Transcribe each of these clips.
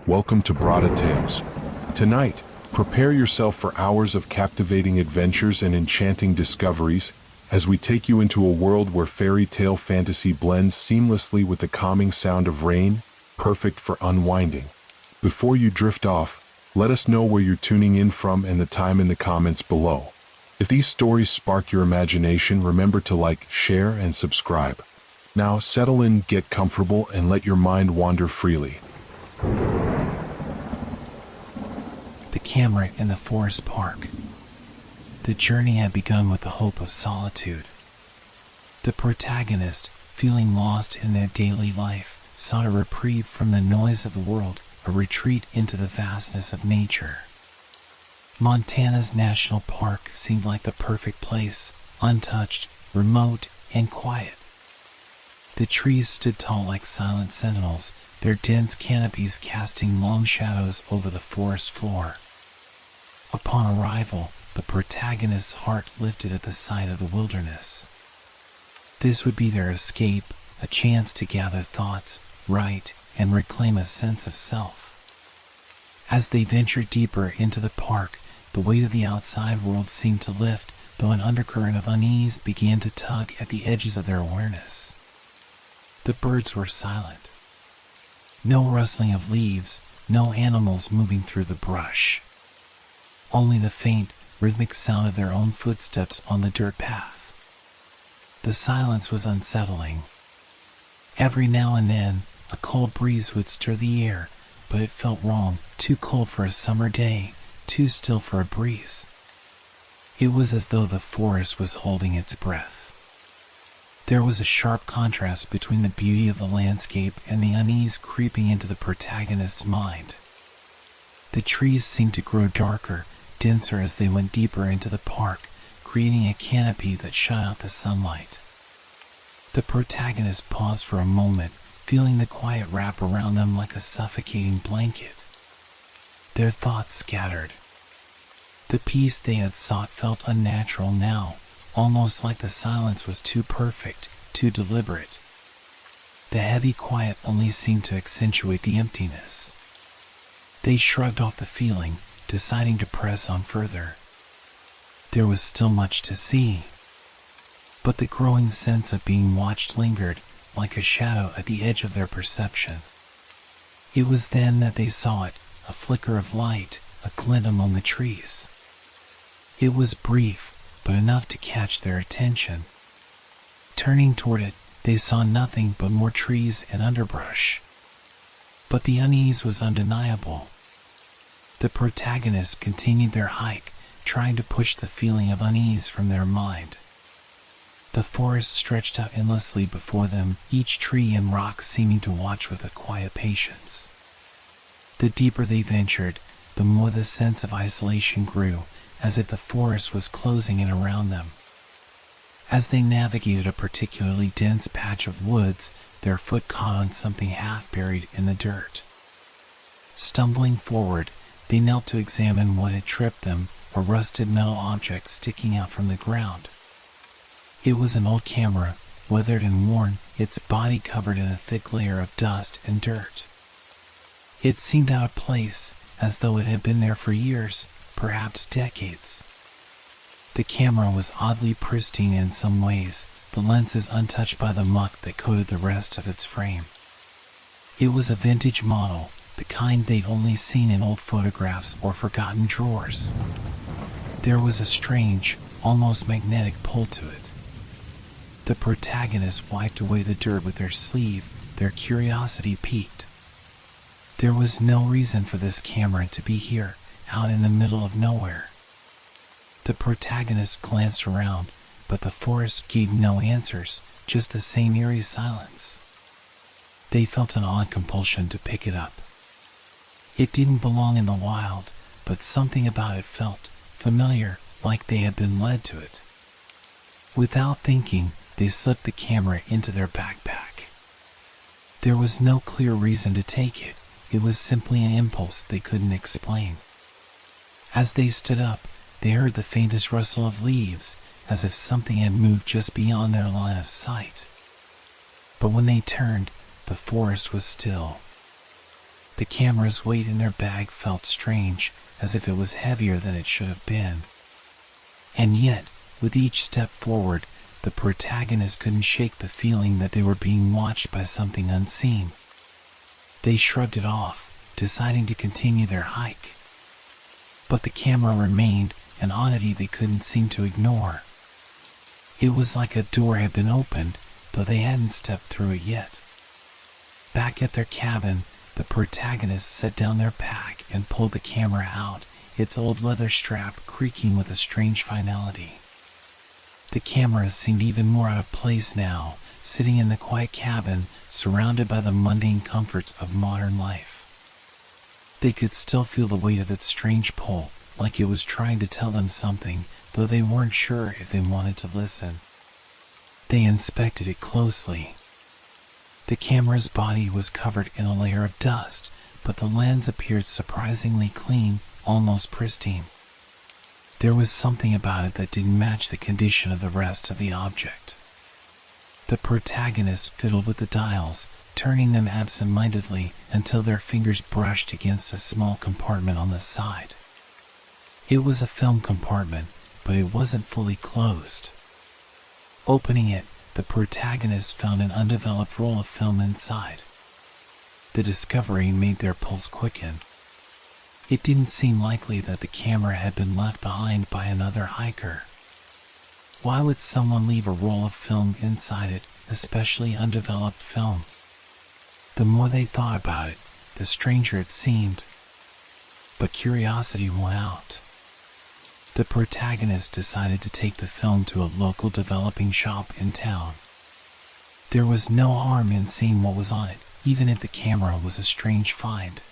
Welcome to Brada Tales. Tonight, prepare yourself for hours of captivating adventures and enchanting discoveries as we take you into a world where fairy tale fantasy blends seamlessly with the calming sound of rain, perfect for unwinding. Before you drift off, let us know where you're tuning in from and the time in the comments below. If these stories spark your imagination, remember to like, share, and subscribe. Now settle in, get comfortable, and let your mind wander freely. The camera in the forest park. The journey had begun with the hope of solitude. The protagonist, feeling lost in their daily life, sought a reprieve from the noise of the world, a retreat into the vastness of nature. Montana's national park seemed like the perfect place, untouched, remote, and quiet. The trees stood tall like silent sentinels, their dense canopies casting long shadows over the forest floor. Upon arrival, the protagonist's heart lifted at the sight of the wilderness. This would be their escape, a chance to gather thoughts, write, and reclaim a sense of self. As they ventured deeper into the park, the weight of the outside world seemed to lift, though an undercurrent of unease began to tug at the edges of their awareness. The birds were silent. No rustling of leaves, no animals moving through the brush. Only the faint, rhythmic sound of their own footsteps on the dirt path. The silence was unsettling. Every now and then, a cold breeze would stir the air, but it felt wrong, too cold for a summer day, too still for a breeze. It was as though the forest was holding its breath. There was a sharp contrast between the beauty of the landscape and the unease creeping into the protagonist's mind. The trees seemed to grow darker, denser as they went deeper into the park, creating a canopy that shut out the sunlight. The protagonist paused for a moment, feeling the quiet wrap around them like a suffocating blanket. Their thoughts scattered. The peace they had sought felt unnatural now, almost like the silence was too perfect, too deliberate. The heavy quiet only seemed to accentuate the emptiness. They shrugged off the feeling, deciding to press on further. There was still much to see, but the growing sense of being watched lingered, like a shadow at the edge of their perception. It was then that they saw it, a flicker of light, a glint among the trees. It was brief, but enough to catch their attention. Turning toward it, they saw nothing but more trees and underbrush. But the unease was undeniable. The protagonists continued their hike, trying to push the feeling of unease from their mind. The forest stretched out endlessly before them, each tree and rock seeming to watch with a quiet patience. The deeper they ventured, the more the sense of isolation grew, as if the forest was closing in around them. As they navigated a particularly dense patch of woods, their foot caught on something half buried in the dirt. Stumbling forward, they knelt to examine what had tripped them, a rusted metal object sticking out from the ground. It was an old camera, weathered and worn, its body covered in a thick layer of dust and dirt. It seemed out of place, as though it had been there for years, perhaps decades. The camera was oddly pristine in some ways, the lenses untouched by the muck that coated the rest of its frame. It was a vintage model, the kind they'd only seen in old photographs or forgotten drawers. There was a strange, almost magnetic pull to it. The protagonist wiped away the dirt with their sleeve, their curiosity piqued. There was no reason for this camera to be here, out in the middle of nowhere. The protagonist glanced around, but the forest gave no answers, just the same eerie silence. They felt an odd compulsion to pick it up. It didn't belong in the wild, but something about it felt familiar, like they had been led to it. Without thinking, they slipped the camera into their backpack. There was no clear reason to take it. It was simply an impulse they couldn't explain. As they stood up, they heard the faintest rustle of leaves, as if something had moved just beyond their line of sight. But when they turned, the forest was still. The camera's weight in their bag felt strange, as if it was heavier than it should have been. And yet, with each step forward, the protagonist couldn't shake the feeling that they were being watched by something unseen. They shrugged it off, deciding to continue their hike. But the camera remained, an oddity they couldn't seem to ignore. It was like a door had been opened, though they hadn't stepped through it yet. Back at their cabin, the protagonist set down their pack and pulled the camera out, its old leather strap creaking with a strange finality. The camera seemed even more out of place now, sitting in the quiet cabin, surrounded by the mundane comforts of modern life. They could still feel the weight of its strange pull, like it was trying to tell them something, though they weren't sure if they wanted to listen. They inspected it closely. The camera's body was covered in a layer of dust, but the lens appeared surprisingly clean, almost pristine. There was something about it that didn't match the condition of the rest of the object. The protagonist fiddled with the dials, turning them absent-mindedly until their fingers brushed against a small compartment on the side. It was a film compartment, but it wasn't fully closed. Opening it, the protagonist found an undeveloped roll of film inside. The discovery made their pulse quicken. It didn't seem likely that the camera had been left behind by another hiker. Why would someone leave a roll of film inside it, especially undeveloped film? The more they thought about it, the stranger it seemed. But curiosity won out. The protagonist decided to take the film to a local developing shop in town. There was no harm in seeing what was on it, even if the camera was a strange find.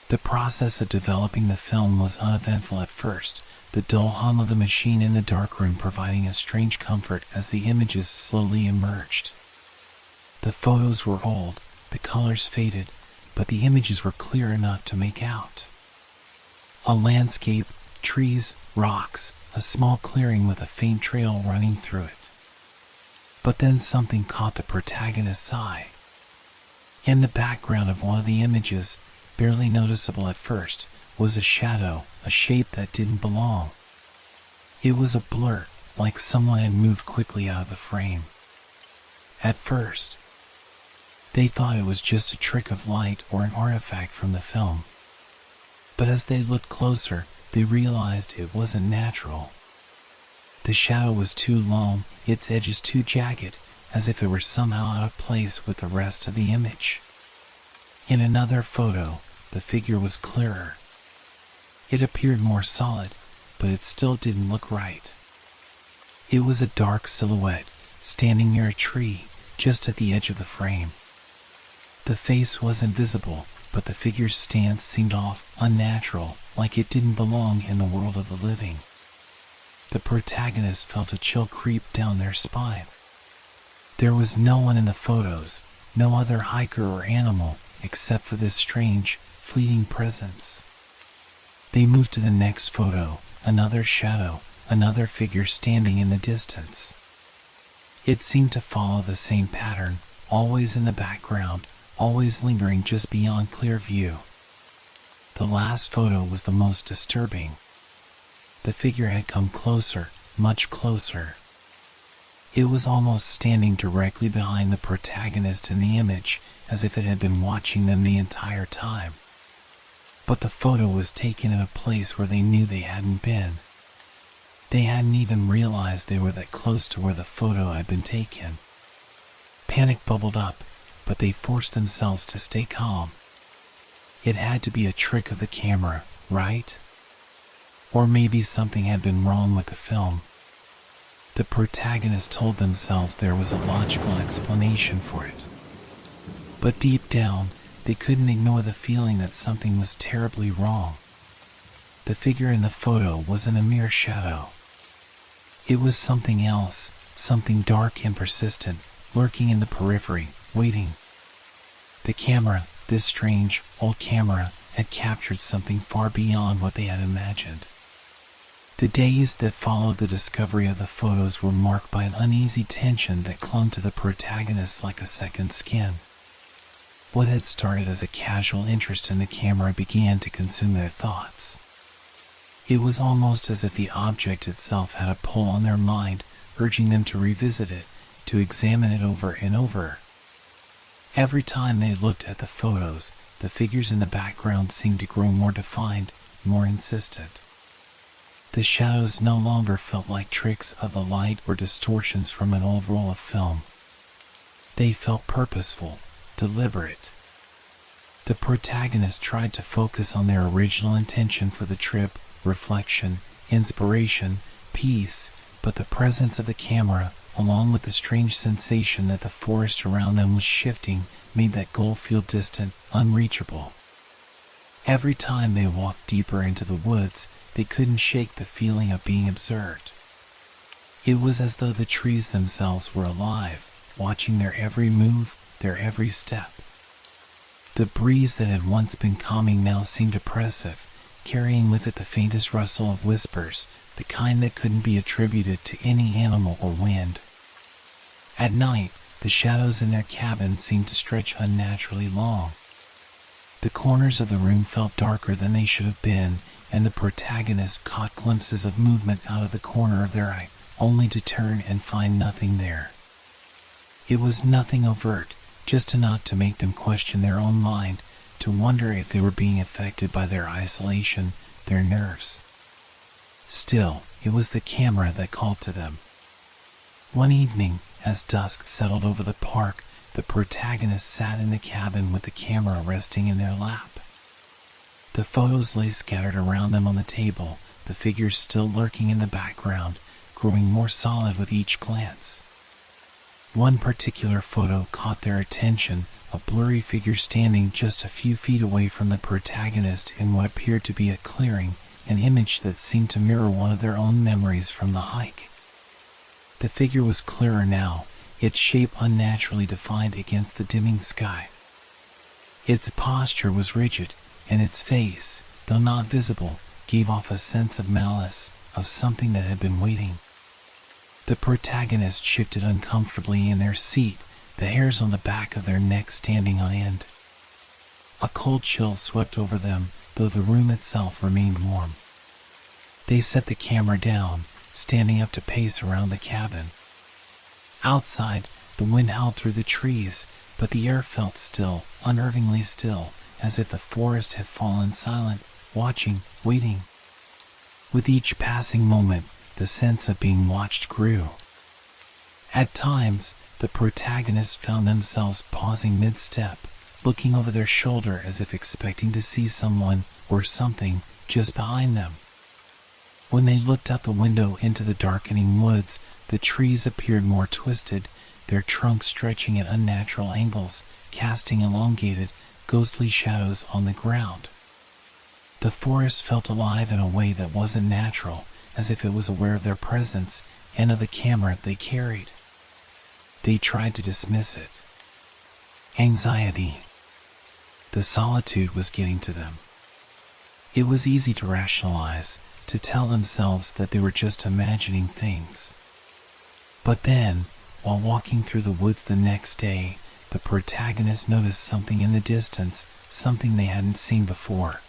The process of developing the film was uneventful at first, the dull hum of the machine in the darkroom providing a strange comfort as the images slowly emerged. The photos were old, the colors faded, but the images were clear enough to make out. A landscape, trees, rocks, a small clearing with a faint trail running through it. But then something caught the protagonist's eye. In the background of one of the images, barely noticeable at first, was a shadow, a shape that didn't belong. It was a blur, like someone had moved quickly out of the frame. At first, they thought it was just a trick of light or an artifact from the film. But as they looked closer, they realized it wasn't natural. The shadow was too long, its edges too jagged, as if it were somehow out of place with the rest of the image. In another photo, the figure was clearer. It appeared more solid, but it still didn't look right. It was a dark silhouette, standing near a tree, just at the edge of the frame. The face wasn't visible, but the figure's stance seemed off, unnatural, like it didn't belong in the world of the living. The protagonist felt a chill creep down their spine. There was no one in the photos, no other hiker or animal, except for this strange, fleeting presence. They moved to the next photo, another shadow, another figure standing in the distance. It seemed to follow the same pattern, always in the background, always lingering just beyond clear view. The last photo was the most disturbing. The figure had come closer, much closer. It was almost standing directly behind the protagonist in the image, as if it had been watching them the entire time. But the photo was taken in a place where they knew they hadn't been. They hadn't even realized they were that close to where the photo had been taken. Panic bubbled up, but they forced themselves to stay calm. It had to be a trick of the camera, right? Or maybe something had been wrong with the film. The protagonists told themselves there was a logical explanation for it. But deep down, they couldn't ignore the feeling that something was terribly wrong. The figure in the photo wasn't a mere shadow. It was something else, something dark and persistent, lurking in the periphery, waiting. The camera, this strange, old camera, had captured something far beyond what they had imagined. The days that followed the discovery of the photos were marked by an uneasy tension that clung to the protagonist like a second skin. What had started as a casual interest in the camera began to consume their thoughts. It was almost as if the object itself had a pull on their mind, urging them to revisit it, to examine it over and over. Every time they looked at the photos, the figures in the background seemed to grow more defined, more insistent. The shadows no longer felt like tricks of the light or distortions from an old roll of film. They felt purposeful, deliberate. The protagonist tried to focus on their original intention for the trip: reflection, inspiration, peace, but the presence of the camera, along with the strange sensation that the forest around them was shifting, made that goal feel distant, unreachable. Every time they walked deeper into the woods, they couldn't shake the feeling of being observed. It was as though the trees themselves were alive, watching their every move, their every step. The breeze that had once been calming now seemed oppressive, carrying with it the faintest rustle of whispers, the kind that couldn't be attributed to any animal or wind. At night, the shadows in their cabin seemed to stretch unnaturally long. The corners of the room felt darker than they should have been, and the protagonist caught glimpses of movement out of the corner of their eye, only to turn and find nothing there. It was nothing overt, just enough to make them question their own mind, to wonder if they were being affected by their isolation, their nerves. Still, it was the camera that called to them. One evening, as dusk settled over the park, the protagonist sat in the cabin with the camera resting in their lap. The photos lay scattered around them on the table, the figures still lurking in the background, growing more solid with each glance. One particular photo caught their attention, a blurry figure standing just a few feet away from the protagonist in what appeared to be a clearing, an image that seemed to mirror one of their own memories from the hike. The figure was clearer now, its shape unnaturally defined against the dimming sky. Its posture was rigid, and its face, though not visible, gave off a sense of malice, of something that had been waiting. The protagonist shifted uncomfortably in their seat, the hairs on the back of their necks standing on end. A cold chill swept over them, though the room itself remained warm. They set the camera down, standing up to pace around the cabin. Outside, the wind howled through the trees, but the air felt still, unnervingly still, as if the forest had fallen silent, watching, waiting. With each passing moment, the sense of being watched grew. At times, the protagonists found themselves pausing mid-step, looking over their shoulder as if expecting to see someone or something just behind them. When they looked out the window into the darkening woods, the trees appeared more twisted, their trunks stretching at unnatural angles, casting elongated, ghostly shadows on the ground. The forest felt alive in a way that wasn't natural, as if it was aware of their presence and of the camera they carried. They tried to dismiss it. Anxiety. The solitude was getting to them. It was easy to rationalize, to tell themselves that they were just imagining things. But then, while walking through the woods the next day, the protagonist noticed something in the distance, something they hadn't seen before.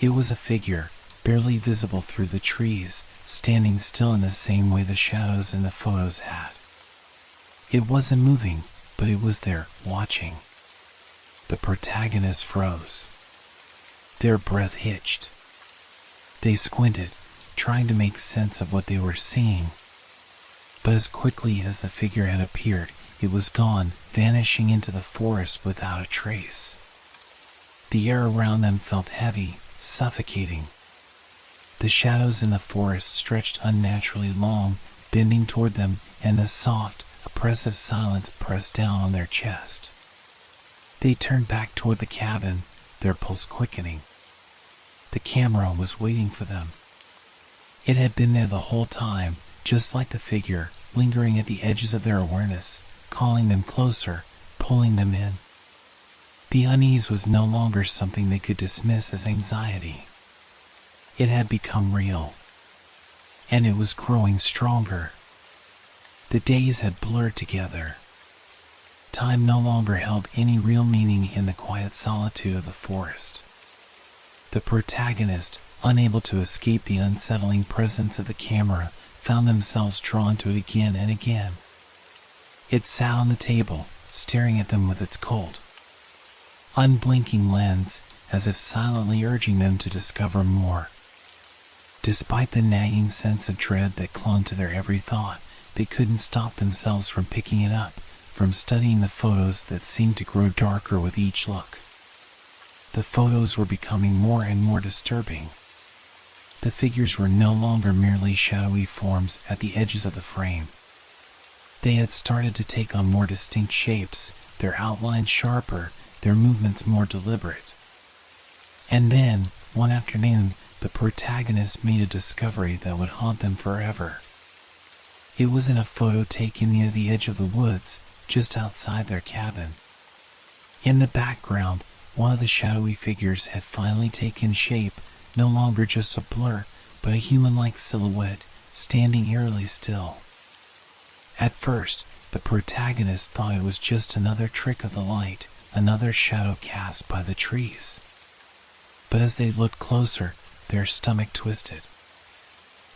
It was a figure, barely visible through the trees, standing still in the same way the shadows in the photos had. It wasn't moving, but it was there, watching. The protagonist froze. Their breath hitched. They squinted, trying to make sense of what they were seeing. But as quickly as the figure had appeared, it was gone, vanishing into the forest without a trace. The air around them felt heavy, suffocating. The shadows in the forest stretched unnaturally long, bending toward them, and the soft, oppressive silence pressed down on their chest. They turned back toward the cabin, their pulse quickening. The camera was waiting for them. It had been there the whole time, just like the figure, lingering at the edges of their awareness, calling them closer, pulling them in. The unease was no longer something they could dismiss as anxiety. It had become real. And it was growing stronger. The days had blurred together. Time no longer held any real meaning in the quiet solitude of the forest. The protagonist, unable to escape the unsettling presence of the camera, found themselves drawn to it again and again. It sat on the table, staring at them with its cold, unblinking lens, as if silently urging them to discover more. Despite the nagging sense of dread that clung to their every thought, they couldn't stop themselves from picking it up, from studying the photos that seemed to grow darker with each look. The photos were becoming more and more disturbing. The figures were no longer merely shadowy forms at the edges of the frame. They had started to take on more distinct shapes, their outlines sharper, their movements more deliberate. And then, one afternoon, the protagonist made a discovery that would haunt them forever. It was in a photo taken near the edge of the woods, just outside their cabin. In the background, one of the shadowy figures had finally taken shape, no longer just a blur, but a human-like silhouette, standing eerily still. At first, the protagonist thought it was just another trick of the light, another shadow cast by the trees. But as they looked closer, their stomach twisted.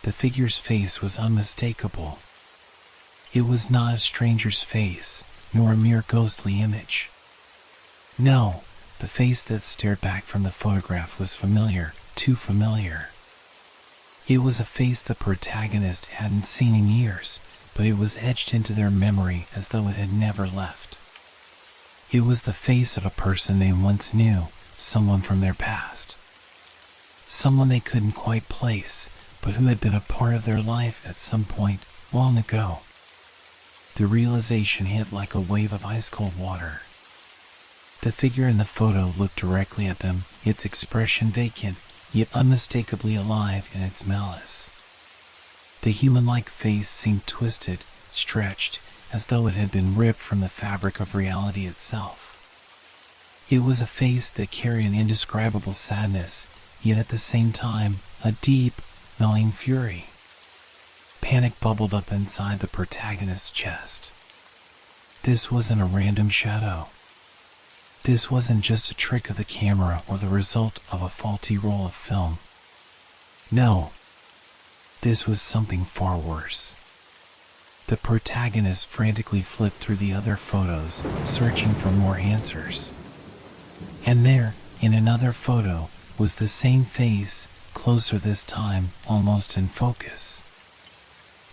The figure's face was unmistakable. It was not a stranger's face, nor a mere ghostly image. No, the face that stared back from the photograph was familiar, too familiar. It was a face the protagonist hadn't seen in years, but it was etched into their memory as though it had never left. It was the face of a person they once knew, someone from their past. Someone they couldn't quite place, but who had been a part of their life at some point long ago. The realization hit like a wave of ice-cold water. The figure in the photo looked directly at them, its expression vacant, yet unmistakably alive in its malice. The human-like face seemed twisted, stretched, as though it had been ripped from the fabric of reality itself. It was a face that carried an indescribable sadness, yet at the same time, a deep, gnawing fury. Panic bubbled up inside the protagonist's chest. This wasn't a random shadow. This wasn't just a trick of the camera or the result of a faulty roll of film. No, this was something far worse. The protagonist frantically flipped through the other photos, searching for more answers. And there, in another photo, was the same face, closer this time, almost in focus.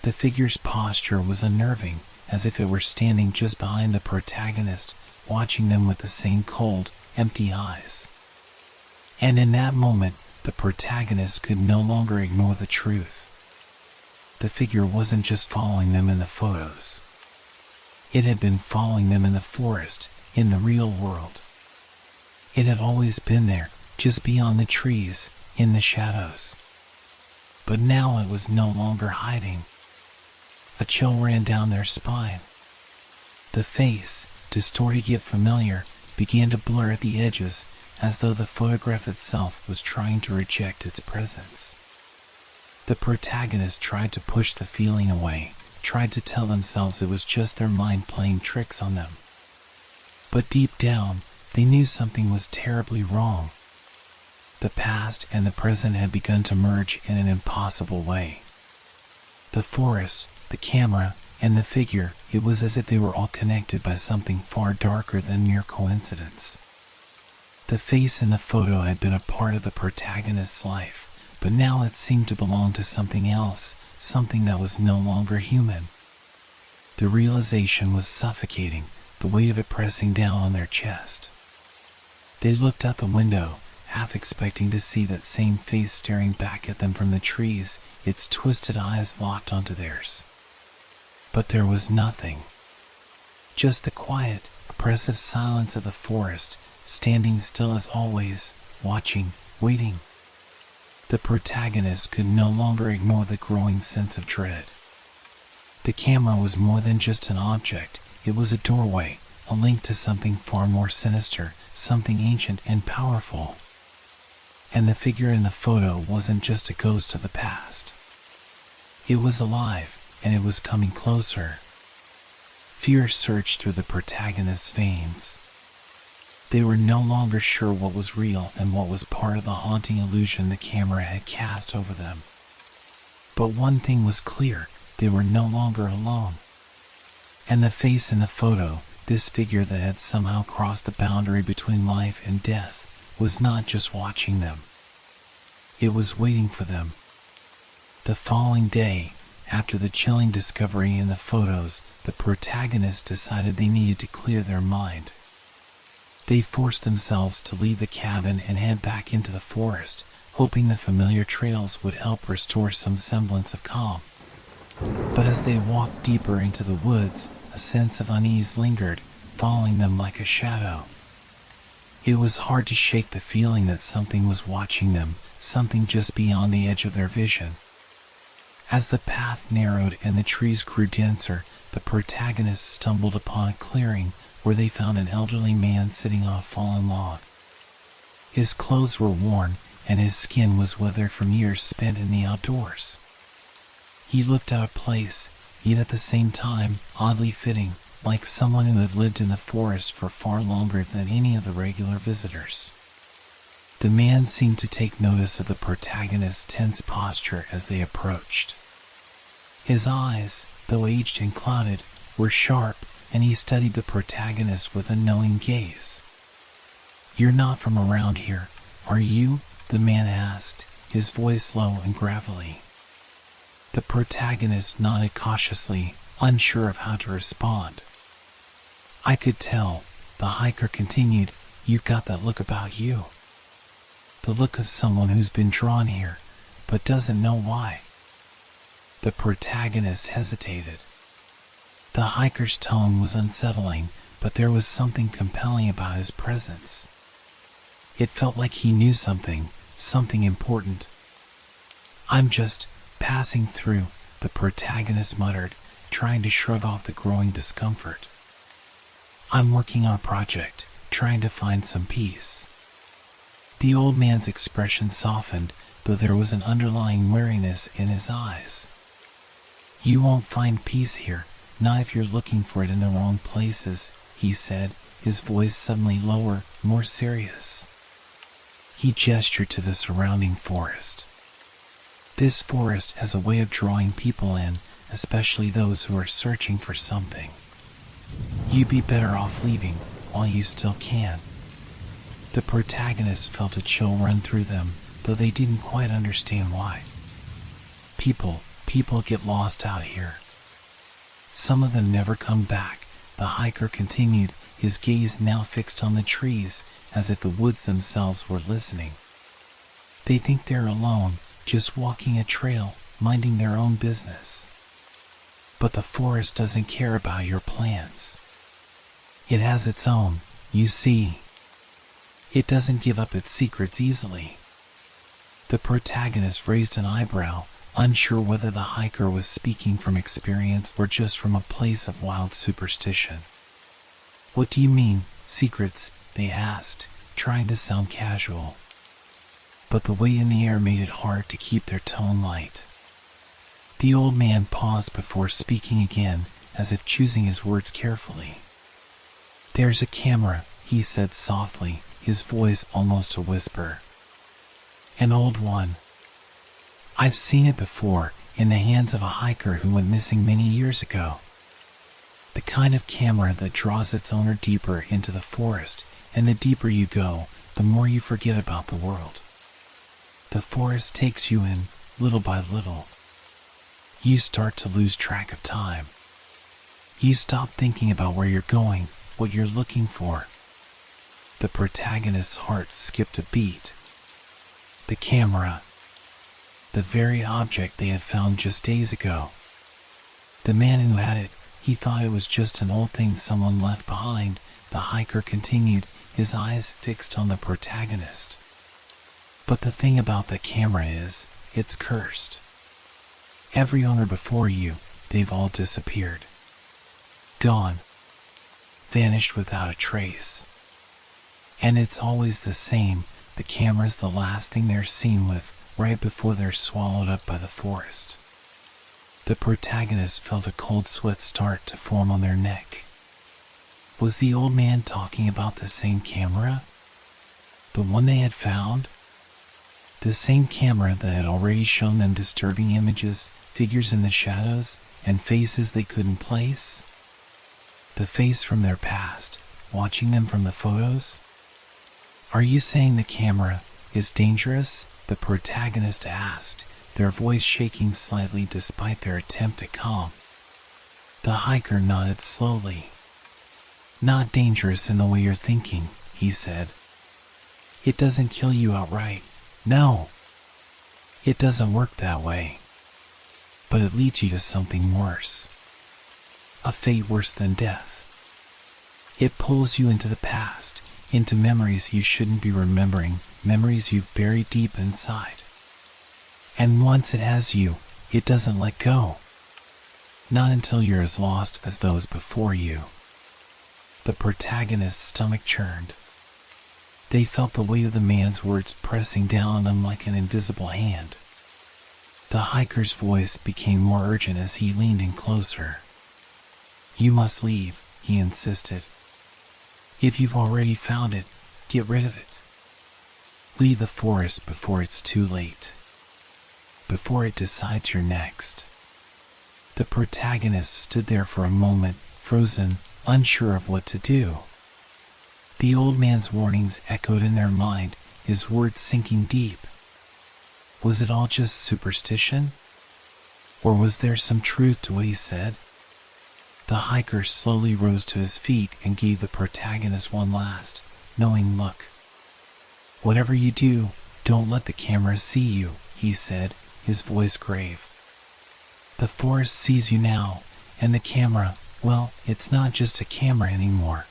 The figure's posture was unnerving, as if it were standing just behind the protagonist, watching them with the same cold, empty eyes. And in that moment, the protagonist could no longer ignore the truth. The figure wasn't just following them in the photos. It had been following them in the forest, in the real world. It had always been there, just beyond the trees, in the shadows. But now it was no longer hiding. A chill ran down their spine. The face, distorted yet familiar, began to blur at the edges, as though the photograph itself was trying to reject its presence. The protagonist tried to push the feeling away, tried to tell themselves it was just their mind playing tricks on them. But deep down, they knew something was terribly wrong. The past and the present had begun to merge in an impossible way. The forest, the camera, and the figure, it was as if they were all connected by something far darker than mere coincidence. The face in the photo had been a part of the protagonist's life, but now it seemed to belong to something else, something that was no longer human. The realization was suffocating, the weight of it pressing down on their chest. They looked out the window, half expecting to see that same face staring back at them from the trees, its twisted eyes locked onto theirs. But there was nothing. Just the quiet, oppressive silence of the forest, standing still as always, watching, waiting. The protagonist could no longer ignore the growing sense of dread. The camera was more than just an object, it was a doorway, a link to something far more sinister, something ancient and powerful. And the figure in the photo wasn't just a ghost of the past. It was alive, and it was coming closer. Fear surged through the protagonist's veins. They were no longer sure what was real and what was part of the haunting illusion the camera had cast over them. But one thing was clear, they were no longer alone. And the face in the photo, this figure that had somehow crossed the boundary between life and death, was not just watching them. It was waiting for them. The following day, after the chilling discovery in the photos, the protagonists decided they needed to clear their mind. They forced themselves to leave the cabin and head back into the forest, hoping the familiar trails would help restore some semblance of calm. But as they walked deeper into the woods, a sense of unease lingered, following them like a shadow. It was hard to shake the feeling that something was watching them, something just beyond the edge of their vision. As the path narrowed and the trees grew denser, the protagonists stumbled upon a clearing where they found an elderly man sitting on a fallen log. His clothes were worn, and his skin was weathered from years spent in the outdoors. He looked out of place, yet at the same time oddly fitting, like someone who had lived in the forest for far longer than any of the regular visitors. The man seemed to take notice of the protagonist's tense posture as they approached. His eyes, though aged and clouded, were sharp, and he studied the protagonist with a knowing gaze. "You're not from around here, are you?" the man asked, his voice low and gravelly. The protagonist nodded cautiously, unsure of how to respond. "I could tell," the hiker continued, "you've got that look about you. The look of someone who's been drawn here, but doesn't know why." The protagonist hesitated. The hiker's tone was unsettling, but there was something compelling about his presence. It felt like he knew something important. "I'm just passing through," the protagonist muttered, trying to shrug off the growing discomfort. "I'm working on a project, trying to find some peace." The old man's expression softened, though there was an underlying wariness in his eyes. "You won't find peace here, not if you're looking for it in the wrong places," he said, his voice suddenly lower, more serious. He gestured to the surrounding forest. "This forest has a way of drawing people in, especially those who are searching for something. You'd be better off leaving while you still can." The protagonist felt a chill run through them, though they didn't quite understand why. People get lost out here. Some of them never come back," the hiker continued, his gaze now fixed on the trees, as if the woods themselves were listening. "They think they're alone, just walking a trail, minding their own business. But the forest doesn't care about your plans. It has its own, you see. It doesn't give up its secrets easily." The protagonist raised an eyebrow, unsure whether the hiker was speaking from experience or just from a place of wild superstition. "What do you mean, secrets?" they asked, trying to sound casual. But the weight in the air made it hard to keep their tone light. The old man paused before speaking again, as if choosing his words carefully. "There's a camera," he said softly, his voice almost a whisper. "An old one. I've seen it before, in the hands of a hiker who went missing many years ago. The kind of camera that draws its owner deeper into the forest, and the deeper you go, the more you forget about the world. The forest takes you in, little by little. You start to lose track of time. You stop thinking about where you're going, what you're looking for." The protagonist's heart skipped a beat. The camera. The very object they had found just days ago. The man who had it, he thought it was just an old thing someone left behind, the hiker continued, his eyes fixed on the protagonist. "But the thing about the camera is, it's cursed. Every owner before you, they've all disappeared. Gone. Vanished without a trace. And it's always the same, the camera's the last thing they're seen with, right before they're swallowed up by the forest. The protagonist felt a cold sweat start to form on their neck. Was the old man talking about the same camera? The one they had found? The same camera that had already shown them disturbing images, figures in the shadows, and faces they couldn't place? The face from their past, watching them from the photos? Are you saying the camera is dangerous? The protagonist asked, their voice shaking slightly despite their attempt at calm. The hiker nodded slowly. Not dangerous in the way you're thinking, he said. It doesn't kill you outright. No. It doesn't work that way. But it leads you to something worse. A fate worse than death. It pulls you into the past, into memories you shouldn't be remembering, memories you've buried deep inside. And once it has you, it doesn't let go. Not until you're as lost as those before you. The protagonist's stomach churned. They felt the weight of the man's words pressing down on them like an invisible hand. The hiker's voice became more urgent as he leaned in closer. You must leave, he insisted. If you've already found it, get rid of it. Leave the forest before it's too late. Before it decides you're next. The protagonist stood there for a moment, frozen, unsure of what to do. The old man's warnings echoed in their mind, his words sinking deep. Was it all just superstition? Or was there some truth to what he said? The hiker slowly rose to his feet and gave the protagonist one last, knowing look. Whatever you do, don't let the camera see you, he said, his voice grave. The forest sees you now, and the camera, well, it's not just a camera anymore.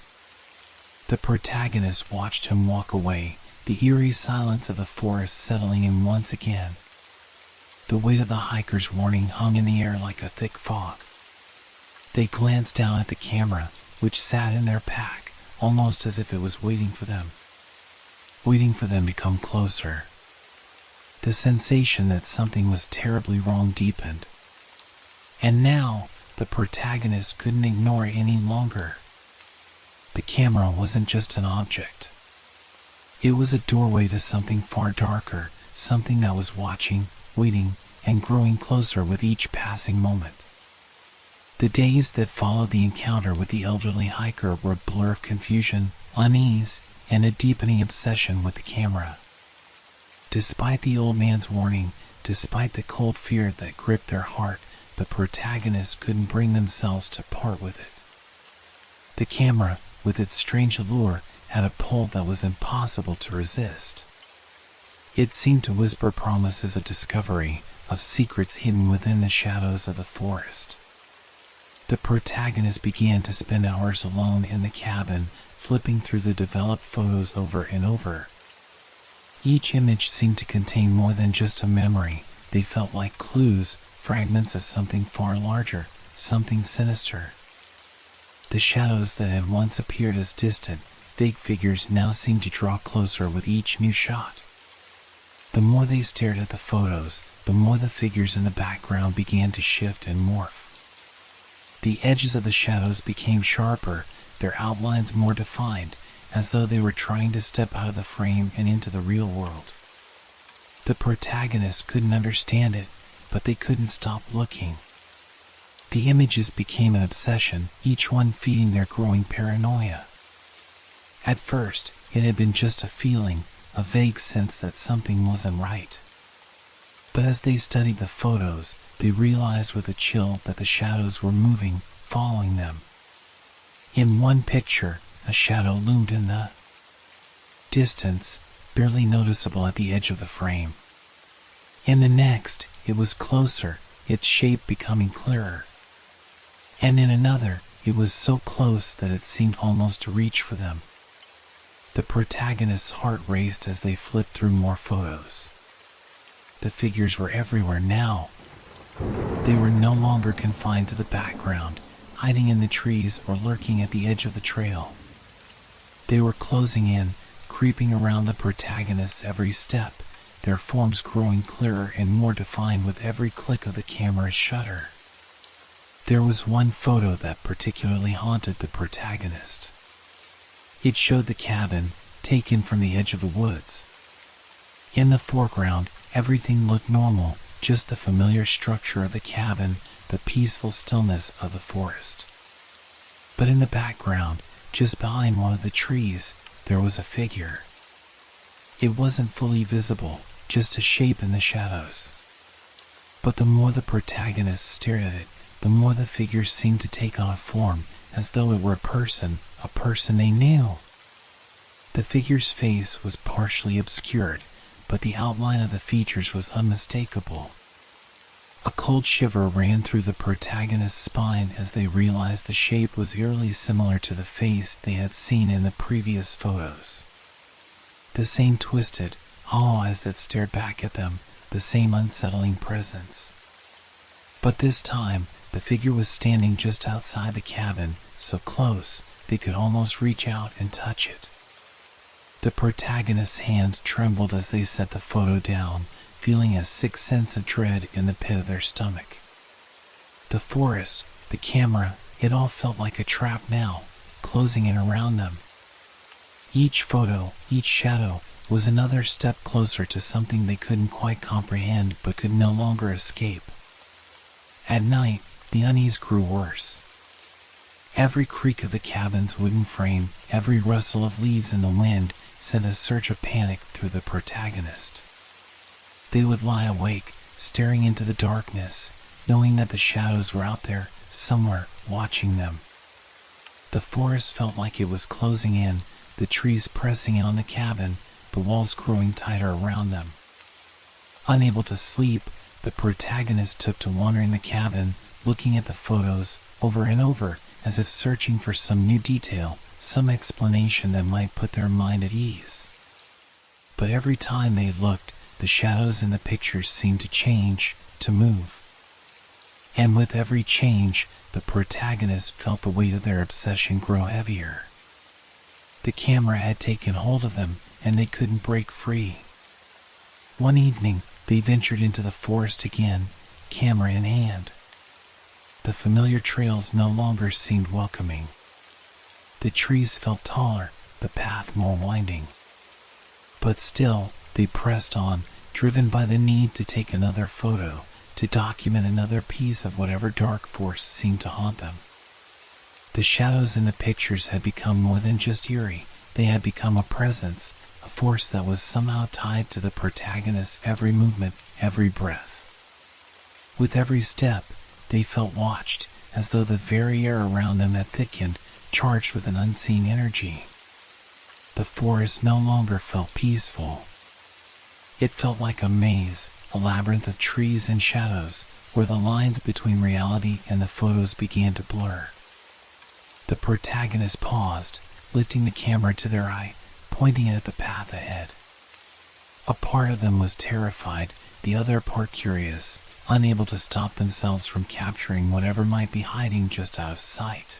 The protagonist watched him walk away, the eerie silence of the forest settling in once again. The weight of the hiker's warning hung in the air like a thick fog. They glanced down at the camera, which sat in their pack, almost as if it was waiting for them to come closer. The sensation that something was terribly wrong deepened. And now, the protagonist couldn't ignore it any longer. The camera wasn't just an object. It was a doorway to something far darker, something that was watching, waiting, and growing closer with each passing moment. The days that followed the encounter with the elderly hiker were a blur of confusion, unease, and a deepening obsession with the camera. Despite the old man's warning, despite the cold fear that gripped their heart, the protagonists couldn't bring themselves to part with it. The camera, with its strange allure, had a pull that was impossible to resist. It seemed to whisper promises of discovery, of secrets hidden within the shadows of the forest. The protagonist began to spend hours alone in the cabin, flipping through the developed photos over and over. Each image seemed to contain more than just a memory. They felt like clues, fragments of something far larger, something sinister. The shadows that had once appeared as distant, vague figures now seemed to draw closer with each new shot. The more they stared at the photos, the more the figures in the background began to shift and morph. The edges of the shadows became sharper, their outlines more defined, as though they were trying to step out of the frame and into the real world. The protagonists couldn't understand it, but they couldn't stop looking. The images became an obsession, each one feeding their growing paranoia. At first, it had been just a feeling, a vague sense that something wasn't right. But as they studied the photos, they realized with a chill that the shadows were moving, following them. In one picture, a shadow loomed in the distance, barely noticeable at the edge of the frame. In the next, it was closer, its shape becoming clearer. And in another, it was so close that it seemed almost to reach for them. The protagonist's heart raced as they flipped through more photos. The figures were everywhere now. They were no longer confined to the background, hiding in the trees or lurking at the edge of the trail. They were closing in, creeping around the protagonist's every step, their forms growing clearer and more defined with every click of the camera's shutter. There was one photo that particularly haunted the protagonist. It showed the cabin, taken from the edge of the woods. In the foreground, everything looked normal, just the familiar structure of the cabin, the peaceful stillness of the forest. But in the background, just behind one of the trees, there was a figure. It wasn't fully visible, just a shape in the shadows. But the more the protagonist stared at it, the more the figure seemed to take on a form, as though it were a person they knew. The figure's face was partially obscured, but the outline of the features was unmistakable. A cold shiver ran through the protagonist's spine as they realized the shape was eerily similar to the face they had seen in the previous photos. The same twisted, hollow eyes that stared back at them, the same unsettling presence. But this time, the figure was standing just outside the cabin, so close they could almost reach out and touch it. The protagonist's hands trembled as they set the photo down, feeling a sick sense of dread in the pit of their stomach. The forest, the camera, it all felt like a trap now, closing in around them. Each photo, each shadow, was another step closer to something they couldn't quite comprehend but could no longer escape. At night, the unease grew worse. Every creak of the cabin's wooden frame, every rustle of leaves in the wind, sent a surge of panic through the protagonist. They would lie awake, staring into the darkness, knowing that the shadows were out there, somewhere, watching them. The forest felt like it was closing in, the trees pressing in on the cabin, the walls growing tighter around them. Unable to sleep, the protagonist took to wandering the cabin, looking at the photos over and over, as if searching for some new detail, some explanation that might put their mind at ease. But every time they looked, the shadows in the pictures seemed to change, to move. And with every change, the protagonist felt the weight of their obsession grow heavier. The camera had taken hold of them, and they couldn't break free. One evening, they ventured into the forest again, camera in hand. The familiar trails no longer seemed welcoming. The trees felt taller, the path more winding. But still, they pressed on, driven by the need to take another photo, to document another piece of whatever dark force seemed to haunt them. The shadows in the pictures had become more than just eerie. They had become a presence, a force that was somehow tied to the protagonist's every movement, every breath. With every step, they felt watched, as though the very air around them had thickened, charged with an unseen energy. The forest no longer felt peaceful. It felt like a maze, a labyrinth of trees and shadows, where the lines between reality and the photos began to blur. The protagonist paused, lifting the camera to their eye, pointing it at the path ahead. A part of them was terrified, the other part curious, unable to stop themselves from capturing whatever might be hiding just out of sight.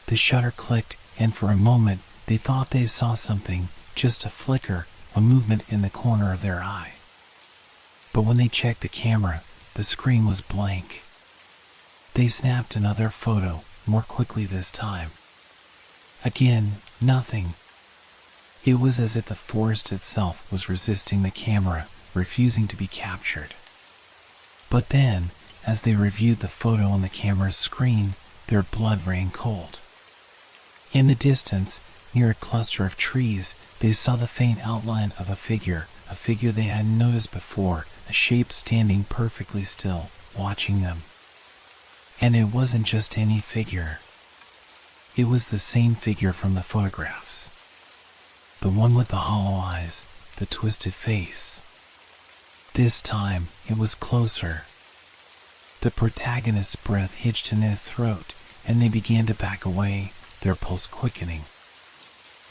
The shutter clicked, and for a moment they thought they saw something, just a flicker, a movement in the corner of their eye. But when they checked the camera, the screen was blank. They snapped another photo, more quickly this time. Again, nothing. It was as if the forest itself was resisting the camera, refusing to be captured. But then, as they reviewed the photo on the camera's screen, their blood ran cold. In the distance, near a cluster of trees, they saw the faint outline of a figure they hadn't noticed before, a shape standing perfectly still, watching them. And it wasn't just any figure. It was the same figure from the photographs. The one with the hollow eyes, the twisted face. This time, it was closer. The protagonist's breath hitched in their throat, and they began to back away, their pulse quickening.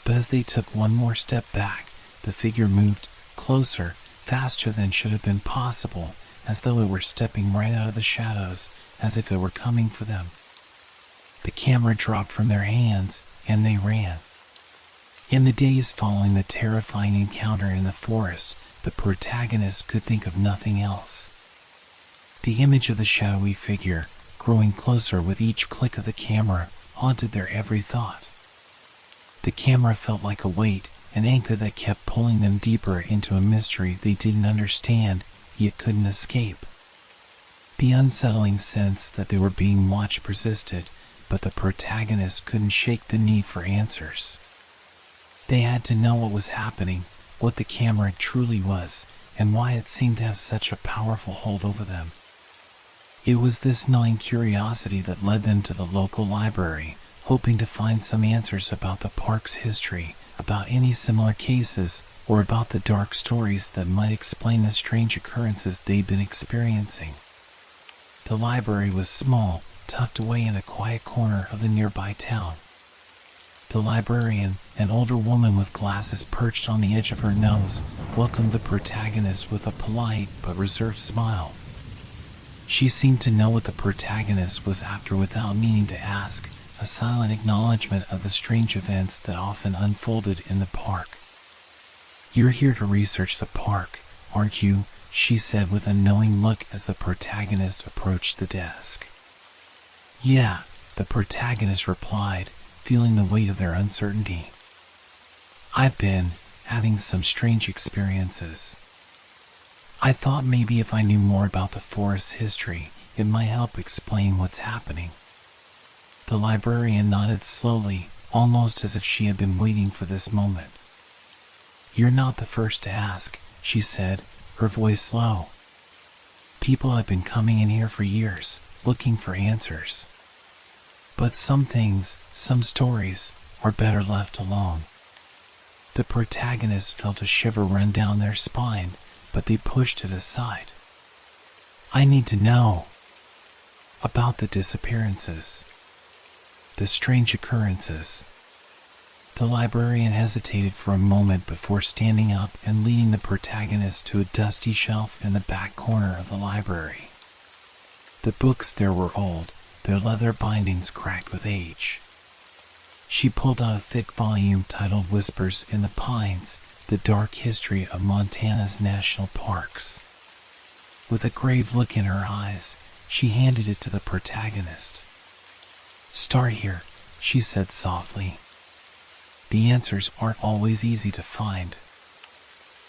But as they took one more step back, the figure moved closer, faster than should have been possible, as though it were stepping right out of the shadows, as if it were coming for them. The camera dropped from their hands, and they ran. In the days following the terrifying encounter in the forest, the protagonist could think of nothing else. The image of the shadowy figure, growing closer with each click of the camera, haunted their every thought. The camera felt like a weight, an anchor that kept pulling them deeper into a mystery they didn't understand, yet couldn't escape. The unsettling sense that they were being watched persisted, but the protagonist couldn't shake the need for answers. They had to know what was happening, what the camera truly was, and why it seemed to have such a powerful hold over them. It was this gnawing curiosity that led them to the local library, hoping to find some answers about the park's history, about any similar cases, or about the dark stories that might explain the strange occurrences they'd been experiencing. The library was small, tucked away in a quiet corner of the nearby town. The librarian, an older woman with glasses perched on the edge of her nose, welcomed the protagonist with a polite but reserved smile. She seemed to know what the protagonist was after without meaning to ask, a silent acknowledgement of the strange events that often unfolded in the park. "You're here to research the park, aren't you?" she said with a knowing look as the protagonist approached the desk. "Yeah," the protagonist replied, feeling the weight of their uncertainty. "I've been having some strange experiences. I thought maybe if I knew more about the forest's history, it might help explain what's happening." The librarian nodded slowly, almost as if she had been waiting for this moment. "You're not the first to ask," she said, her voice low. "People have been coming in here for years, looking for answers. But some things, some stories, are better left alone." The protagonist felt a shiver run down their spine, but they pushed it aside. "I need to know about the disappearances, the strange occurrences." The librarian hesitated for a moment before standing up and leading the protagonist to a dusty shelf in the back corner of the library. The books there were old, their leather bindings cracked with age. She pulled out a thick volume titled Whispers in the Pines, the Dark History of Montana's National Parks. With a grave look in her eyes, she handed it to the protagonist. "Start here," she said softly. "The answers aren't always easy to find."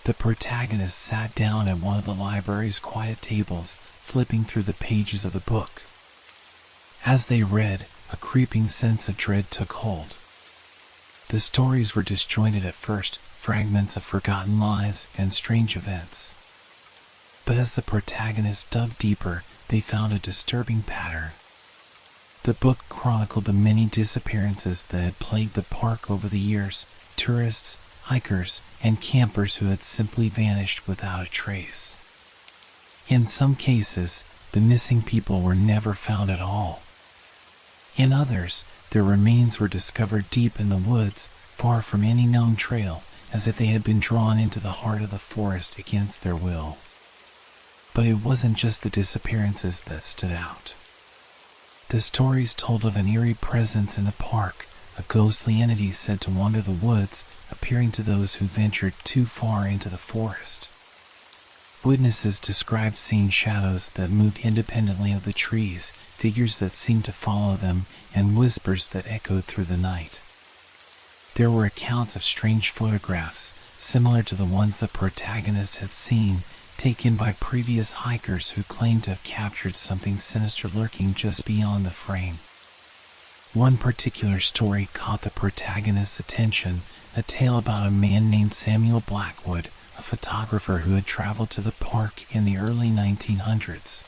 The protagonist sat down at one of the library's quiet tables, flipping through the pages of the book. As they read, a creeping sense of dread took hold. The stories were disjointed at first, fragments of forgotten lives and strange events. But as the protagonists dug deeper, they found a disturbing pattern. The book chronicled the many disappearances that had plagued the park over the years, tourists, hikers, and campers who had simply vanished without a trace. In some cases, the missing people were never found at all. In others, their remains were discovered deep in the woods, far from any known trail, as if they had been drawn into the heart of the forest against their will. But it wasn't just the disappearances that stood out. The stories told of an eerie presence in the park, a ghostly entity said to wander the woods, appearing to those who ventured too far into the forest. Witnesses described seeing shadows that moved independently of the trees, figures that seemed to follow them, and whispers that echoed through the night. There were accounts of strange photographs, similar to the ones the protagonist had seen, taken by previous hikers who claimed to have captured something sinister lurking just beyond the frame. One particular story caught the protagonist's attention, a tale about a man named Samuel Blackwood, a photographer who had traveled to the park in the early 1900s.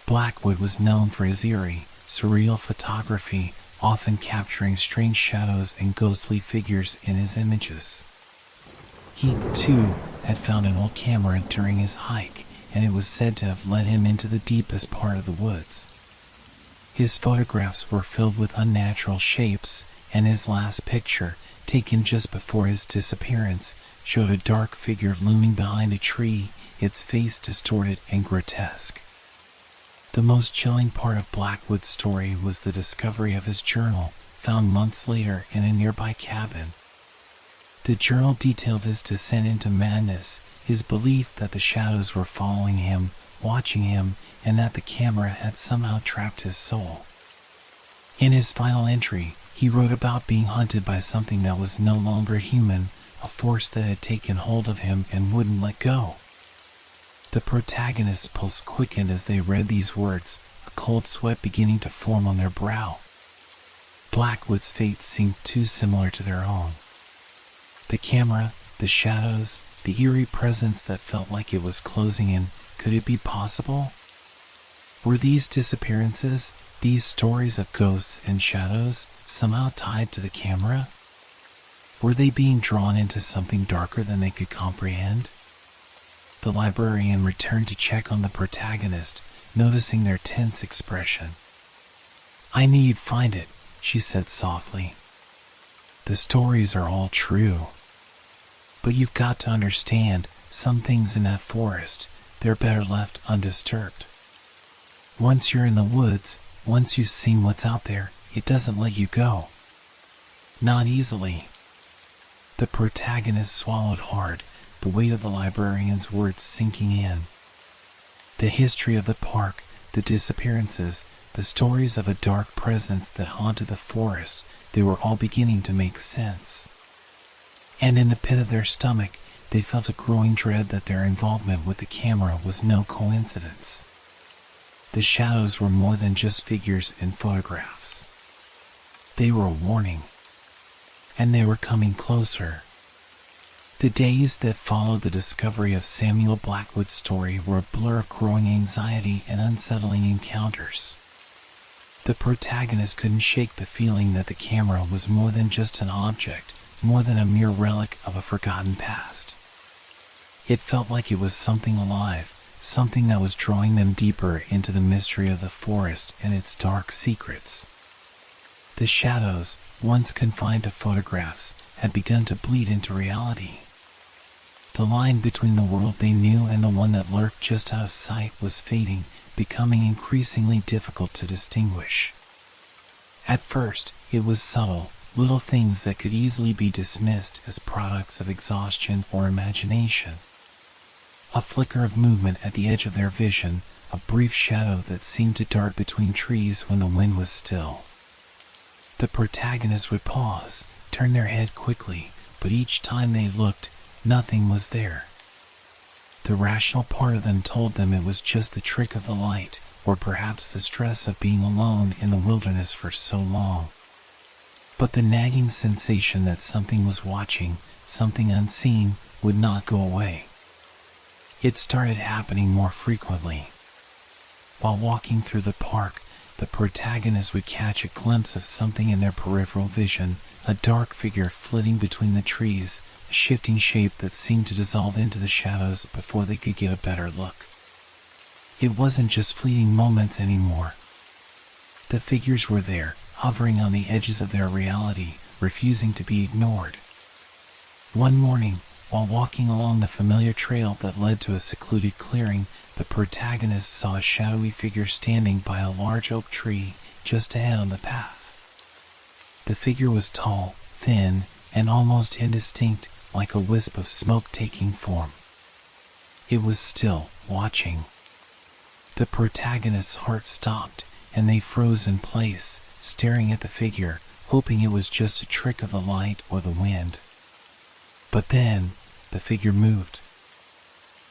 Blackwood was known for his eerie, surreal photography, often capturing strange shadows and ghostly figures in his images. He, too, had found an old camera during his hike, and it was said to have led him into the deepest part of the woods. His photographs were filled with unnatural shapes, and his last picture, taken just before his disappearance, showed a dark figure looming behind a tree, its face distorted and grotesque. The most chilling part of Blackwood's story was the discovery of his journal, found months later in a nearby cabin. The journal detailed his descent into madness, his belief that the shadows were following him, watching him and that the camera had somehow trapped his soul. In his final entry, he wrote about being hunted by something that was no longer human, a force that had taken hold of him and wouldn't let go. The protagonist's pulse quickened as they read these words, a cold sweat beginning to form on their brow. Blackwood's fate seemed too similar to their own. The camera, the shadows, the eerie presence that felt like it was closing in, could it be possible? Were these disappearances, these stories of ghosts and shadows, somehow tied to the camera? Were they being drawn into something darker than they could comprehend? The librarian returned to check on the protagonist, noticing their tense expression. "I knew you'd find it," she said softly. "The stories are all true. But you've got to understand, some things in that forest, they're better left undisturbed. Once you're in the woods, once you've seen what's out there, it doesn't let you go. Not easily." The protagonist swallowed hard, the weight of the librarian's words sinking in. The history of the park, the disappearances, the stories of a dark presence that haunted the forest, they were all beginning to make sense. And in the pit of their stomach, they felt a growing dread that their involvement with the camera was no coincidence. The shadows were more than just figures in photographs. They were a warning. And they were coming closer. The days that followed the discovery of Samuel Blackwood's story were a blur of growing anxiety and unsettling encounters. The protagonist couldn't shake the feeling that the camera was more than just an object, more than a mere relic of a forgotten past. It felt like it was something alive, something that was drawing them deeper into the mystery of the forest and its dark secrets. The shadows, once confined to photographs, had begun to bleed into reality. The line between the world they knew and the one that lurked just out of sight was fading, becoming increasingly difficult to distinguish. At first, it was subtle, little things that could easily be dismissed as products of exhaustion or imagination. A flicker of movement at the edge of their vision, a brief shadow that seemed to dart between trees when the wind was still. The protagonist would pause, turn their head quickly, but each time they looked, nothing was there. The rational part of them told them it was just the trick of the light, or perhaps the stress of being alone in the wilderness for so long. But the nagging sensation that something was watching, something unseen, would not go away. It started happening more frequently. While walking through the park, the protagonist would catch a glimpse of something in their peripheral vision, a dark figure flitting between the trees, a shifting shape that seemed to dissolve into the shadows before they could get a better look. It wasn't just fleeting moments anymore. The figures were there, hovering on the edges of their reality, refusing to be ignored. One morning, while walking along the familiar trail that led to a secluded clearing, the protagonist saw a shadowy figure standing by a large oak tree just ahead on the path. The figure was tall, thin, and almost indistinct, like a wisp of smoke taking form. It was still, watching. The protagonist's heart stopped, and they froze in place, staring at the figure, hoping it was just a trick of the light or the wind. But then, the figure moved.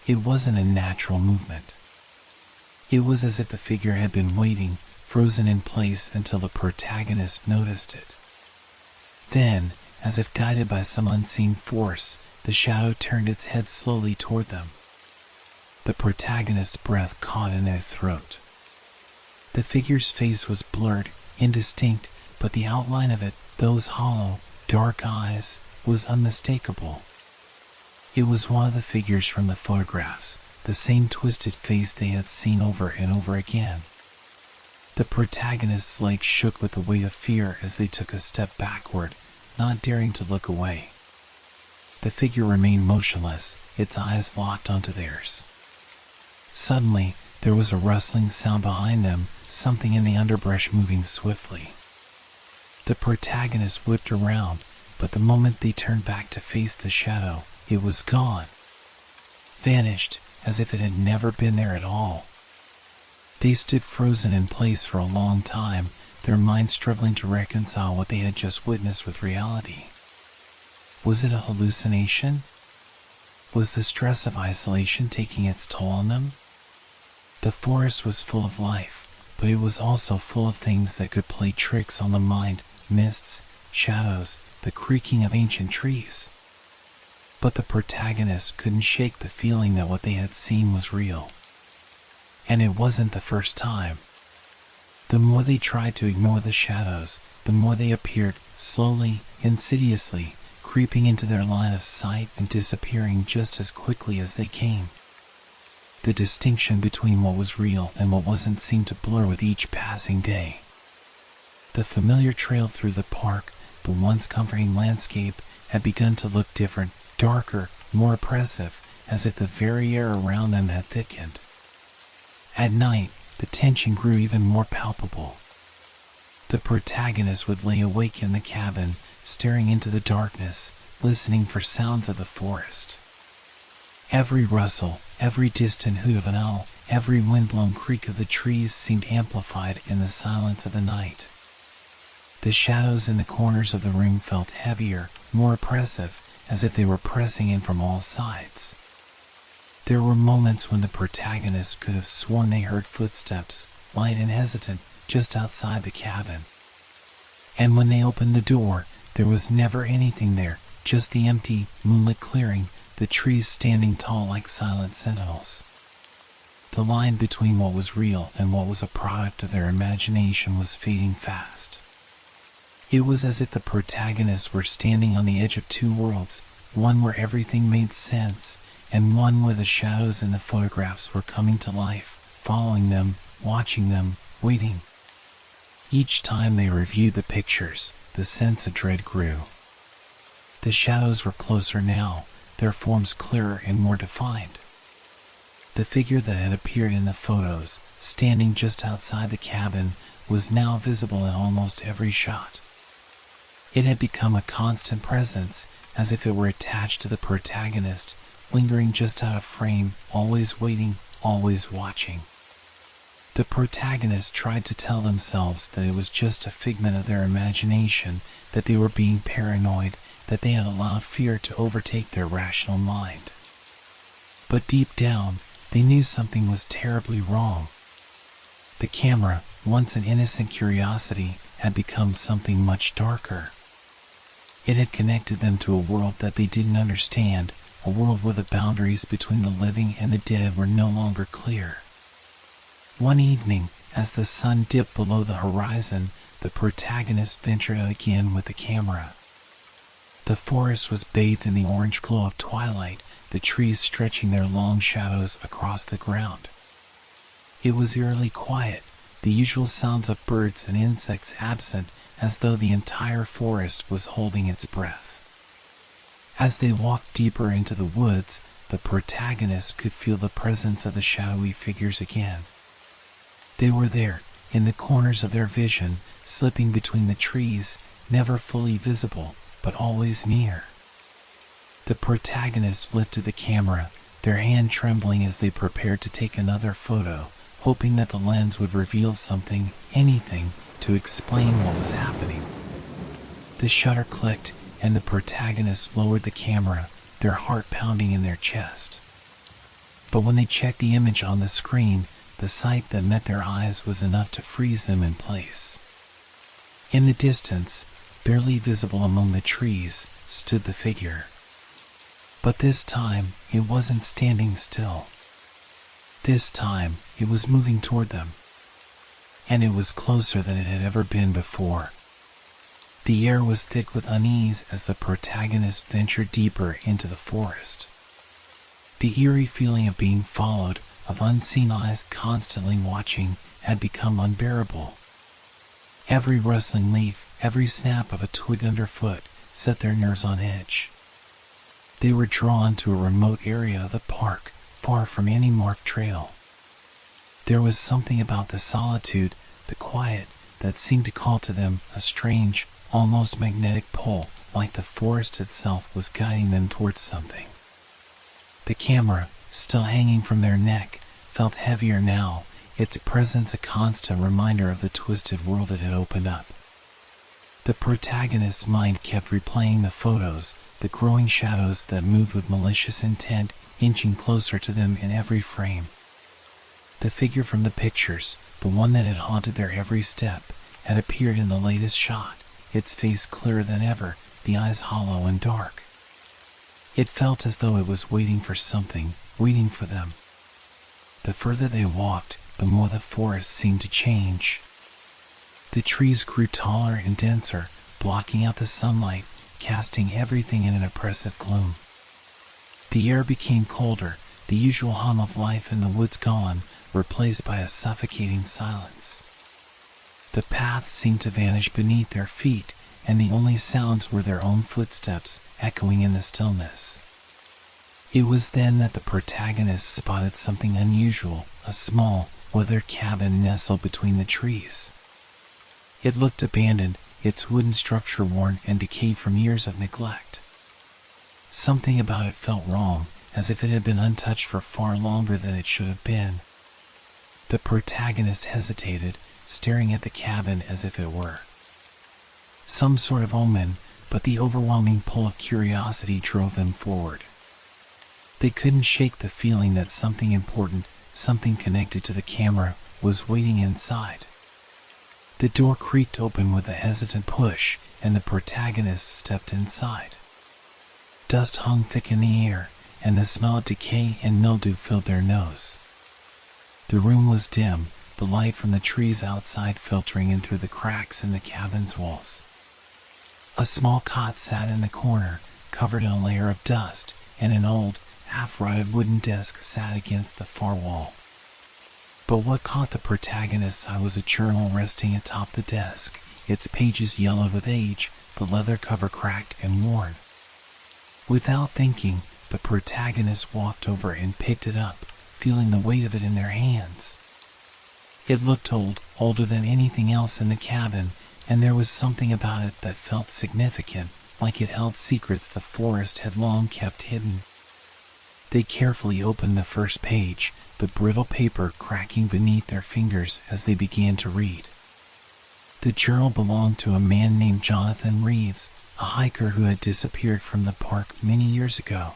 It wasn't a natural movement. It was as if the figure had been waiting, frozen in place until the protagonist noticed it. Then, as if guided by some unseen force, the shadow turned its head slowly toward them. The protagonist's breath caught in their throat. The figure's face was blurred, indistinct, but the outline of it, those hollow, dark eyes, was unmistakable. It was one of the figures from the photographs, the same twisted face they had seen over and over again. The protagonist's legs shook with the weight of fear as they took a step backward, not daring to look away. The figure remained motionless, its eyes locked onto theirs. Suddenly, there was a rustling sound behind them, something in the underbrush moving swiftly. The protagonist whipped around, but the moment they turned back to face the shadow, it was gone. Vanished, as if it had never been there at all. They stood frozen in place for a long time, their minds struggling to reconcile what they had just witnessed with reality. Was it a hallucination? Was the stress of isolation taking its toll on them? The forest was full of life, but it was also full of things that could play tricks on the mind: mists, shadows, the creaking of ancient trees. But the protagonist couldn't shake the feeling that what they had seen was real. And it wasn't the first time. The more they tried to ignore the shadows, the more they appeared, slowly, insidiously, creeping into their line of sight and disappearing just as quickly as they came. The distinction between what was real and what wasn't seemed to blur with each passing day. The familiar trail through the park, the once comforting landscape, had begun to look different, darker, more oppressive, as if the very air around them had thickened. At night, the tension grew even more palpable. The protagonist would lay awake in the cabin, staring into the darkness, listening for sounds of the forest. Every rustle, every distant hoot of an owl, every wind-blown creak of the trees seemed amplified in the silence of the night. The shadows in the corners of the room felt heavier, more oppressive, as if they were pressing in from all sides. There were moments when the protagonist could have sworn they heard footsteps, light and hesitant, just outside the cabin. And when they opened the door, there was never anything there, just the empty, moonlit clearing, the trees standing tall like silent sentinels. The line between what was real and what was a product of their imagination was fading fast. It was as if the protagonists were standing on the edge of two worlds, one where everything made sense, and one where the shadows in the photographs were coming to life, following them, watching them, waiting. Each time they reviewed the pictures, the sense of dread grew. The shadows were closer now, their forms clearer and more defined. The figure that had appeared in the photos, standing just outside the cabin, was now visible in almost every shot. It had become a constant presence, as if it were attached to the protagonist, lingering just out of frame, always waiting, always watching. The protagonists tried to tell themselves that it was just a figment of their imagination, that they were being paranoid, that they had allowed fear to overtake their rational mind. But deep down, they knew something was terribly wrong. The camera, once an innocent curiosity, had become something much darker. It had connected them to a world that they didn't understand, a world where the boundaries between the living and the dead were no longer clear. One evening, as the sun dipped below the horizon, the protagonist ventured out again with the camera. The forest was bathed in the orange glow of twilight, the trees stretching their long shadows across the ground. It was eerily quiet, the usual sounds of birds and insects absent, as though the entire forest was holding its breath. As they walked deeper into the woods, the protagonist could feel the presence of the shadowy figures again. They were there, in the corners of their vision, slipping between the trees, never fully visible, but always near. The protagonist lifted the camera, their hand trembling as they prepared to take another photo, hoping that the lens would reveal something, anything, to explain what was happening. The shutter clicked, and the protagonist lowered the camera, their heart pounding in their chest. But when they checked the image on the screen, the sight that met their eyes was enough to freeze them in place. In the distance, barely visible among the trees, stood the figure. But this time, it wasn't standing still. This time, it was moving toward them. And it was closer than it had ever been before. The air was thick with unease as the protagonist ventured deeper into the forest. The eerie feeling of being followed, of unseen eyes constantly watching, had become unbearable. Every rustling leaf, every snap of a twig underfoot, set their nerves on edge. They were drawn to a remote area of the park, far from any marked trail. There was something about the solitude, the quiet, that seemed to call to them a strange, almost magnetic pull, like the forest itself was guiding them towards something. The camera, still hanging from their neck, felt heavier now, its presence a constant reminder of the twisted world it had opened up. The protagonist's mind kept replaying the photos, the growing shadows that moved with malicious intent, inching closer to them in every frame. The figure from the pictures, the one that had haunted their every step, had appeared in the latest shot, its face clearer than ever, the eyes hollow and dark. It felt as though it was waiting for something, waiting for them. The further they walked, the more the forest seemed to change. The trees grew taller and denser, blocking out the sunlight, casting everything in an oppressive gloom. The air became colder, the usual hum of life in the woods gone, replaced by a suffocating silence. The path seemed to vanish beneath their feet, and the only sounds were their own footsteps echoing in the stillness. It was then that the protagonist spotted something unusual, a small, weathered cabin nestled between the trees. It looked abandoned, its wooden structure worn and decayed from years of neglect. Something about it felt wrong, as if it had been untouched for far longer than it should have been. The protagonist hesitated, staring at the cabin as if it were some sort of omen, but the overwhelming pull of curiosity drove them forward. They couldn't shake the feeling that something important, something connected to the camera, was waiting inside. The door creaked open with a hesitant push, and the protagonist stepped inside. Dust hung thick in the air, and the smell of decay and mildew filled their nose. The room was dim, the light from the trees outside filtering in through the cracks in the cabin's walls. A small cot sat in the corner, covered in a layer of dust, and an old, half-rotted wooden desk sat against the far wall. But what caught the protagonist's eye was a journal resting atop the desk, its pages yellowed with age, the leather cover cracked and worn. Without thinking, the protagonist walked over and picked it up, feeling the weight of it in their hands. It looked old, older than anything else in the cabin, and there was something about it that felt significant, like it held secrets the forest had long kept hidden. They carefully opened the first page, the brittle paper cracking beneath their fingers as they began to read. The journal belonged to a man named Jonathan Reeves, a hiker who had disappeared from the park many years ago.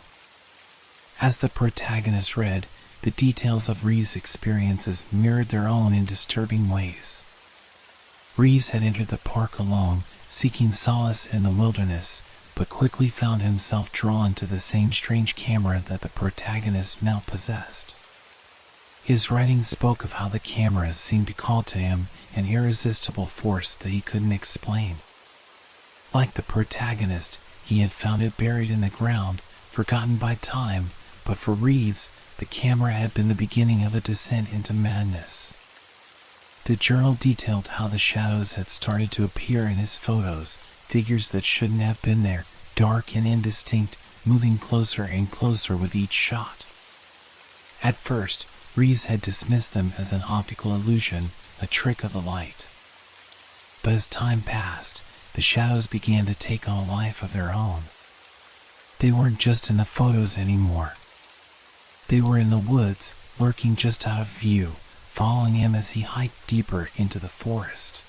As the protagonist read, the details of Reeves' experiences mirrored their own in disturbing ways. Reeves had entered the park alone, seeking solace in the wilderness, but quickly found himself drawn to the same strange camera that the protagonist now possessed. His writing spoke of how the camera seemed to call to him an irresistible force that he couldn't explain. Like the protagonist, he had found it buried in the ground, forgotten by time, but for Reeves, the camera had been the beginning of a descent into madness. The journal detailed how the shadows had started to appear in his photos, figures that shouldn't have been there, dark and indistinct, moving closer and closer with each shot. At first, Reeves had dismissed them as an optical illusion, a trick of the light. But as time passed, the shadows began to take on a life of their own. They weren't just in the photos anymore. They were in the woods, lurking just out of view, following him as he hiked deeper into the forest.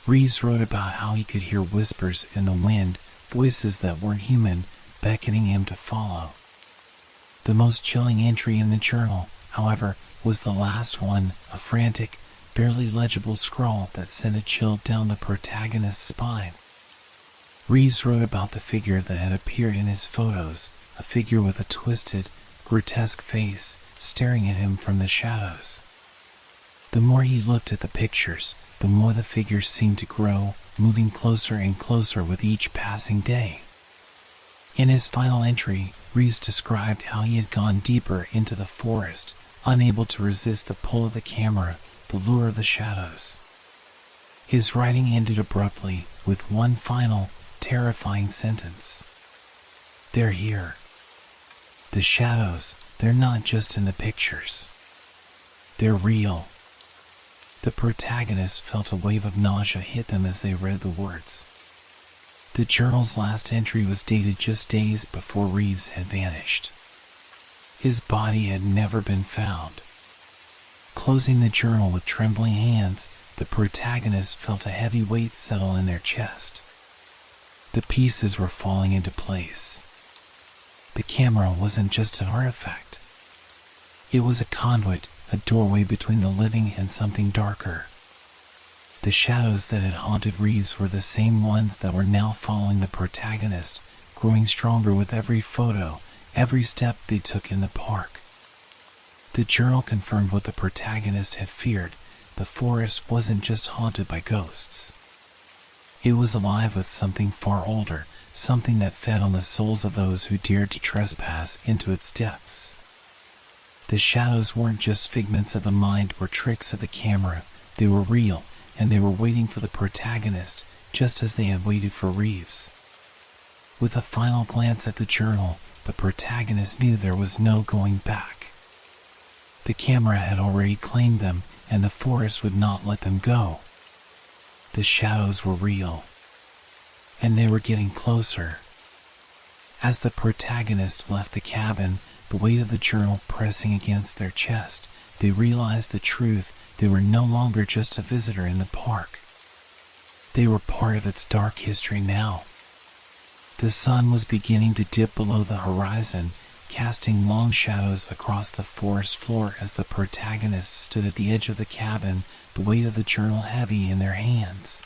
Reeves wrote about how he could hear whispers in the wind, voices that weren't human, beckoning him to follow. The most chilling entry in the journal, however, was the last one, a frantic, barely legible scrawl that sent a chill down the protagonist's spine. Reeves wrote about the figure that had appeared in his photos, a figure with a twisted, grotesque face, staring at him from the shadows. The more he looked at the pictures, the more the figure seemed to grow, moving closer and closer with each passing day. In his final entry, Reeves described how he had gone deeper into the forest, unable to resist the pull of the camera, the lure of the shadows. His writing ended abruptly with one final, terrifying sentence. They're here. The shadows, they're not just in the pictures. They're real. The protagonist felt a wave of nausea hit them as they read the words. The journal's last entry was dated just days before Reeves had vanished. His body had never been found. Closing the journal with trembling hands, the protagonist felt a heavy weight settle in their chest. The pieces were falling into place. The camera wasn't just an artifact. It was a conduit, a doorway between the living and something darker. The shadows that had haunted Reeves were the same ones that were now following the protagonist, growing stronger with every photo, every step they took in the park. The journal confirmed what the protagonist had feared. The forest wasn't just haunted by ghosts. It was alive with something far older, something that fed on the souls of those who dared to trespass into its depths. The shadows weren't just figments of the mind or tricks of the camera. They were real, and they were waiting for the protagonist, just as they had waited for Reeves. With a final glance at the journal, the protagonist knew there was no going back. The camera had already claimed them, and the forest would not let them go. The shadows were real, and they were getting closer. As the protagonist left the cabin, the weight of the journal pressing against their chest, they realized the truth. They were no longer just a visitor in the park. They were part of its dark history now. The sun was beginning to dip below the horizon, casting long shadows across the forest floor as the protagonists stood at the edge of the cabin, the weight of the journal heavy in their hands.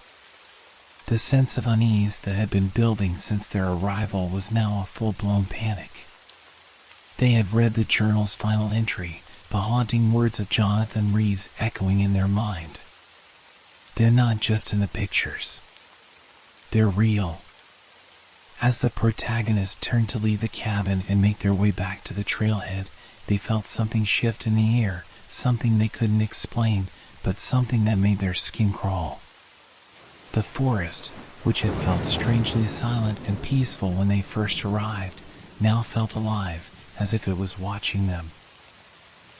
The sense of unease that had been building since their arrival was now a full-blown panic. They had read the journal's final entry, the haunting words of Jonathan Reeves echoing in their mind. They're not just in the pictures. They're real. As the protagonists turned to leave the cabin and make their way back to the trailhead, they felt something shift in the air, something they couldn't explain, but something that made their skin crawl. The forest, which had felt strangely silent and peaceful when they first arrived, now felt alive, as if it was watching them.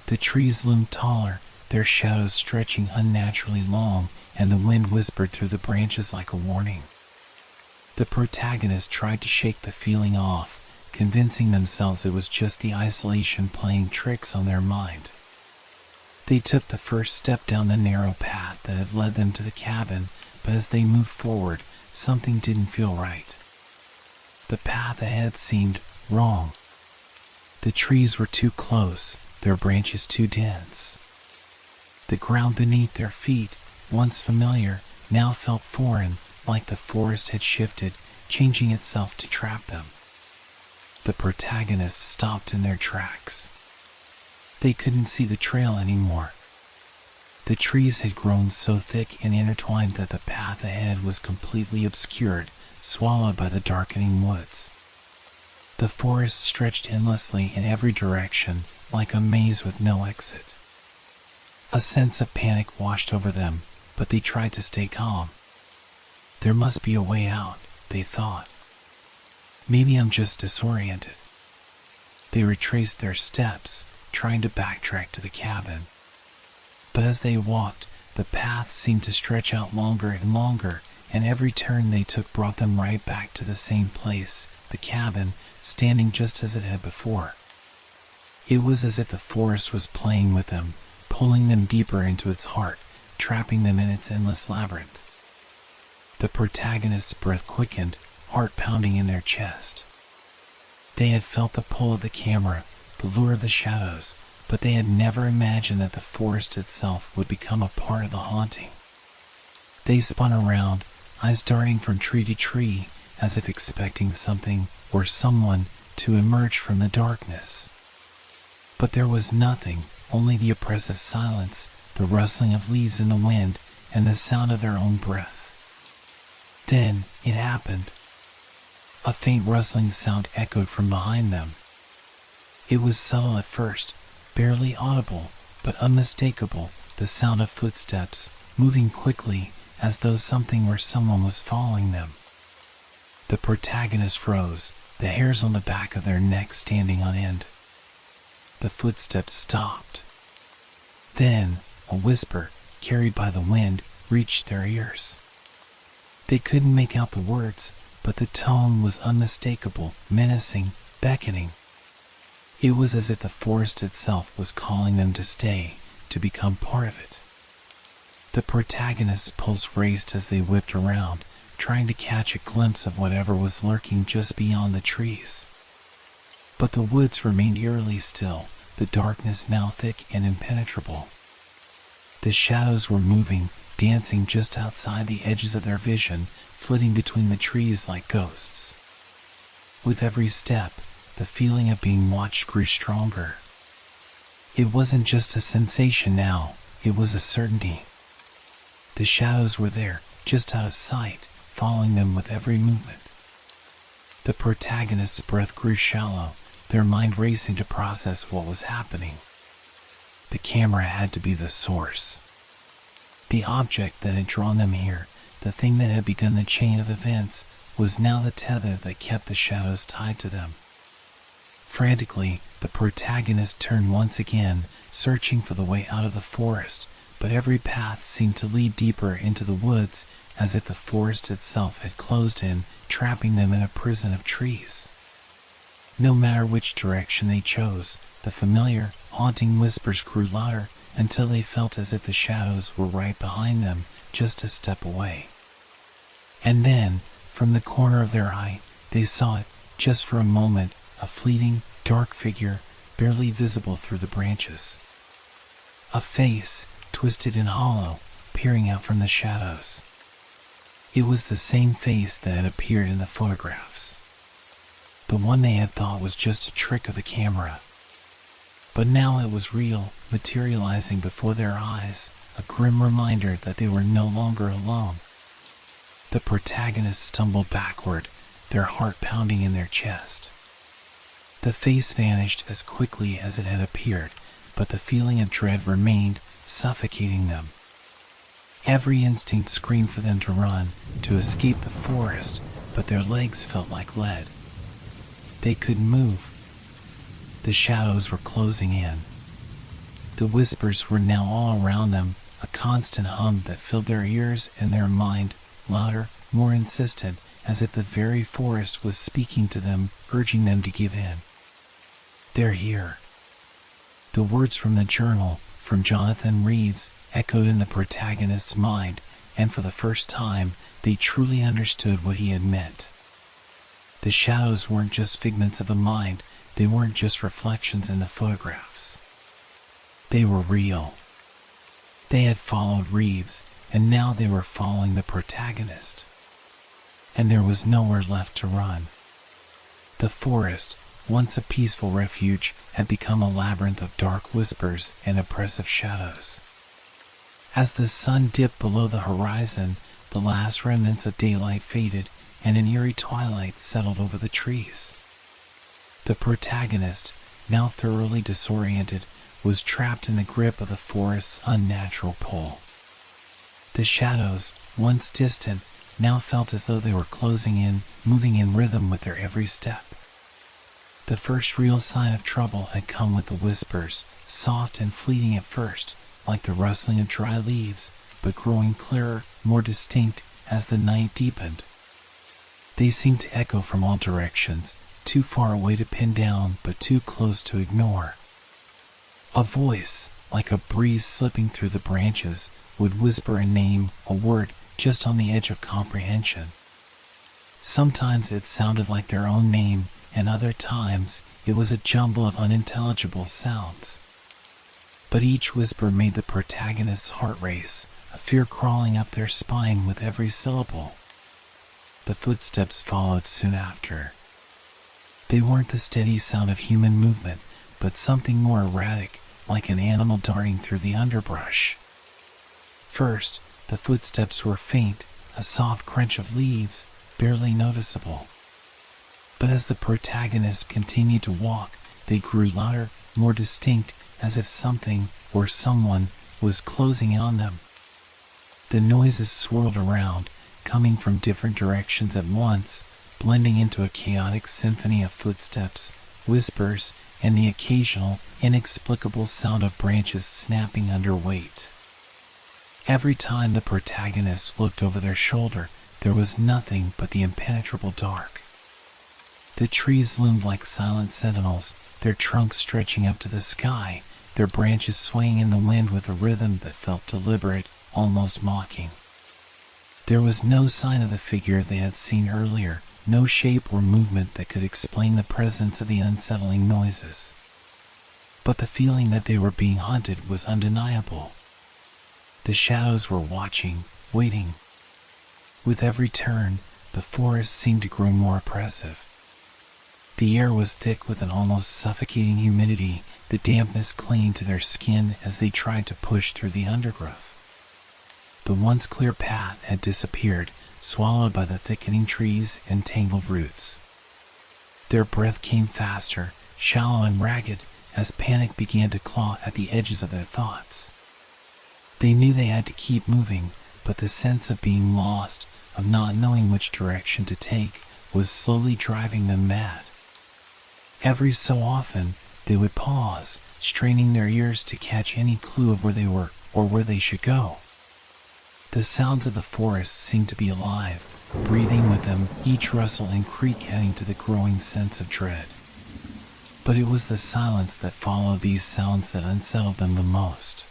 The trees loomed taller, their shadows stretching unnaturally long, and the wind whispered through the branches like a warning. The protagonist tried to shake the feeling off, convincing themselves it was just the isolation playing tricks on their mind. They took the first step down the narrow path that had led them to the cabin, but as they moved forward, something didn't feel right. The path ahead seemed wrong. The trees were too close, their branches too dense. The ground beneath their feet, once familiar, now felt foreign, like the forest had shifted, changing itself to trap them. The protagonists stopped in their tracks. They couldn't see the trail anymore. The trees had grown so thick and intertwined that the path ahead was completely obscured, swallowed by the darkening woods. The forest stretched endlessly in every direction, like a maze with no exit. A sense of panic washed over them, but they tried to stay calm. There must be a way out, they thought. Maybe I'm just disoriented. They retraced their steps, trying to backtrack to the cabin. But as they walked, the path seemed to stretch out longer and longer, and every turn they took brought them right back to the same place, the cabin, standing just as it had before. It was as if the forest was playing with them, pulling them deeper into its heart, trapping them in its endless labyrinth. The protagonist's breath quickened, heart pounding in their chest. They had felt the pull of the camera, the lure of the shadows, but they had never imagined that the forest itself would become a part of the haunting. They spun around, eyes darting from tree to tree, as if expecting something or someone to emerge from the darkness. But there was nothing, only the oppressive silence, the rustling of leaves in the wind, and the sound of their own breath. Then it happened. A faint rustling sound echoed from behind them. It was subtle at first, barely audible, but unmistakable, the sound of footsteps, moving quickly, as though something or someone was following them. The protagonist froze, the hairs on the back of their necks standing on end. The footsteps stopped. Then, a whisper, carried by the wind, reached their ears. They couldn't make out the words, but the tone was unmistakable, menacing, beckoning. It was as if the forest itself was calling them to stay, to become part of it. The protagonist's pulse raced as they whipped around, trying to catch a glimpse of whatever was lurking just beyond the trees. But the woods remained eerily still, the darkness now thick and impenetrable. The shadows were moving, dancing just outside the edges of their vision, flitting between the trees like ghosts. With every step, the feeling of being watched grew stronger. It wasn't just a sensation now, it was a certainty. The shadows were there, just out of sight, following them with every movement. The protagonist's breath grew shallow, their mind racing to process what was happening. The camera had to be the source. The object that had drawn them here, the thing that had begun the chain of events, was now the tether that kept the shadows tied to them. Frantically, the protagonist turned once again, searching for the way out of the forest, but every path seemed to lead deeper into the woods, as if the forest itself had closed in, trapping them in a prison of trees. No matter which direction they chose, the familiar, haunting whispers grew louder until they felt as if the shadows were right behind them, just a step away. And then, from the corner of their eye, they saw it, just for a moment, a fleeting, dark figure, barely visible through the branches. A face, twisted and hollow, peering out from the shadows. It was the same face that had appeared in the photographs. The one they had thought was just a trick of the camera. But now it was real, materializing before their eyes, a grim reminder that they were no longer alone. The protagonists stumbled backward, their heart pounding in their chest. The face vanished as quickly as it had appeared, but the feeling of dread remained, suffocating them. Every instinct screamed for them to run, to escape the forest, but their legs felt like lead. They couldn't move. The shadows were closing in. The whispers were now all around them, a constant hum that filled their ears and their mind, louder, more insistent, as if the very forest was speaking to them, urging them to give in. They're here. The words from the journal, from Jonathan Reeves, echoed in the protagonist's mind, and for the first time, they truly understood what he had meant. The shadows weren't just figments of the mind, they weren't just reflections in the photographs. They were real. They had followed Reeves, and now they were following the protagonist. And there was nowhere left to run. The forest, once a peaceful refuge, had become a labyrinth of dark whispers and oppressive shadows. As the sun dipped below the horizon, the last remnants of daylight faded, and an eerie twilight settled over the trees. The protagonist, now thoroughly disoriented, was trapped in the grip of the forest's unnatural pull. The shadows, once distant, now felt as though they were closing in, moving in rhythm with their every step. The first real sign of trouble had come with the whispers, soft and fleeting at first, like the rustling of dry leaves, but growing clearer, more distinct, as the night deepened. They seemed to echo from all directions, too far away to pin down, but too close to ignore. A voice, like a breeze slipping through the branches, would whisper a name, a word, just on the edge of comprehension. Sometimes it sounded like their own name, and other times it was a jumble of unintelligible sounds. But each whisper made the protagonist's heart race, a fear crawling up their spine with every syllable. The footsteps followed soon after. They weren't the steady sound of human movement, but something more erratic, like an animal darting through the underbrush. First, the footsteps were faint, a soft crunch of leaves, barely noticeable. But as the protagonist continued to walk, they grew louder, more distinct, as if something, or someone, was closing in on them. The noises swirled around, coming from different directions at once, blending into a chaotic symphony of footsteps, whispers, and the occasional, inexplicable sound of branches snapping under weight. Every time the protagonist looked over their shoulder, there was nothing but the impenetrable dark. The trees loomed like silent sentinels, their trunks stretching up to the sky, their branches swaying in the wind with a rhythm that felt deliberate, almost mocking. There was no sign of the figure they had seen earlier, no shape or movement that could explain the presence of the unsettling noises. But the feeling that they were being hunted was undeniable. The shadows were watching, waiting. With every turn, the forest seemed to grow more oppressive. The air was thick with an almost suffocating humidity, the dampness clinging to their skin as they tried to push through the undergrowth. The once clear path had disappeared, swallowed by the thickening trees and tangled roots. Their breath came faster, shallow and ragged, as panic began to claw at the edges of their thoughts. They knew they had to keep moving, but the sense of being lost, of not knowing which direction to take, was slowly driving them mad. Every so often, they would pause, straining their ears to catch any clue of where they were or where they should go. The sounds of the forest seemed to be alive, breathing with them, each rustle and creak adding to the growing sense of dread. But it was the silence that followed these sounds that unsettled them the most.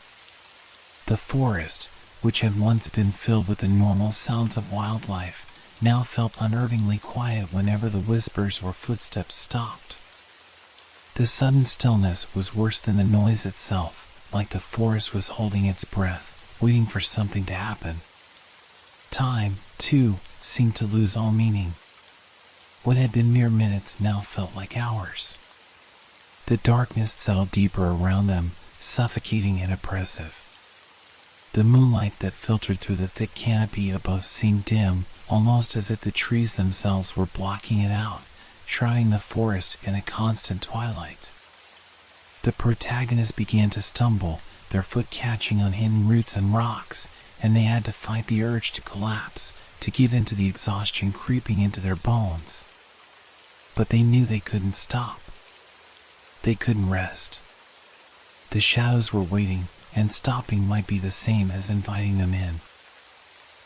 The forest, which had once been filled with the normal sounds of wildlife, now felt unnervingly quiet whenever the whispers or footsteps stopped. The sudden stillness was worse than the noise itself, like the forest was holding its breath, waiting for something to happen. Time, too, seemed to lose all meaning. What had been mere minutes now felt like hours. The darkness settled deeper around them, suffocating and oppressive. The moonlight that filtered through the thick canopy above seemed dim, almost as if the trees themselves were blocking it out, shrouding the forest in a constant twilight. The protagonists began to stumble, their foot catching on hidden roots and rocks, and they had to fight the urge to collapse, to give in to the exhaustion creeping into their bones. But they knew they couldn't stop. They couldn't rest. The shadows were waiting, and stopping might be the same as inviting them in.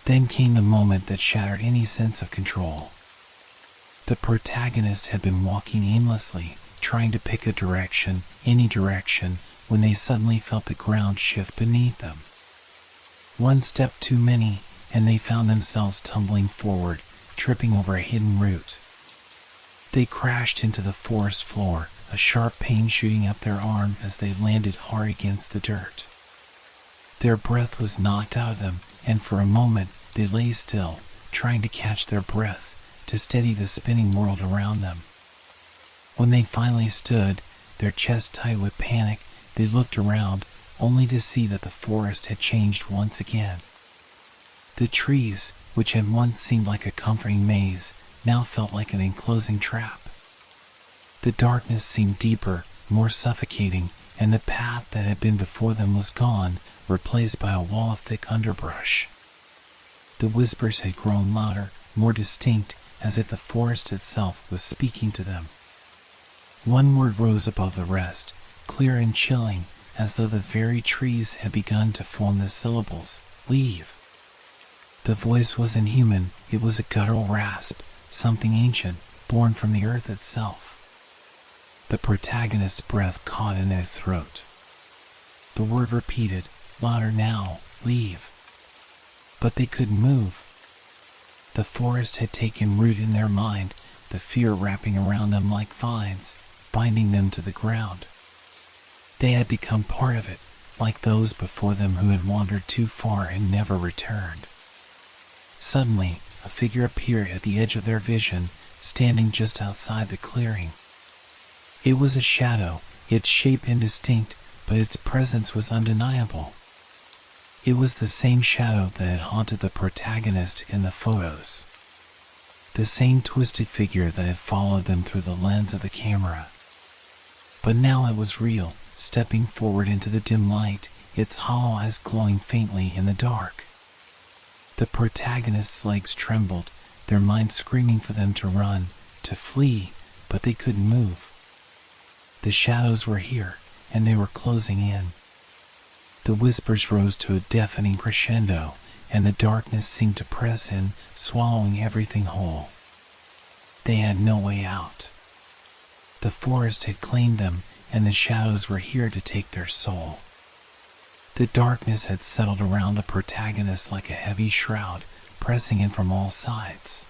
Then came the moment that shattered any sense of control. The protagonist had been walking aimlessly, trying to pick a direction, any direction, when they suddenly felt the ground shift beneath them. One step too many, and they found themselves tumbling forward, tripping over a hidden root. They crashed into the forest floor, a sharp pain shooting up their arm as they landed hard against the dirt. Their breath was knocked out of them, and for a moment they lay still, trying to catch their breath, to steady the spinning world around them. When they finally stood, their chests tight with panic, they looked around, only to see that the forest had changed once again. The trees, which had once seemed like a comforting maze, now felt like an enclosing trap. The darkness seemed deeper, more suffocating, and the path that had been before them was gone, replaced by a wall of thick underbrush. The whispers had grown louder, more distinct, as if the forest itself was speaking to them. One word rose above the rest, clear and chilling, as though the very trees had begun to form the syllables, "Leave." The voice wasn't human, it was a guttural rasp, something ancient, born from the earth itself. The protagonist's breath caught in their throat. The word repeated, louder now, "Leave." But they couldn't move. The forest had taken root in their mind, the fear wrapping around them like vines, binding them to the ground. They had become part of it, like those before them who had wandered too far and never returned. Suddenly, a figure appeared at the edge of their vision, standing just outside the clearing. It was a shadow, its shape indistinct, but its presence was undeniable. It was the same shadow that had haunted the protagonist in the photos. The same twisted figure that had followed them through the lens of the camera. But now it was real, stepping forward into the dim light, its hollow eyes glowing faintly in the dark. The protagonist's legs trembled, their minds screaming for them to run, to flee, but they couldn't move. The shadows were here, and they were closing in. The whispers rose to a deafening crescendo, and the darkness seemed to press in, swallowing everything whole. They had no way out. The forest had claimed them, and the shadows were here to take their soul. The darkness had settled around the protagonist like a heavy shroud, pressing in from all sides.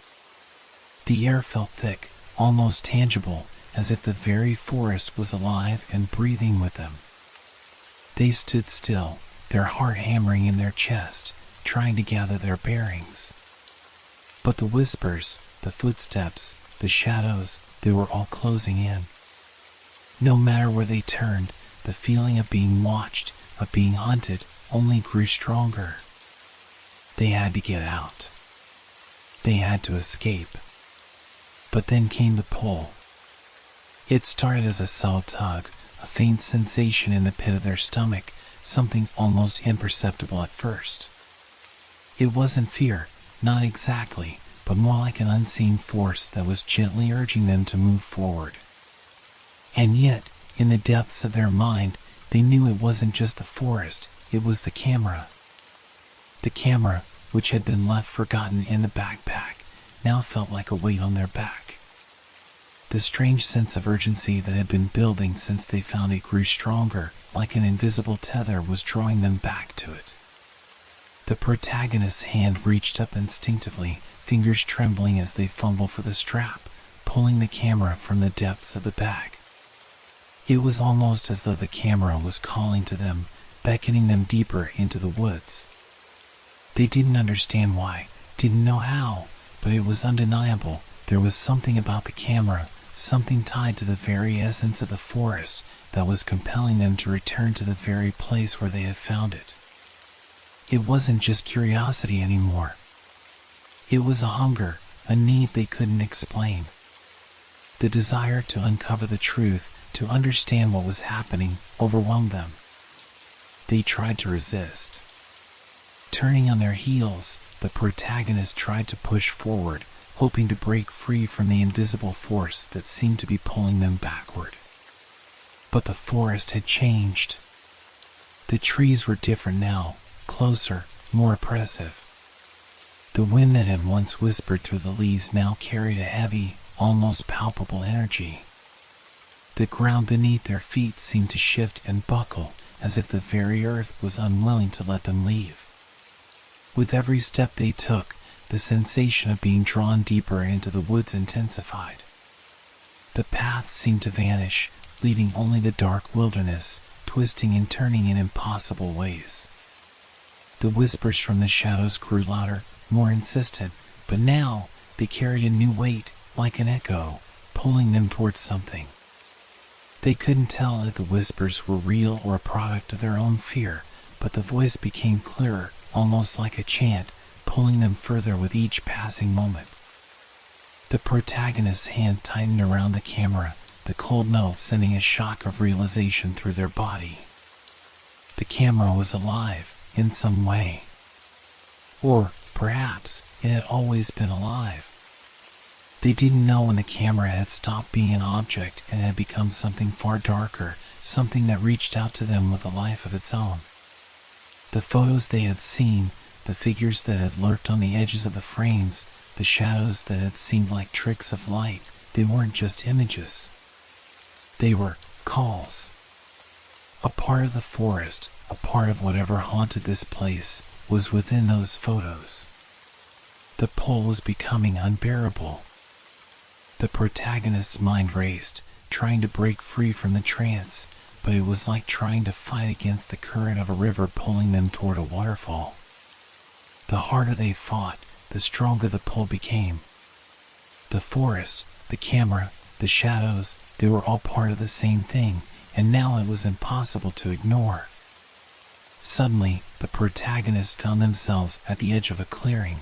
The air felt thick, almost tangible, as if the very forest was alive and breathing with them. They stood still, their heart hammering in their chest, trying to gather their bearings. But the whispers, the footsteps, the shadows, they were all closing in. No matter where they turned, the feeling of being watched, of being hunted, only grew stronger. They had to get out. They had to escape. But then came the pull. It started as a subtle tug, a faint sensation in the pit of their stomach, something almost imperceptible at first. It wasn't fear, not exactly, but more like an unseen force that was gently urging them to move forward. And yet, in the depths of their mind, they knew it wasn't just the forest, it was the camera. The camera, which had been left forgotten in the backpack, now felt like a weight on their back. The strange sense of urgency that had been building since they found it grew stronger, like an invisible tether was drawing them back to it. The protagonist's hand reached up instinctively, fingers trembling as they fumbled for the strap, pulling the camera from the depths of the bag. It was almost as though the camera was calling to them, beckoning them deeper into the woods. They didn't understand why, didn't know how, but it was undeniable. There was something about the camera, something tied to the very essence of the forest, that was compelling them to return to the very place where they had found it. It wasn't just curiosity anymore. It was a hunger, a need they couldn't explain. The desire to uncover the truth, to understand what was happening, overwhelmed them. They tried to resist. Turning on their heels, the protagonist tried to push forward, hoping to break free from the invisible force that seemed to be pulling them backward. But the forest had changed. The trees were different now, closer, more oppressive. The wind that had once whispered through the leaves now carried a heavy, almost palpable energy. The ground beneath their feet seemed to shift and buckle, as if the very earth was unwilling to let them leave. With every step they took, the sensation of being drawn deeper into the woods intensified. The path seemed to vanish, leaving only the dark wilderness, twisting and turning in impossible ways. The whispers from the shadows grew louder, more insistent, but now they carried a new weight, like an echo, pulling them towards something. They couldn't tell if the whispers were real or a product of their own fear, but the voice became clearer, almost like a chant, pulling them further with each passing moment. The protagonist's hand tightened around the camera, the cold note sending a shock of realization through their body. The camera was alive, in some way. Or, perhaps, it had always been alive. They didn't know when the camera had stopped being an object and had become something far darker, something that reached out to them with a life of its own. The photos they had seen, the figures that had lurked on the edges of the frames, the shadows that had seemed like tricks of light, they weren't just images. They were calls. A part of the forest, a part of whatever haunted this place, was within those photos. The pull was becoming unbearable. The protagonist's mind raced, trying to break free from the trance, but it was like trying to fight against the current of a river pulling them toward a waterfall. The harder they fought, the stronger the pull became. The forest, the camera, the shadows, they were all part of the same thing, and now it was impossible to ignore. Suddenly, the protagonists found themselves at the edge of a clearing.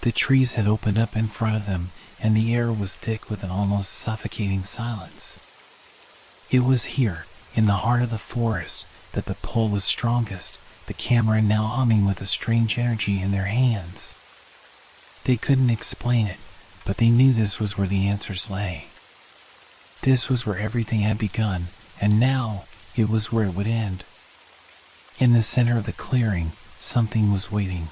The trees had opened up in front of them, and the air was thick with an almost suffocating silence. It was here, in the heart of the forest, that the pull was strongest, the camera now humming with a strange energy in their hands. They couldn't explain it, but they knew this was where the answers lay. This was where everything had begun, and now it was where it would end. In the center of the clearing, something was waiting.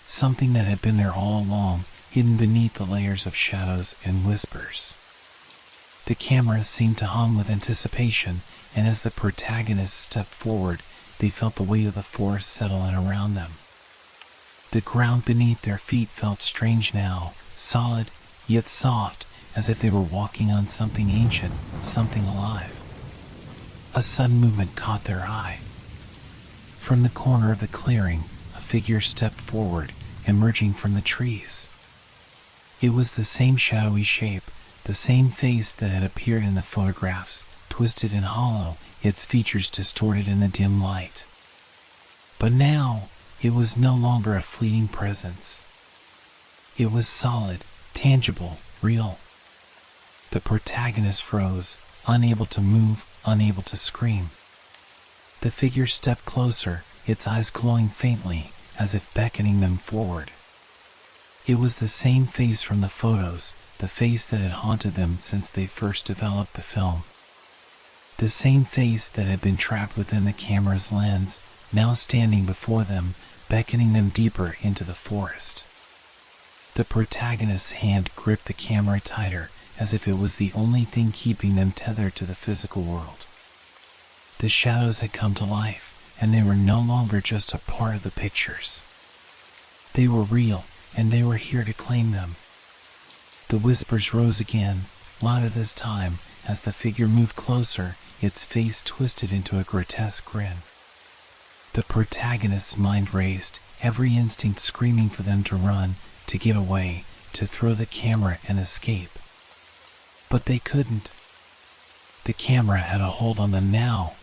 Something that had been there all along, hidden beneath the layers of shadows and whispers. The camera seemed to hum with anticipation, and as the protagonists stepped forward, they felt the weight of the forest settle in around them. The ground beneath their feet felt strange now, solid, yet soft, as if they were walking on something ancient, something alive. A sudden movement caught their eye. From the corner of the clearing, a figure stepped forward, emerging from the trees. It was the same shadowy shape, the same face that had appeared in the photographs, twisted and hollow, its features distorted in the dim light. But now, it was no longer a fleeting presence. It was solid, tangible, real. The protagonist froze, unable to move, unable to scream. The figure stepped closer, its eyes glowing faintly, as if beckoning them forward. It was the same face from the photos, the face that had haunted them since they first developed the film. The same face that had been trapped within the camera's lens, now standing before them, beckoning them deeper into the forest. The protagonist's hand gripped the camera tighter, as if it was the only thing keeping them tethered to the physical world. The shadows had come to life, and they were no longer just a part of the pictures. They were real, and they were here to claim them. The whispers rose again, louder this time, as the figure moved closer, its face twisted into a grotesque grin. The protagonist's mind raced, every instinct screaming for them to run, to get away, to throw the camera and escape. But they couldn't. The camera had a hold on them now,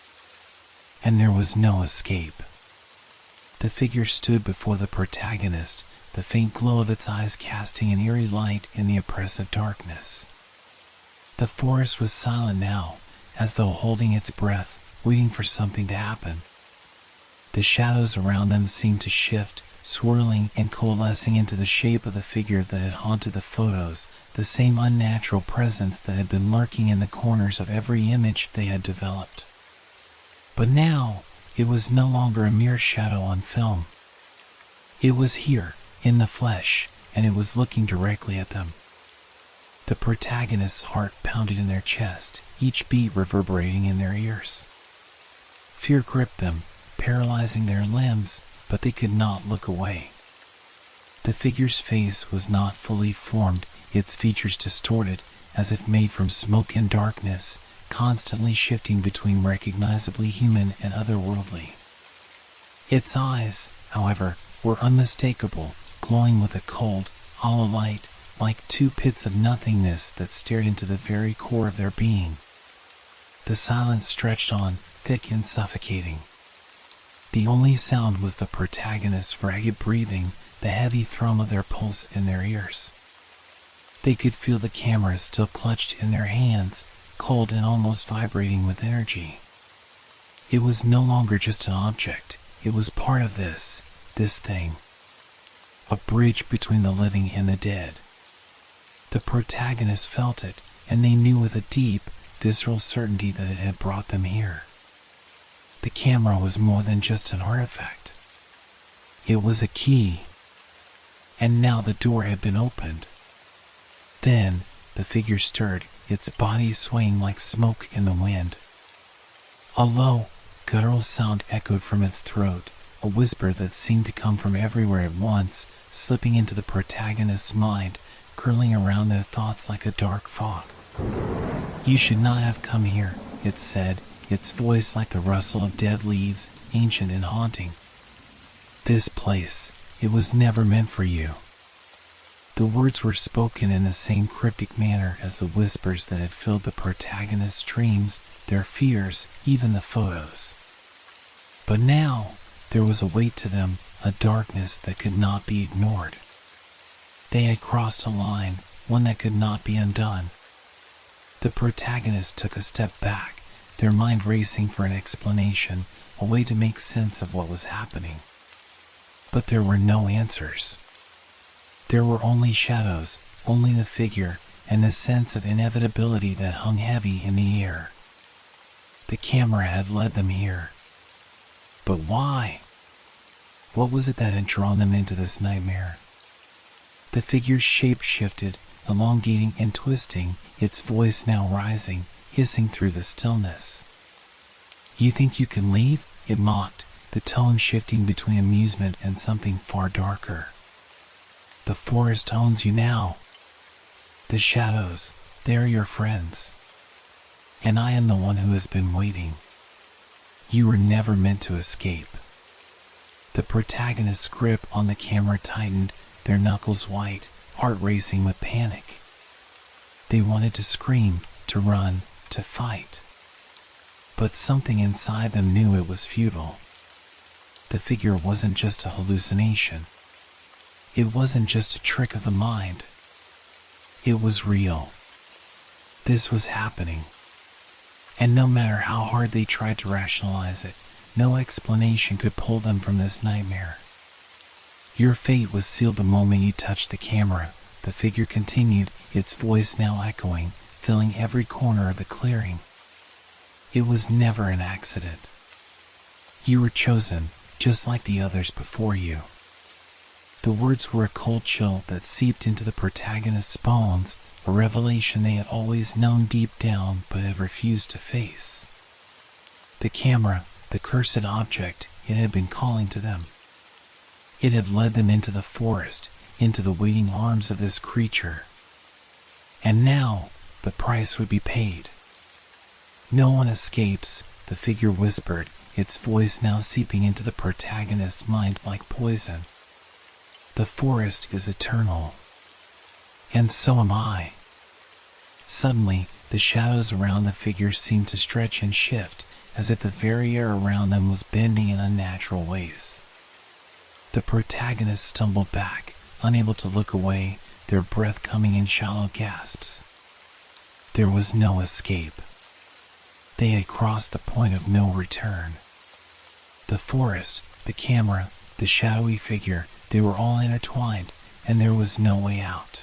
and there was no escape. The figure stood before the protagonist, the faint glow of its eyes casting an eerie light in the oppressive darkness. The forest was silent now, as though holding its breath, waiting for something to happen. The shadows around them seemed to shift, swirling and coalescing into the shape of the figure that had haunted the photos, the same unnatural presence that had been lurking in the corners of every image they had developed. But now, it was no longer a mere shadow on film. It was here, in the flesh, and it was looking directly at them. The protagonist's heart pounded in their chest, each beat reverberating in their ears. Fear gripped them, paralyzing their limbs, but they could not look away. The figure's face was not fully formed, its features distorted, as if made from smoke and darkness, constantly shifting between recognizably human and otherworldly. Its eyes, however, were unmistakable, glowing with a cold, hollow light, like two pits of nothingness that stared into the very core of their being. The silence stretched on, thick and suffocating. The only sound was the protagonist's ragged breathing, the heavy thrum of their pulse in their ears. They could feel the camera still clutched in their hands, cold and almost vibrating with energy. It was no longer just an object, it was part of this thing. A bridge between the living and the dead. The protagonist felt it, and they knew with a deep, visceral certainty that it had brought them here. The camera was more than just an artifact. It was a key. And now the door had been opened. Then, the figure stirred, its body swaying like smoke in the wind. A low, guttural sound echoed from its throat, a whisper that seemed to come from everywhere at once, slipping into the protagonist's mind, curling around their thoughts like a dark fog. "You should not have come here," it said, its voice like the rustle of dead leaves, ancient and haunting. "This place, it was never meant for you." The words were spoken in the same cryptic manner as the whispers that had filled the protagonist's dreams, their fears, even the photos. But now, there was a weight to them, a darkness that could not be ignored. They had crossed a line, one that could not be undone. The protagonist took a step back, their mind racing for an explanation, a way to make sense of what was happening. But there were no answers. There were only shadows, only the figure, and the sense of inevitability that hung heavy in the air. The camera had led them here. But why? What was it that had drawn them into this nightmare? The figure's shape shifted, elongating and twisting, its voice now rising, hissing through the stillness. "You think you can leave?" it mocked, the tone shifting between amusement and something far darker. "The forest owns you now. The shadows, they are your friends. And I am the one who has been waiting. You were never meant to escape." The protagonist's grip on the camera tightened, their knuckles white, heart racing with panic. They wanted to scream, to run, to fight. But something inside them knew it was futile. The figure wasn't just a hallucination. It wasn't just a trick of the mind. It was real. This was happening. And no matter how hard they tried to rationalize it, no explanation could pull them from this nightmare. "Your fate was sealed the moment you touched the camera," the figure continued, its voice now echoing, filling every corner of the clearing. "It was never an accident. You were chosen, just like the others before you." The words were a cold chill that seeped into the protagonist's bones, a revelation they had always known deep down but had refused to face. The camera, the cursed object, it had been calling to them. It had led them into the forest, into the waiting arms of this creature. And now, the price would be paid. "No one escapes," the figure whispered, its voice now seeping into the protagonist's mind like poison. "The forest is eternal. And so am I." Suddenly, the shadows around the figure seemed to stretch and shift, as if the very air around them was bending in unnatural ways. The protagonist stumbled back, unable to look away, their breath coming in shallow gasps. There was no escape. They had crossed the point of no return. The forest, the camera, the shadowy figure, they were all intertwined, and there was no way out.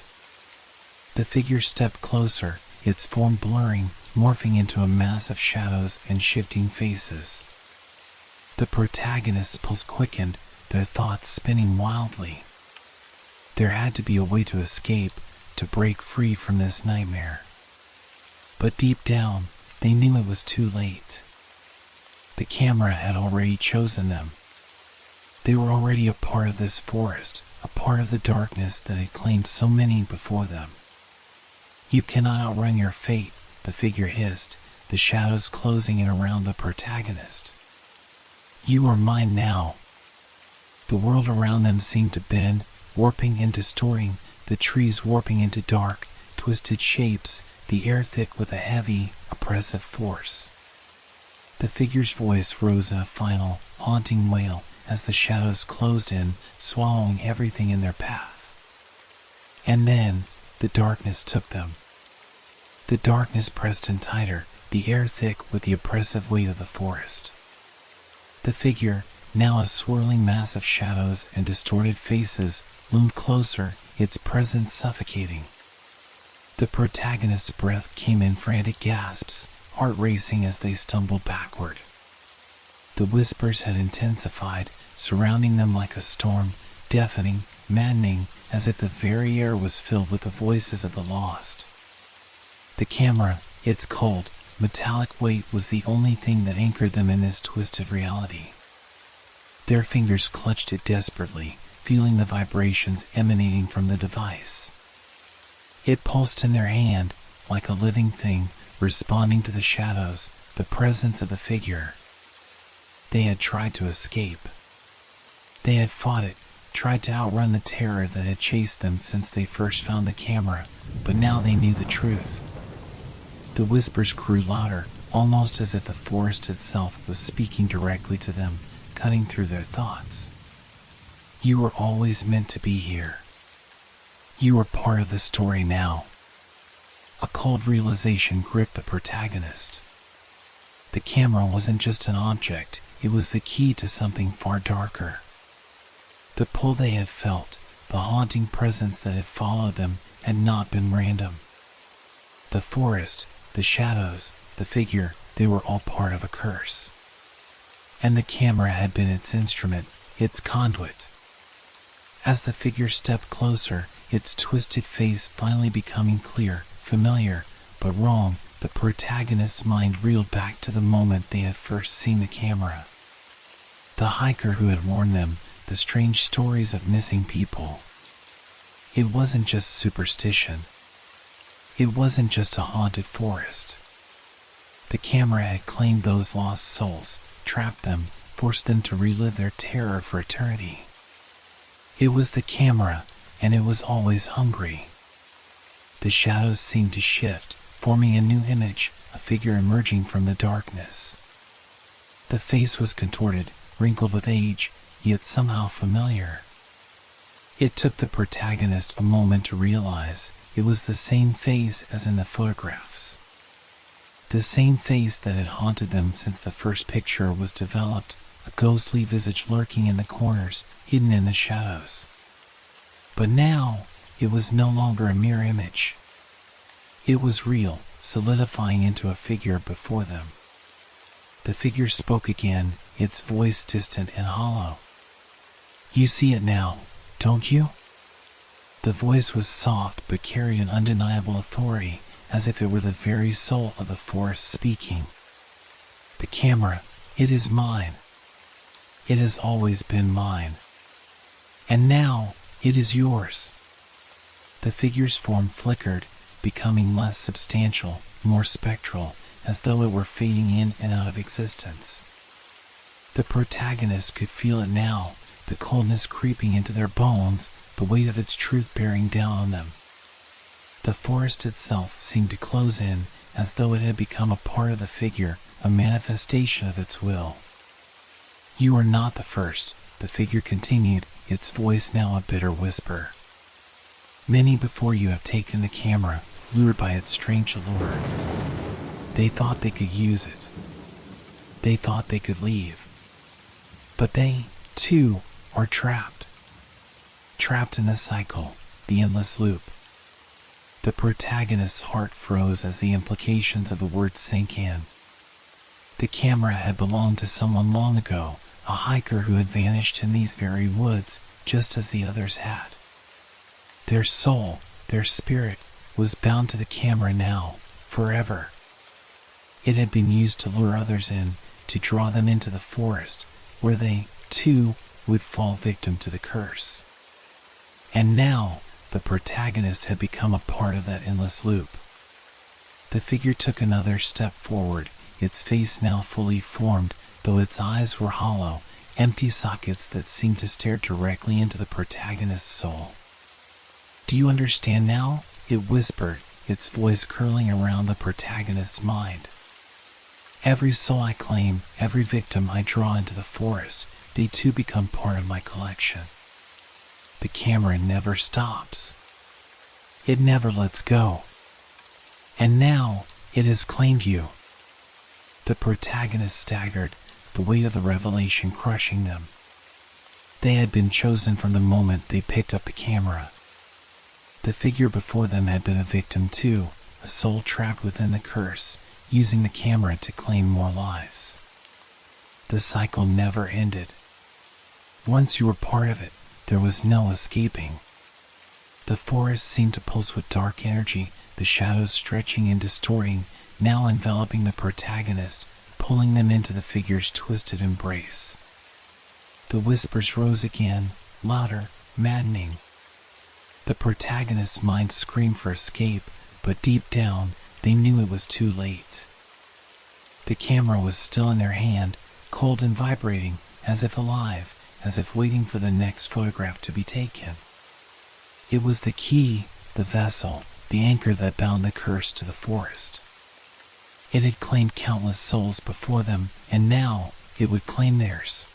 The figure stepped closer, its form blurring, morphing into a mass of shadows and shifting faces. The protagonist's pulse quickened, their thoughts spinning wildly. There had to be a way to escape, to break free from this nightmare. But deep down, they knew it was too late. The camera had already chosen them. They were already a part of this forest, a part of the darkness that had claimed so many before them. "You cannot outrun your fate," the figure hissed, the shadows closing in around the protagonist. "You are mine now." The world around them seemed to bend, warping and distorting, the trees warping into dark, twisted shapes, the air thick with a heavy, oppressive force. The figure's voice rose in a final, haunting wail as the shadows closed in, swallowing everything in their path. And then, the darkness took them. The darkness pressed in tighter, the air thick with the oppressive weight of the forest. The figure, now a swirling mass of shadows and distorted faces, loomed closer, its presence suffocating. The protagonist's breath came in frantic gasps, heart racing as they stumbled backward. The whispers had intensified, surrounding them like a storm, deafening, maddening, as if the very air was filled with the voices of the lost. The camera, its cold, metallic weight was the only thing that anchored them in this twisted reality. Their fingers clutched it desperately, feeling the vibrations emanating from the device. It pulsed in their hand, like a living thing, responding to the shadows, the presence of the figure. They had tried to escape. They had fought it, tried to outrun the terror that had chased them since they first found the camera, but now they knew the truth. The whispers grew louder, almost as if the forest itself was speaking directly to them, cutting through their thoughts. "You were always meant to be here. You are part of the story now." A cold realization gripped the protagonist. The camera wasn't just an object, it was the key to something far darker. The pull they had felt, the haunting presence that had followed them, had not been random. The forest, the shadows, the figure, they were all part of a curse. And the camera had been its instrument, its conduit. As the figure stepped closer, its twisted face finally becoming clear, familiar, but wrong. The protagonist's mind reeled back to the moment they had first seen the camera. The hiker who had warned them, the strange stories of missing people. It wasn't just superstition. It wasn't just a haunted forest. The camera had claimed those lost souls, trapped them, forced them to relive their terror for eternity. It was the camera, and it was always hungry. The shadows seemed to shift, forming a new image, a figure emerging from the darkness. The face was contorted, wrinkled with age, yet somehow familiar. It took the protagonist a moment to realize it was the same face as in the photographs. The same face that had haunted them since the first picture was developed, a ghostly visage lurking in the corners, hidden in the shadows. But now, it was no longer a mere image. It was real, solidifying into a figure before them. The figure spoke again, its voice distant and hollow. "You see it now, don't you?" The voice was soft but carried an undeniable authority, as if it were the very soul of the forest speaking. "The camera, it is mine. It has always been mine. And now, it is yours." The figure's form flickered, becoming less substantial, more spectral, as though it were fading in and out of existence. The protagonist could feel it now, the coldness creeping into their bones, the weight of its truth bearing down on them. The forest itself seemed to close in, as though it had become a part of the figure, a manifestation of its will. "You are not the first," the figure continued, its voice now a bitter whisper. "Many before you have taken the camera, lured by its strange allure. They thought they could use it. They thought they could leave. But they, too, are trapped. Trapped in the cycle, the endless loop." The protagonist's heart froze as the implications of the words sank in. The camera had belonged to someone long ago, a hiker who had vanished in these very woods, just as the others had. Their soul, their spirit, was bound to the camera now, forever. It had been used to lure others in, to draw them into the forest, where they, too, would fall victim to the curse. And now, the protagonist had become a part of that endless loop. The figure took another step forward, its face now fully formed, though its eyes were hollow, empty sockets that seemed to stare directly into the protagonist's soul. "Do you understand now?" it whispered, its voice curling around the protagonist's mind. "Every soul I claim, every victim I draw into the forest, they too become part of my collection. The camera never stops. It never lets go. And now, it has claimed you." The protagonist staggered, the weight of the revelation crushing them. They had been chosen from the moment they picked up the camera. The figure before them had been a victim too, a soul trapped within the curse, using the camera to claim more lives. The cycle never ended. Once you were part of it, there was no escaping. The forest seemed to pulse with dark energy, the shadows stretching and distorting, now enveloping the protagonist, pulling them into the figure's twisted embrace. The whispers rose again, louder, maddening. The protagonist's mind screamed for escape, but deep down, they knew it was too late. The camera was still in their hand, cold and vibrating, as if alive, as if waiting for the next photograph to be taken. It was the key, the vessel, the anchor that bound the curse to the forest. It had claimed countless souls before them, and now it would claim theirs.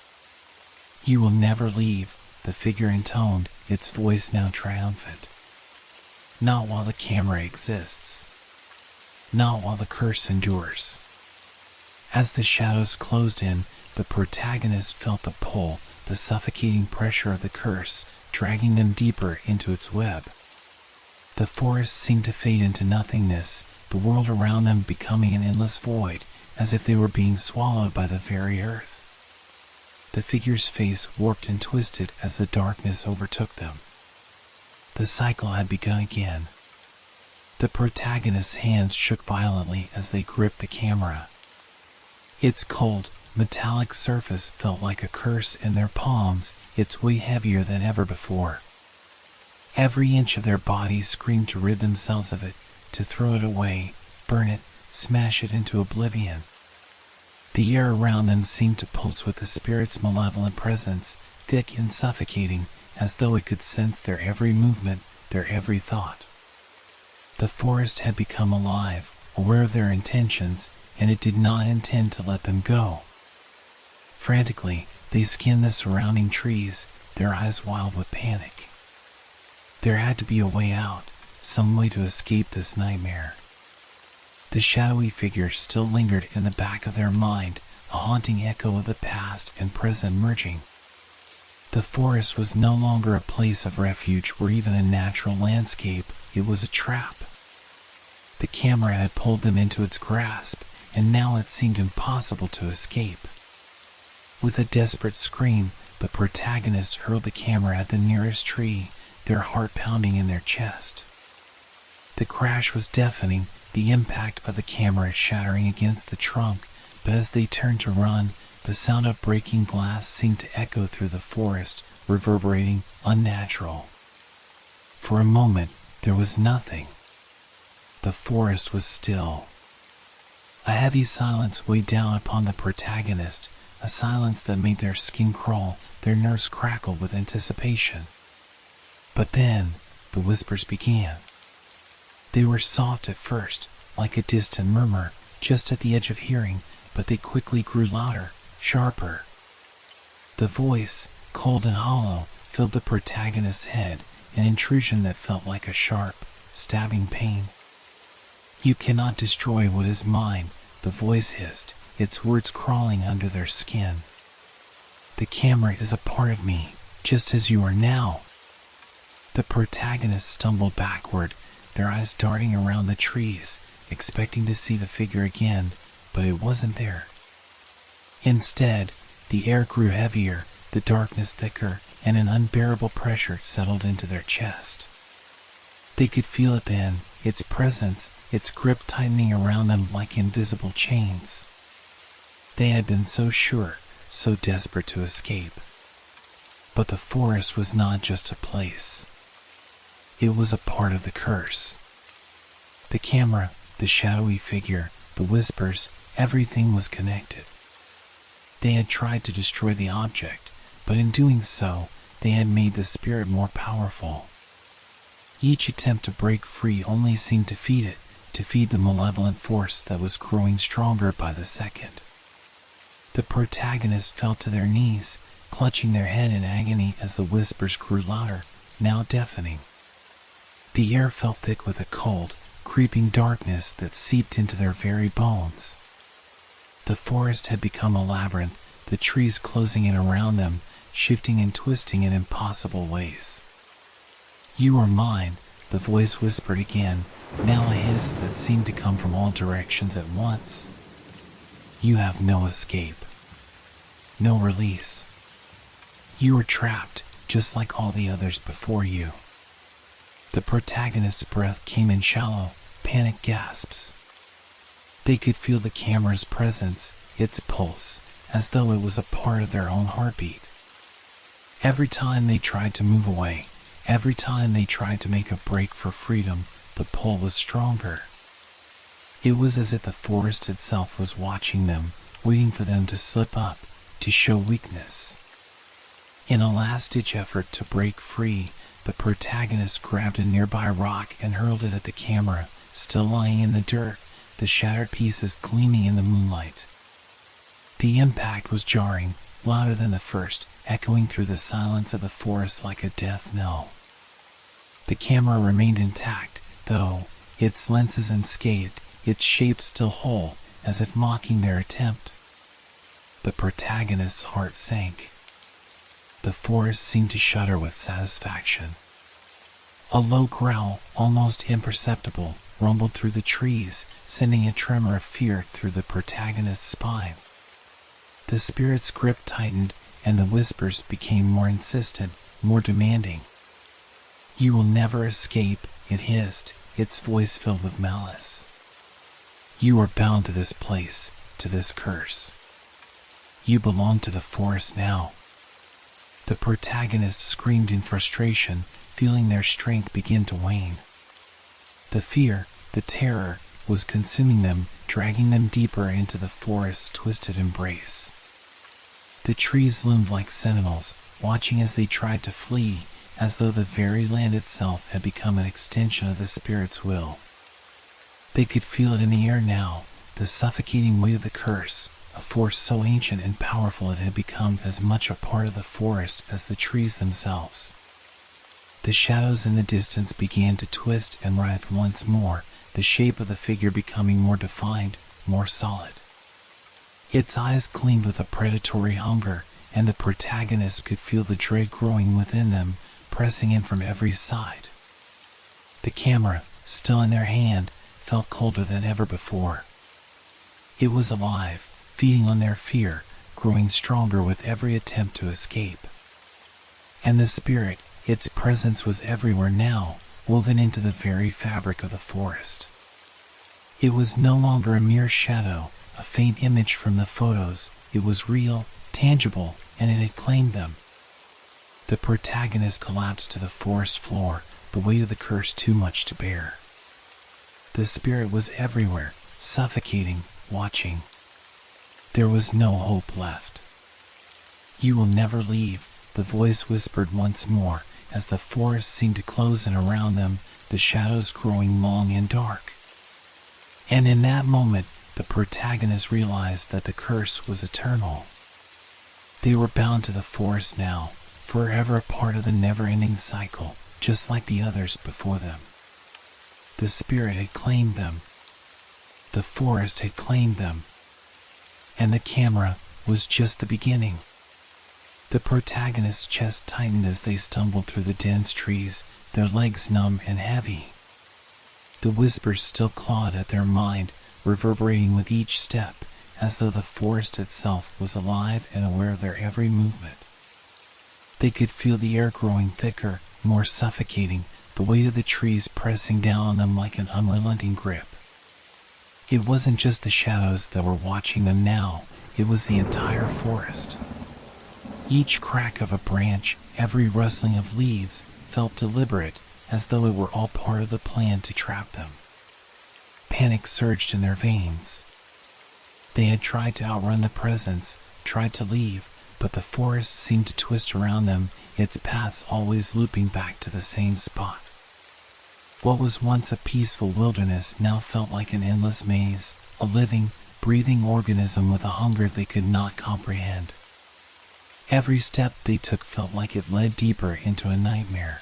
"You will never leave," the figure intoned, its voice now triumphant. "Not while the camera exists. Not while the curse endures." As the shadows closed in, the protagonist felt the pull, the suffocating pressure of the curse, dragging them deeper into its web. The forest seemed to fade into nothingness, the world around them becoming an endless void, as if they were being swallowed by the very earth. The figure's face warped and twisted as the darkness overtook them. The cycle had begun again. The protagonist's hands shook violently as they gripped the camera. Its cold, metallic surface felt like a curse in their palms, its weight heavier than ever before. Every inch of their bodies screamed to rid themselves of it, to throw it away, burn it, smash it into oblivion. The air around them seemed to pulse with the spirit's malevolent presence, thick and suffocating, as though it could sense their every movement, their every thought. The forest had become alive, aware of their intentions, and it did not intend to let them go. Frantically, they scanned the surrounding trees, their eyes wild with panic. There had to be a way out, some way to escape this nightmare. The shadowy figure still lingered in the back of their mind, a haunting echo of the past and present merging. The forest was no longer a place of refuge or even a natural landscape, it was a trap. The camera had pulled them into its grasp, and now it seemed impossible to escape. With a desperate scream, the protagonist hurled the camera at the nearest tree, their heart pounding in their chest. The crash was deafening, the impact of the camera shattering against the trunk, but as they turned to run, the sound of breaking glass seemed to echo through the forest, reverberating, unnatural. For a moment, there was nothing. The forest was still. A heavy silence weighed down upon the protagonist, a silence that made their skin crawl, their nerves crackle with anticipation. But then, the whispers began. They were soft at first, like a distant murmur, just at the edge of hearing, but they quickly grew louder, sharper. The voice, cold and hollow, filled the protagonist's head, an intrusion that felt like a sharp, stabbing pain. "You cannot destroy what is mine," the voice hissed, its words crawling under their skin. "The camera is a part of me, just as you are now." The protagonist stumbled backward, their eyes darting around the trees, expecting to see the figure again, but it wasn't there. Instead, the air grew heavier, the darkness thicker, and an unbearable pressure settled into their chest. They could feel it then, its presence, its grip tightening around them like invisible chains. They had been so sure, so desperate to escape. But the forest was not just a place. It was a part of the curse. The camera, the shadowy figure, the whispers, everything was connected. They had tried to destroy the object, but in doing so, they had made the spirit more powerful. Each attempt to break free only seemed to feed it, to feed the malevolent force that was growing stronger by the second. The protagonists fell to their knees, clutching their head in agony as the whispers grew louder, now deafening. The air felt thick with a cold, creeping darkness that seeped into their very bones. The forest had become a labyrinth, the trees closing in around them, shifting and twisting in impossible ways. "You are mine," the voice whispered again, now a hiss that seemed to come from all directions at once. "You have no escape. No release. You are trapped, just like all the others before you." The protagonist's breath came in shallow, panicked gasps. They could feel the camera's presence, its pulse, as though it was a part of their own heartbeat. Every time they tried to move away, every time they tried to make a break for freedom, the pull was stronger. It was as if the forest itself was watching them, waiting for them to slip up, to show weakness. In a last-ditch effort to break free, the protagonist grabbed a nearby rock and hurled it at the camera, still lying in the dirt, the shattered pieces gleaming in the moonlight. The impact was jarring, louder than the first, echoing through the silence of the forest like a death knell. The camera remained intact, though, its lenses unscathed, its shape still whole, as if mocking their attempt. The protagonist's heart sank. The forest seemed to shudder with satisfaction. A low growl, almost imperceptible, rumbled through the trees, sending a tremor of fear through the protagonist's spine. The spirit's grip tightened, and the whispers became more insistent, more demanding. "You will never escape," it hissed, its voice filled with malice. "You are bound to this place, to this curse. You belong to the forest now." The protagonists screamed in frustration, feeling their strength begin to wane. The fear, the terror, was consuming them, dragging them deeper into the forest's twisted embrace. The trees loomed like sentinels, watching as they tried to flee, as though the very land itself had become an extension of the spirit's will. They could feel it in the air now, the suffocating weight of the curse, a force so ancient and powerful it had become as much a part of the forest as the trees themselves. The shadows in the distance began to twist and writhe once more, the shape of the figure becoming more defined, more solid. Its eyes gleamed with a predatory hunger, and the protagonist could feel the dread growing within them, pressing in from every side. The camera, still in their hand, felt colder than ever before. It was alive, feeding on their fear, growing stronger with every attempt to escape. And the spirit, its presence was everywhere now, woven into the very fabric of the forest. It was no longer a mere shadow, a faint image from the photos. It was real, tangible, and it had claimed them. The protagonist collapsed to the forest floor, the weight of the curse too much to bear. The spirit was everywhere, suffocating, watching. There was no hope left. "You will never leave," the voice whispered once more, as the forest seemed to close in around them, the shadows growing long and dark. And in that moment, the protagonist realized that the curse was eternal. They were bound to the forest now, forever a part of the never-ending cycle, just like the others before them. The spirit had claimed them. The forest had claimed them. And the camera was just the beginning. The protagonist's chest tightened as they stumbled through the dense trees, their legs numb and heavy. The whispers still clawed at their mind, reverberating with each step, as though the forest itself was alive and aware of their every movement. They could feel the air growing thicker, more suffocating, the weight of the trees pressing down on them like an unrelenting grip. It wasn't just the shadows that were watching them now, it was the entire forest. Each crack of a branch, every rustling of leaves, felt deliberate, as though it were all part of the plan to trap them. Panic surged in their veins. They had tried to outrun the presence, tried to leave, but the forest seemed to twist around them, its paths always looping back to the same spot. What was once a peaceful wilderness now felt like an endless maze, a living, breathing organism with a hunger they could not comprehend. Every step they took felt like it led deeper into a nightmare.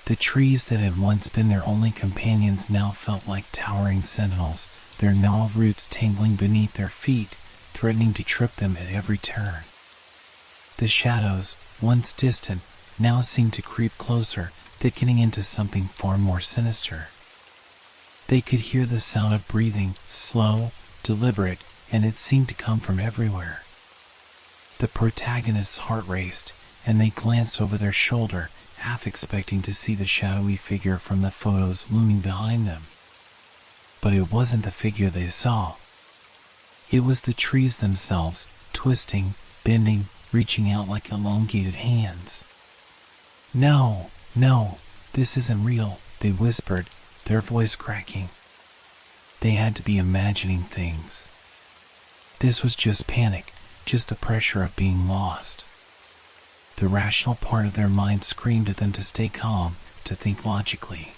The trees that had once been their only companions now felt like towering sentinels, their gnarled roots tangling beneath their feet, threatening to trip them at every turn. The shadows, once distant, now seemed to creep closer, thickening into something far more sinister. They could hear the sound of breathing, slow, deliberate, and it seemed to come from everywhere. The protagonist's heart raced, and they glanced over their shoulder, half expecting to see the shadowy figure from the photos looming behind them. But it wasn't the figure they saw. It was the trees themselves, twisting, bending, reaching out like elongated hands. "No, no, this isn't real," they whispered, their voice cracking. They had to be imagining things. This was just panic, just the pressure of being lost. The rational part of their mind screamed at them to stay calm, to think logically.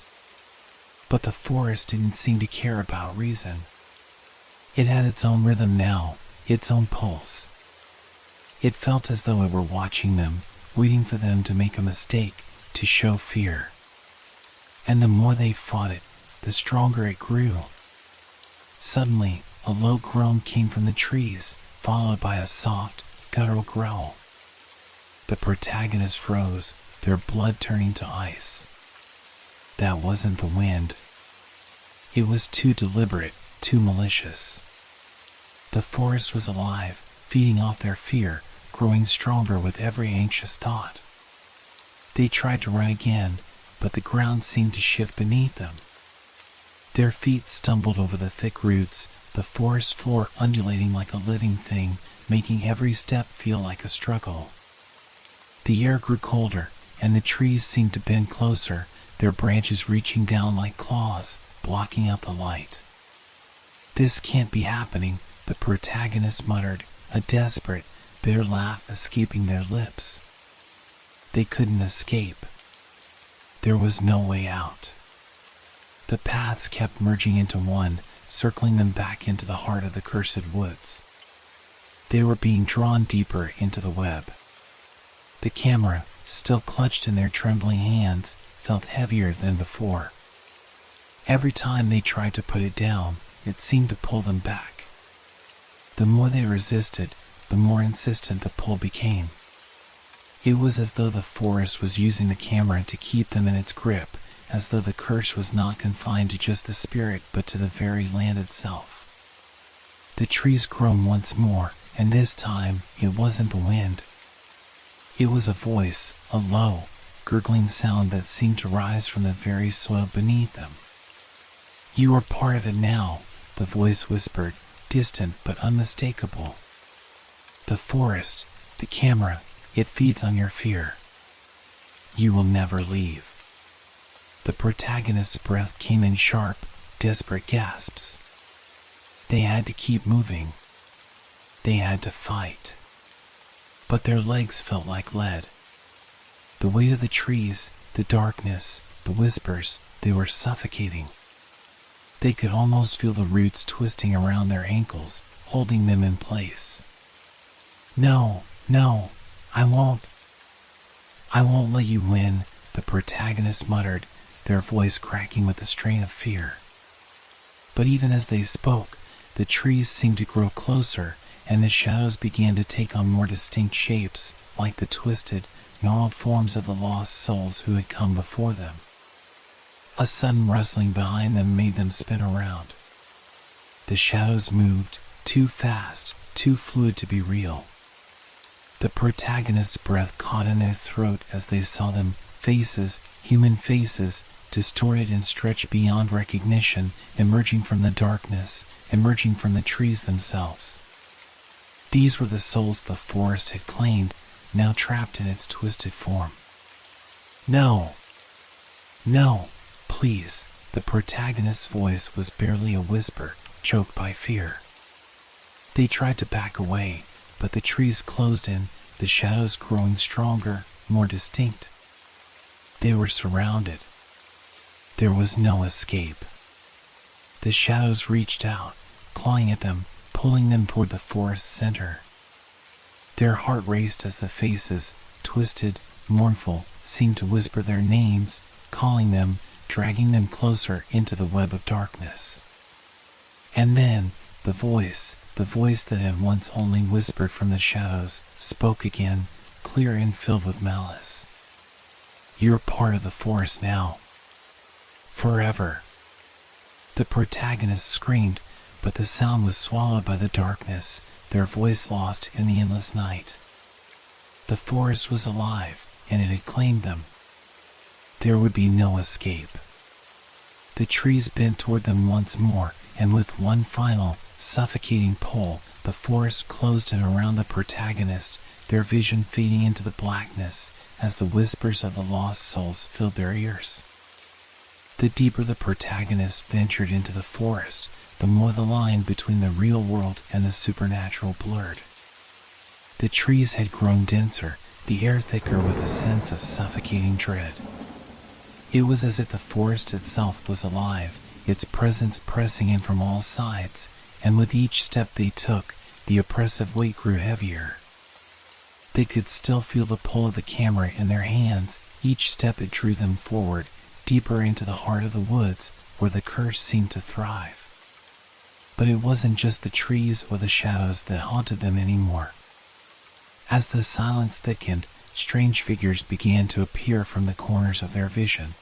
But the forest didn't seem to care about reason. It had its own rhythm now, its own pulse. It felt as though it were watching them, waiting for them to make a mistake, to show fear. And the more they fought it, the stronger it grew. Suddenly, a low groan came from the trees, followed by a soft, guttural growl. The protagonist froze, their blood turning to ice. That wasn't the wind. It was too deliberate, too malicious. The forest was alive, feeding off their fear, growing stronger with every anxious thought. They tried to run again, but the ground seemed to shift beneath them. Their feet stumbled over the thick roots, the forest floor undulating like a living thing, making every step feel like a struggle. The air grew colder, and the trees seemed to bend closer, their branches reaching down like claws, blocking out the light. "This can't be happening," the protagonist muttered, a desperate, bitter laugh escaping their lips. They couldn't escape. There was no way out. The paths kept merging into one, circling them back into the heart of the cursed woods. They were being drawn deeper into the web. The camera, still clutched in their trembling hands, felt heavier than before. Every time they tried to put it down, it seemed to pull them back. The more they resisted, the more insistent the pull became. It was as though the forest was using the camera to keep them in its grip, as though the curse was not confined to just the spirit but to the very land itself. The trees groaned once more, and this time it wasn't the wind. It was a voice, a low, gurgling sound that seemed to rise from the very soil beneath them. "You are part of it now," the voice whispered, distant but unmistakable. "The forest, the camera, it feeds on your fear. You will never leave." The protagonist's breath came in sharp, desperate gasps. They had to keep moving. They had to fight. But their legs felt like lead. The weight of the trees, the darkness, the whispers, they were suffocating. They could almost feel the roots twisting around their ankles, holding them in place. "No, no, I won't let you win," the protagonist muttered, their voice cracking with the strain of fear. But even as they spoke, the trees seemed to grow closer, and the shadows began to take on more distinct shapes, like the twisted, gnarled forms of the lost souls who had come before them. A sudden rustling behind them made them spin around. The shadows moved, too fast, too fluid to be real. The protagonist's breath caught in their throat as they saw them, faces, human faces, distorted and stretched beyond recognition, emerging from the darkness, emerging from the trees themselves. These were the souls the forest had claimed, now trapped in its twisted form. "No! No! Please!" The protagonist's voice was barely a whisper, choked by fear. They tried to back away, but the trees closed in, the shadows growing stronger, more distinct. They were surrounded. There was no escape. The shadows reached out, clawing at them, pulling them toward the forest's center. Their heart raced as the faces, twisted, mournful, seemed to whisper their names, calling them, dragging them closer into the web of darkness. And then, the voice that had once only whispered from the shadows, spoke again, clear and filled with malice. "You're part of the forest now. Forever." The protagonist screamed, but the sound was swallowed by the darkness, their voice lost in the endless night. The forest was alive, and it had claimed them. There would be no escape. The trees bent toward them once more, and with one final, suffocating pull, the forest closed in around the protagonist, their vision fading into the blackness as the whispers of the lost souls filled their ears. The deeper the protagonist ventured into the forest, the more the line between the real world and the supernatural blurred. The trees had grown denser, the air thicker with a sense of suffocating dread. It was as if the forest itself was alive, its presence pressing in from all sides, and with each step they took, the oppressive weight grew heavier. They could still feel the pull of the camera in their hands. Each step it drew them forward, deeper into the heart of the woods, where the curse seemed to thrive. But it wasn't just the trees or the shadows that haunted them anymore. As the silence thickened, strange figures began to appear from the corners of their vision.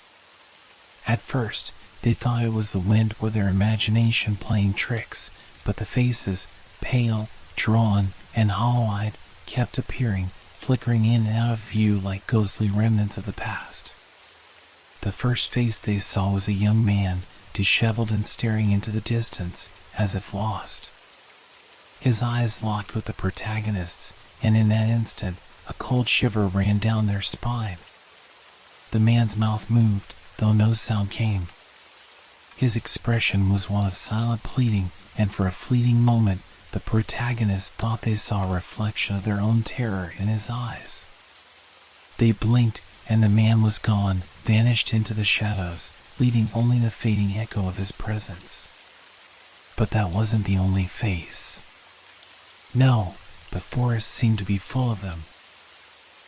At first, they thought it was the wind or their imagination playing tricks, but the faces, pale, drawn, and hollow-eyed, kept appearing, flickering in and out of view like ghostly remnants of the past. The first face they saw was a young man, disheveled and staring into the distance, as if lost. His eyes locked with the protagonist's, and in that instant, a cold shiver ran down their spine. The man's mouth moved, though no sound came. His expression was one of silent pleading, and for a fleeting moment, the protagonist thought they saw a reflection of their own terror in his eyes. They blinked, and the man was gone, vanished into the shadows, leaving only the fading echo of his presence. But that wasn't the only face. No, the forest seemed to be full of them.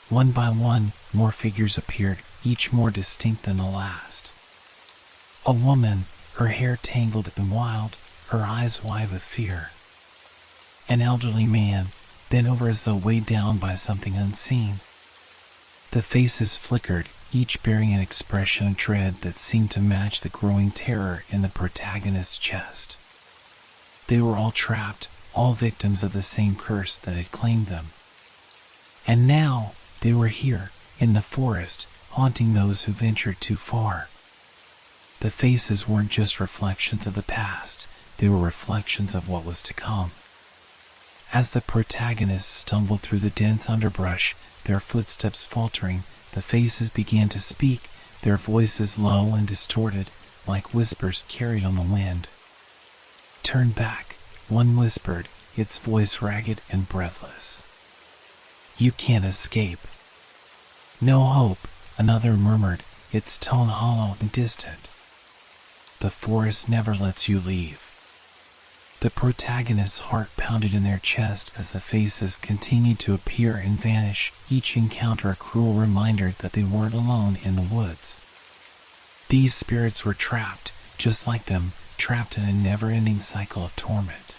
One by one, more figures appeared, each more distinct than the last. A woman, her hair tangled and wild, her eyes wide with fear. An elderly man, bent over as though weighed down by something unseen. The faces flickered, each bearing an expression of dread that seemed to match the growing terror in the protagonist's chest. They were all trapped, all victims of the same curse that had claimed them. And now, they were here, in the forest, haunting those who ventured too far. The faces weren't just reflections of the past, they were reflections of what was to come. As the protagonists stumbled through the dense underbrush, their footsteps faltering, the faces began to speak, their voices low and distorted, like whispers carried on the wind. "Turn back," one whispered, its voice ragged and breathless. "You can't escape." "No hope," another murmured, its tone hollow and distant. "The forest never lets you leave." The protagonist's heart pounded in their chest as the faces continued to appear and vanish, each encounter a cruel reminder that they weren't alone in the woods. These spirits were trapped, just like them, trapped in a never-ending cycle of torment.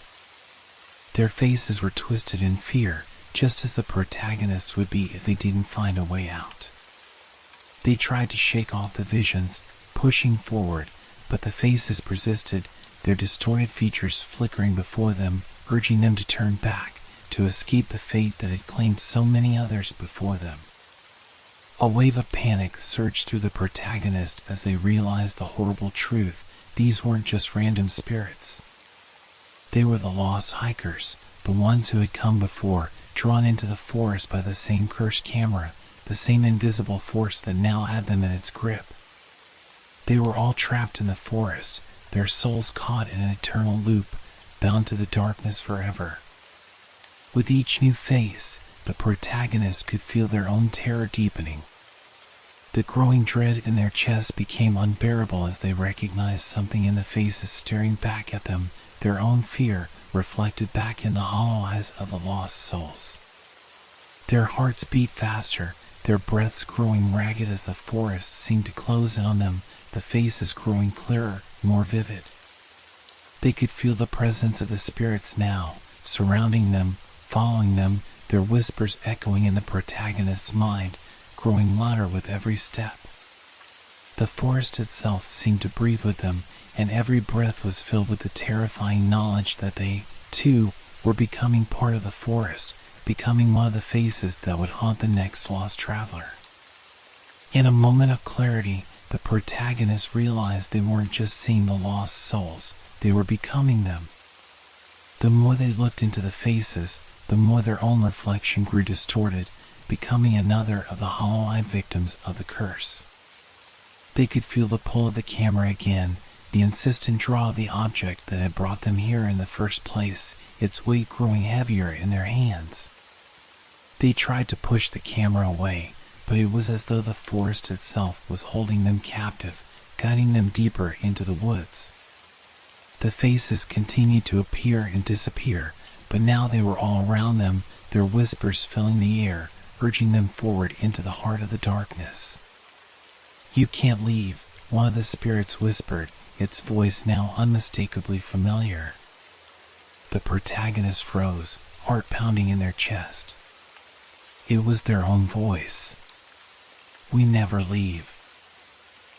Their faces were twisted in fear, just as the protagonists would be if they didn't find a way out. They tried to shake off the visions, pushing forward, but the faces persisted, their distorted features flickering before them, urging them to turn back, to escape the fate that had claimed so many others before them. A wave of panic surged through the protagonist as they realized the horrible truth. These weren't just random spirits. They were the lost hikers, the ones who had come before, drawn into the forest by the same cursed camera, the same invisible force that now had them in its grip. They were all trapped in the forest, their souls caught in an eternal loop, bound to the darkness forever. With each new face, the protagonists could feel their own terror deepening. The growing dread in their chests became unbearable as they recognized something in the faces staring back at them, their own fear reflected back in the hollow eyes of the lost souls. Their hearts beat faster, their breaths growing ragged as the forest seemed to close in on them, the faces growing clearer, more vivid. They could feel the presence of the spirits now, surrounding them, following them, their whispers echoing in the protagonist's mind, growing louder with every step. The forest itself seemed to breathe with them, and every breath was filled with the terrifying knowledge that they, too, were becoming part of the forest, becoming one of the faces that would haunt the next lost traveler. In a moment of clarity, the protagonists realized they weren't just seeing the lost souls, they were becoming them. The more they looked into the faces, the more their own reflection grew distorted, becoming another of the hollow-eyed victims of the curse. They could feel the pull of the camera again, the insistent draw of the object that had brought them here in the first place, its weight growing heavier in their hands. They tried to push the camera away, but it was as though the forest itself was holding them captive, guiding them deeper into the woods. The faces continued to appear and disappear, but now they were all around them, their whispers filling the air, urging them forward into the heart of the darkness. "You can't leave," one of the spirits whispered, its voice now unmistakably familiar. The protagonists froze, heart pounding in their chest. It was their own voice. "We never leave."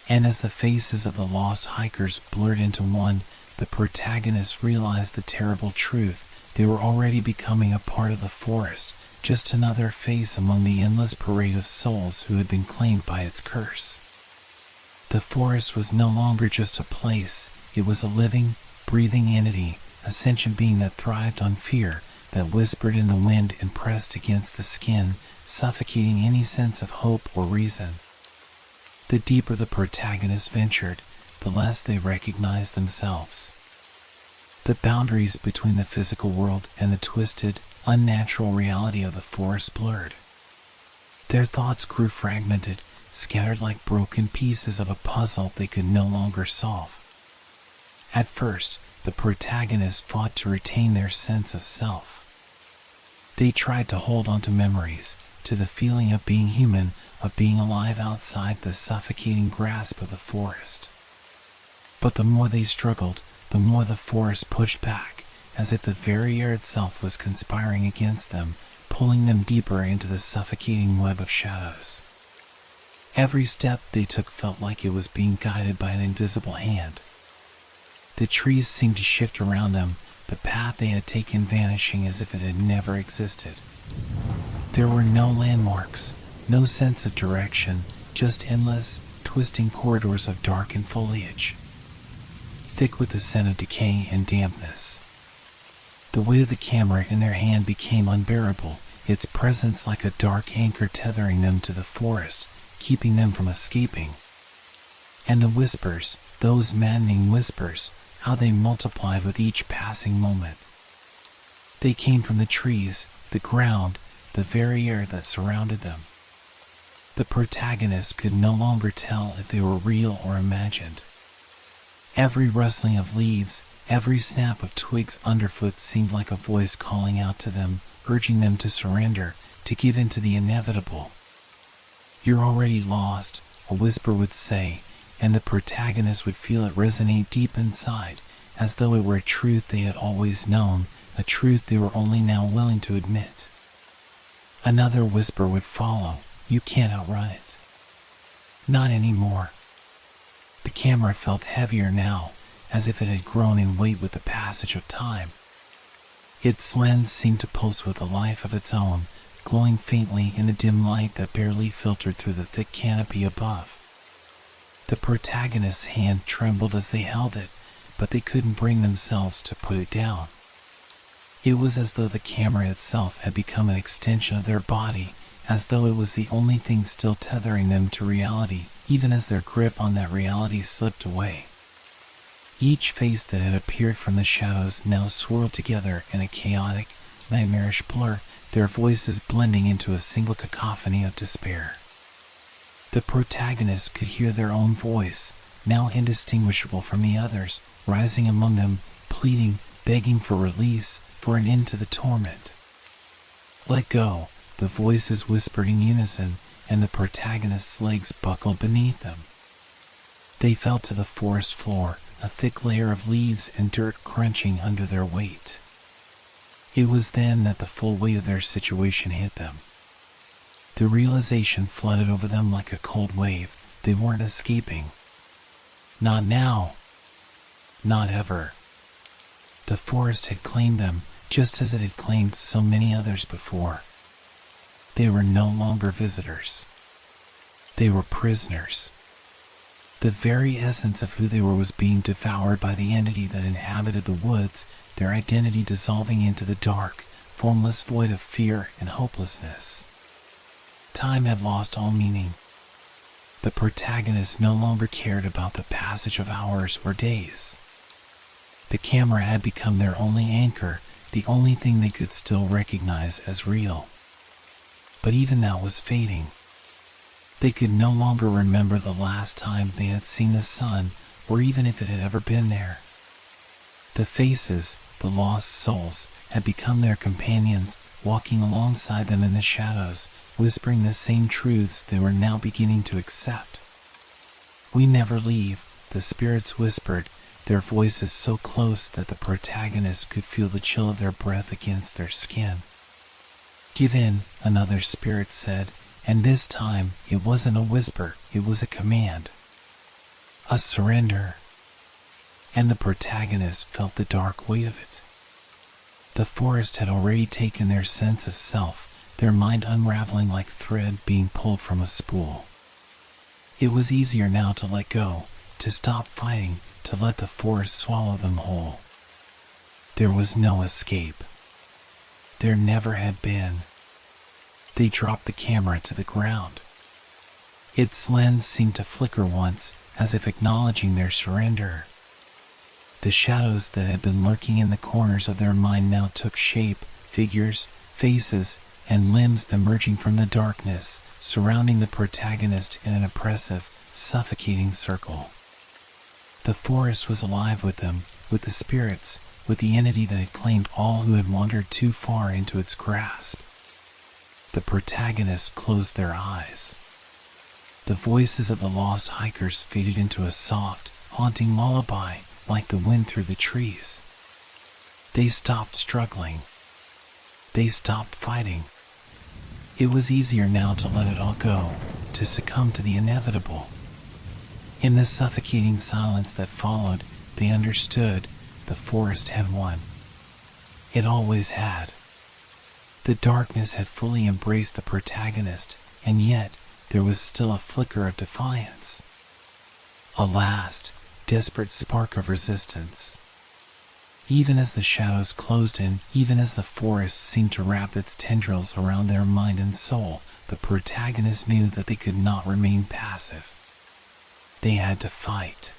And as the faces of the lost hikers blurred into one, the protagonists realized the terrible truth. They were already becoming a part of the forest, just another face among the endless parade of souls who had been claimed by its curse. The forest was no longer just a place, it was a living, breathing entity, a sentient being that thrived on fear, that whispered in the wind and pressed against the skin, suffocating any sense of hope or reason. The deeper the protagonists ventured, the less they recognized themselves. The boundaries between the physical world and the twisted, unnatural reality of the forest blurred. Their thoughts grew fragmented, scattered like broken pieces of a puzzle they could no longer solve. At first, the protagonists fought to retain their sense of self. They tried to hold on to memories, to the feeling of being human, of being alive outside the suffocating grasp of the forest. But the more they struggled, the more the forest pushed back, as if the very air itself was conspiring against them, pulling them deeper into the suffocating web of shadows. Every step they took felt like it was being guided by an invisible hand. The trees seemed to shift around them, the path they had taken vanishing as if it had never existed. There were no landmarks, no sense of direction, just endless, twisting corridors of darkened foliage, thick with the scent of decay and dampness. The weight of the camera in their hand became unbearable, its presence like a dark anchor tethering them to the forest, keeping them from escaping. And the whispers, those maddening whispers, how they multiplied with each passing moment. They came from the trees, the ground, the very air that surrounded them. The protagonist could no longer tell if they were real or imagined. Every rustling of leaves, every snap of twigs underfoot seemed like a voice calling out to them, urging them to surrender, to give in to the inevitable. "You're already lost," a whisper would say, and the protagonist would feel it resonate deep inside, as though it were a truth they had always known, a truth they were only now willing to admit. Another whisper would follow, "You can't outrun it." Not anymore. The camera felt heavier now, as if it had grown in weight with the passage of time. Its lens seemed to pulse with a life of its own, glowing faintly in the dim light that barely filtered through the thick canopy above. The protagonist's hand trembled as they held it, but they couldn't bring themselves to put it down. It was as though the camera itself had become an extension of their body, as though it was the only thing still tethering them to reality, even as their grip on that reality slipped away. Each face that had appeared from the shadows now swirled together in a chaotic, nightmarish blur, their voices blending into a single cacophony of despair. The protagonist could hear their own voice, now indistinguishable from the others, rising among them, pleading, begging for release, for an end to the torment. "Let go," the voices whispered in unison, and the protagonist's legs buckled beneath them. They fell to the forest floor, a thick layer of leaves and dirt crunching under their weight. It was then that the full weight of their situation hit them. The realization flooded over them like a cold wave. They weren't escaping. Not now. Not ever. The forest had claimed them, just as it had claimed so many others before. They were no longer visitors. They were prisoners. The very essence of who they were was being devoured by the entity that inhabited the woods, their identity dissolving into the dark, formless void of fear and hopelessness. Time had lost all meaning. The protagonist no longer cared about the passage of hours or days. The camera had become their only anchor, the only thing they could still recognize as real. But even that was fading. They could no longer remember the last time they had seen the sun, or even if it had ever been there. The faces, the lost souls, had become their companions, walking alongside them in the shadows, whispering the same truths they were now beginning to accept. "We never leave," the spirits whispered, their voices so close that the protagonist could feel the chill of their breath against their skin. "Give in," another spirit said, and this time it wasn't a whisper, it was a command. A surrender. And the protagonist felt the dark weight of it. The forest had already taken their sense of self, their mind unraveling like thread being pulled from a spool. It was easier now to let go, to stop fighting, to let the forest swallow them whole. There was no escape. There never had been. They dropped the camera to the ground. Its lens seemed to flicker once, as if acknowledging their surrender. The shadows that had been lurking in the corners of their mind now took shape, figures, faces, and limbs emerging from the darkness, surrounding the protagonist in an oppressive, suffocating circle. The forest was alive with them, with the spirits, with the entity that had claimed all who had wandered too far into its grasp. The protagonists closed their eyes. The voices of the lost hikers faded into a soft, haunting lullaby, like the wind through the trees. They stopped struggling. They stopped fighting. It was easier now to let it all go, to succumb to the inevitable. In the suffocating silence that followed, they understood the forest had won. It always had. The darkness had fully embraced the protagonist, and yet there was still a flicker of defiance. A last, desperate spark of resistance. Even as the shadows closed in, even as the forest seemed to wrap its tendrils around their mind and soul, the protagonist knew that they could not remain passive. They had to fight.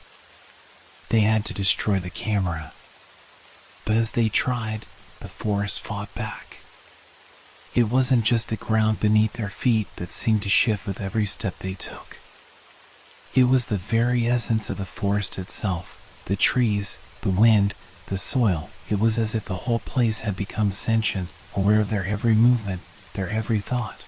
They had to destroy the camera. But as they tried, the forest fought back. It wasn't just the ground beneath their feet that seemed to shift with every step they took. It was the very essence of the forest itself, the trees, the wind, the soil. It was as if the whole place had become sentient, aware of their every movement, their every thought.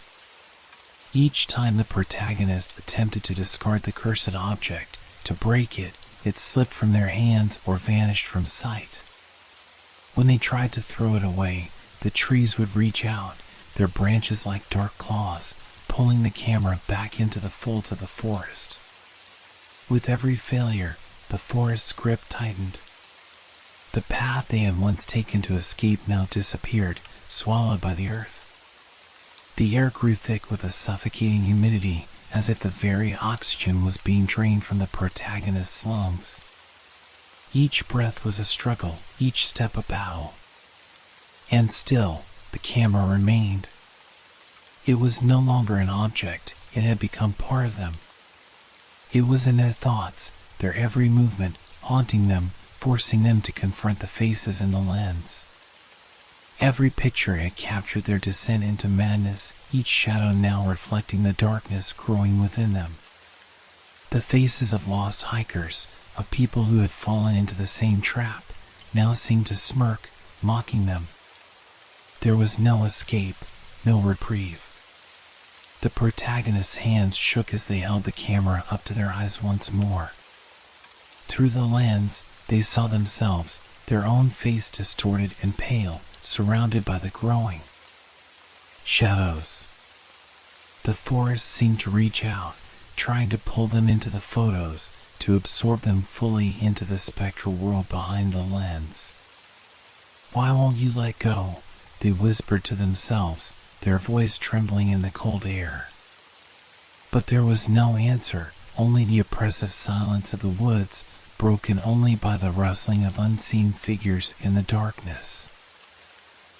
Each time the protagonist attempted to discard the cursed object, to break it, it slipped from their hands or vanished from sight. When they tried to throw it away, the trees would reach out, their branches like dark claws, pulling the camera back into the folds of the forest. With every failure, the forest's grip tightened. The path they had once taken to escape now disappeared, swallowed by the earth. The air grew thick with a suffocating humidity, as if the very oxygen was being drained from the protagonist's lungs. Each breath was a struggle, each step a battle. And still, the camera remained. It was no longer an object, it had become part of them. It was in their thoughts, their every movement, haunting them, forcing them to confront the faces in the lens. Every picture had captured their descent into madness, each shadow now reflecting the darkness growing within them. The faces of lost hikers, of people who had fallen into the same trap, now seemed to smirk, mocking them. There was no escape, no reprieve. The protagonist's hands shook as they held the camera up to their eyes once more. Through the lens, they saw themselves, their own face distorted and pale, surrounded by the growing shadows. The forest seemed to reach out, trying to pull them into the photos, to absorb them fully into the spectral world behind the lens. "Why won't you let go?" they whispered to themselves, their voice trembling in the cold air. But there was no answer, only the oppressive silence of the woods, broken only by the rustling of unseen figures in the darkness.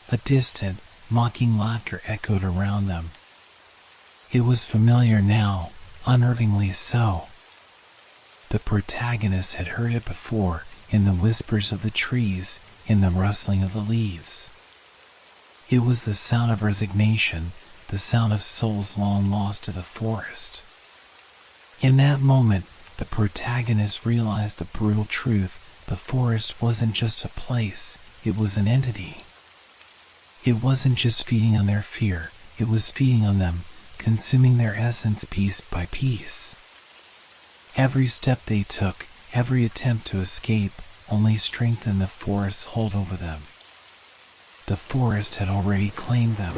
A distant, mocking laughter echoed around them. It was familiar now, unnervingly so. The protagonist had heard it before, in the whispers of the trees, in the rustling of the leaves. It was the sound of resignation, the sound of souls long lost to the forest. In that moment, the protagonist realized the brutal truth. The forest wasn't just a place, it was an entity. It wasn't just feeding on their fear, it was feeding on them, consuming their essence piece by piece. Every step they took, every attempt to escape, only strengthened the forest's hold over them. The forest had already claimed them.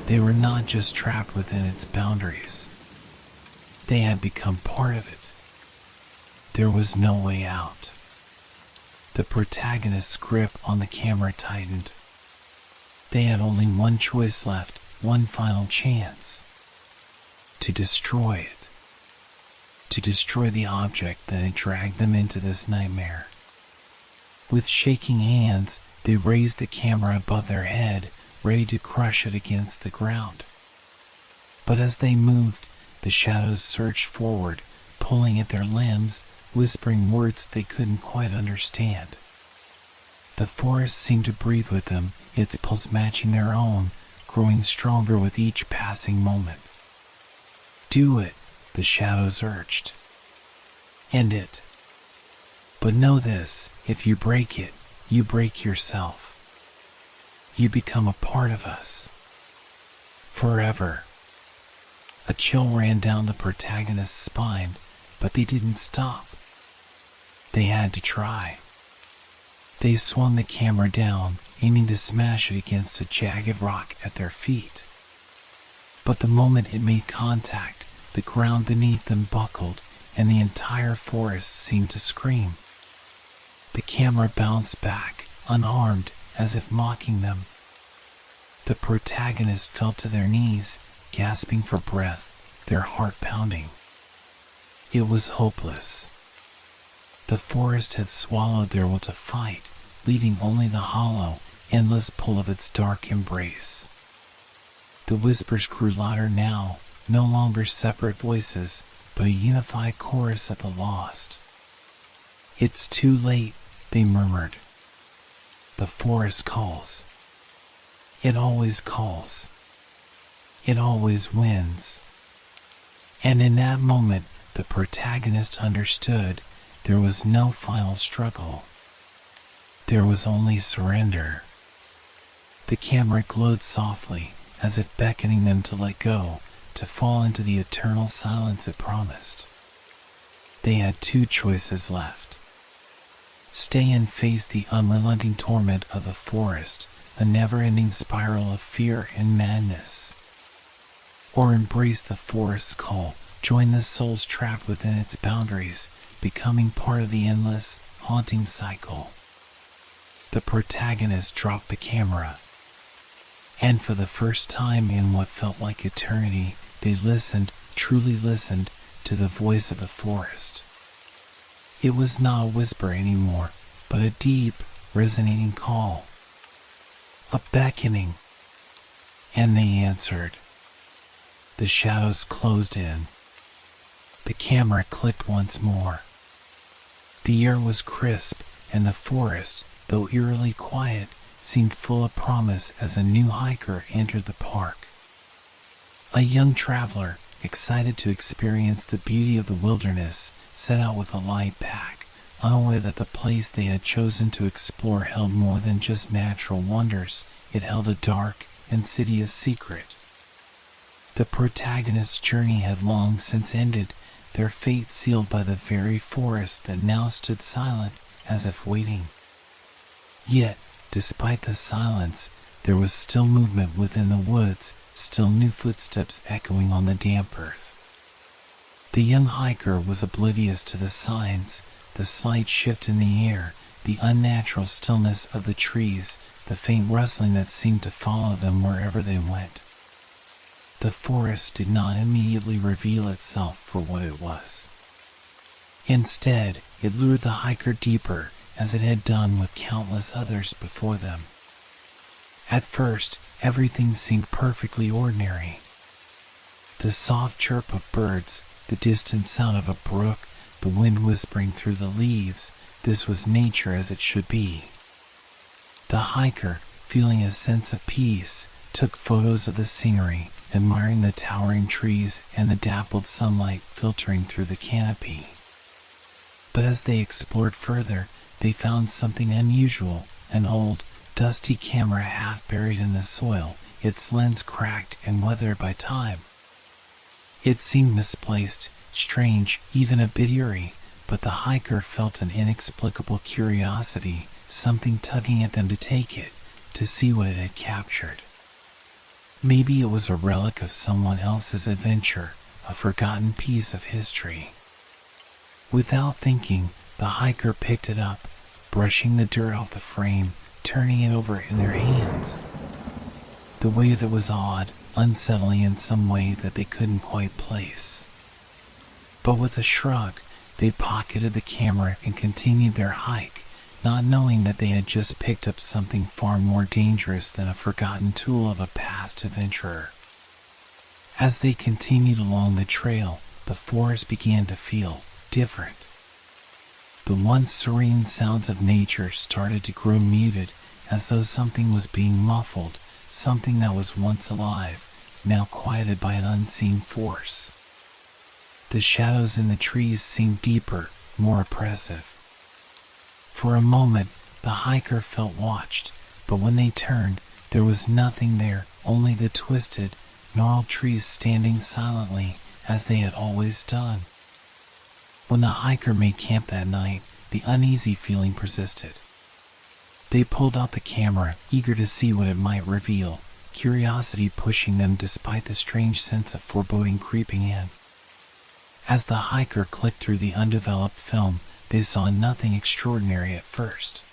They were not just trapped within its boundaries. They had become part of it. There was no way out. The protagonist's grip on the camera tightened. They had only one choice left, one final chance. To destroy it. to destroy the object that had dragged them into this nightmare. With shaking hands, they raised the camera above their head, ready to crush it against the ground. But as they moved, the shadows surged forward, pulling at their limbs, whispering words they couldn't quite understand. The forest seemed to breathe with them, its pulse matching their own, growing stronger with each passing moment. "Do it," the shadows urged. "End it. But know this, if you break it, you break yourself. You become a part of us. Forever." A chill ran down the protagonist's spine, but they didn't stop. They had to try. They swung the camera down, aiming to smash it against a jagged rock at their feet. But the moment it made contact, the ground beneath them buckled, and the entire forest seemed to scream. The camera bounced back, unharmed, as if mocking them. The protagonist fell to their knees, gasping for breath, their heart pounding. It was hopeless. The forest had swallowed their will to fight, leaving only the hollow, endless pull of its dark embrace. The whispers grew louder now, no longer separate voices, but a unified chorus of the lost. "It's too late," they murmured. "The forest calls. It always calls. It always wins." And in that moment, the protagonist understood there was no final struggle. There was only surrender. The camera glowed softly, as if beckoning them to let go, to fall into the eternal silence it promised. They had two choices left. Stay and face the unrelenting torment of the forest, a never-ending spiral of fear and madness. Or embrace the forest's call, join the souls trapped within its boundaries, becoming part of the endless, haunting cycle. The protagonist dropped the camera, and for the first time in what felt like eternity, they listened, truly listened, to the voice of the forest. It was not a whisper anymore, but a deep, resonating call. A beckoning. And they answered. The shadows closed in. The camera clicked once more. The air was crisp, and the forest, though eerily quiet, seemed full of promise as a new hiker entered the park. A young traveler, excited to experience the beauty of the wilderness, set out with a light pack, unaware that the place they had chosen to explore held more than just natural wonders. It held a dark, insidious secret. The protagonist's journey had long since ended, their fate sealed by the very forest that now stood silent, as if waiting. Yet, despite the silence, there was still movement within the woods, still new footsteps echoing on the damp earth. The young hiker was oblivious to the signs, the slight shift in the air, the unnatural stillness of the trees, the faint rustling that seemed to follow them wherever they went. The forest did not immediately reveal itself for what it was. Instead, it lured the hiker deeper, as it had done with countless others before them. At first, everything seemed perfectly ordinary. The soft chirp of birds, the distant sound of a brook, the wind whispering through the leaves, this was nature as it should be. The hiker, feeling a sense of peace, took photos of the scenery, admiring the towering trees and the dappled sunlight filtering through the canopy. But as they explored further, they found something unusual, an old, dusty camera half buried in the soil, its lens cracked and weathered by time. It seemed misplaced, strange, even a bit eerie, but the hiker felt an inexplicable curiosity, something tugging at them to take it, to see what it had captured. Maybe it was a relic of someone else's adventure, a forgotten piece of history. Without thinking, the hiker picked it up, brushing the dirt off the frame, turning it over in their hands. The weight of it was odd, unsettling in some way that they couldn't quite place. But with a shrug, they pocketed the camera and continued their hike, not knowing that they had just picked up something far more dangerous than a forgotten tool of a past adventurer. As they continued along the trail, the forest began to feel different. The once serene sounds of nature started to grow muted, as though something was being muffled, something that was once alive, now quieted by an unseen force. The shadows in the trees seemed deeper, more oppressive. For a moment, the hiker felt watched, but when they turned, there was nothing there, only the twisted, gnarled trees standing silently, as they had always done. When the hiker made camp that night, the uneasy feeling persisted. They pulled out the camera, eager to see what it might reveal, curiosity pushing them despite the strange sense of foreboding creeping in. As the hiker clicked through the undeveloped film, they saw nothing extraordinary at first.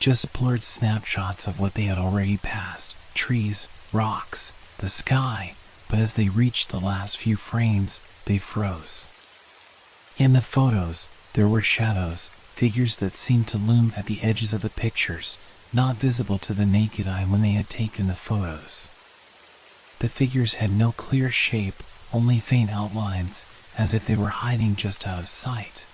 Just blurred snapshots of what they had already passed, trees, rocks, the sky, but as they reached the last few frames, they froze. In the photos, there were shadows, figures that seemed to loom at the edges of the pictures, not visible to the naked eye when they had taken the photos. The figures had no clear shape, only faint outlines, as if they were hiding just out of sight.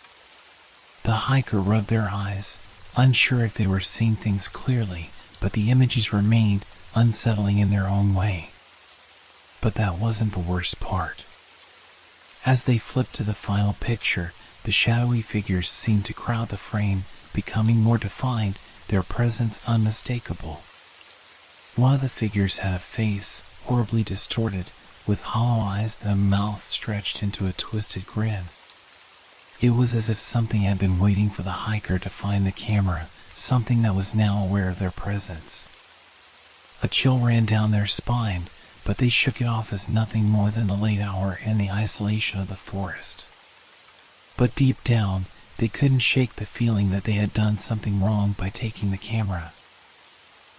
The hiker rubbed their eyes, unsure if they were seeing things clearly, but the images remained unsettling in their own way. But that wasn't the worst part. As they flipped to the final picture, the shadowy figures seemed to crowd the frame, becoming more defined, their presence unmistakable. One of the figures had a face, horribly distorted, with hollow eyes and a mouth stretched into a twisted grin. It was as if something had been waiting for the hiker to find the camera, something that was now aware of their presence. A chill ran down their spine, but they shook it off as nothing more than the late hour and the isolation of the forest. But deep down, they couldn't shake the feeling that they had done something wrong by taking the camera.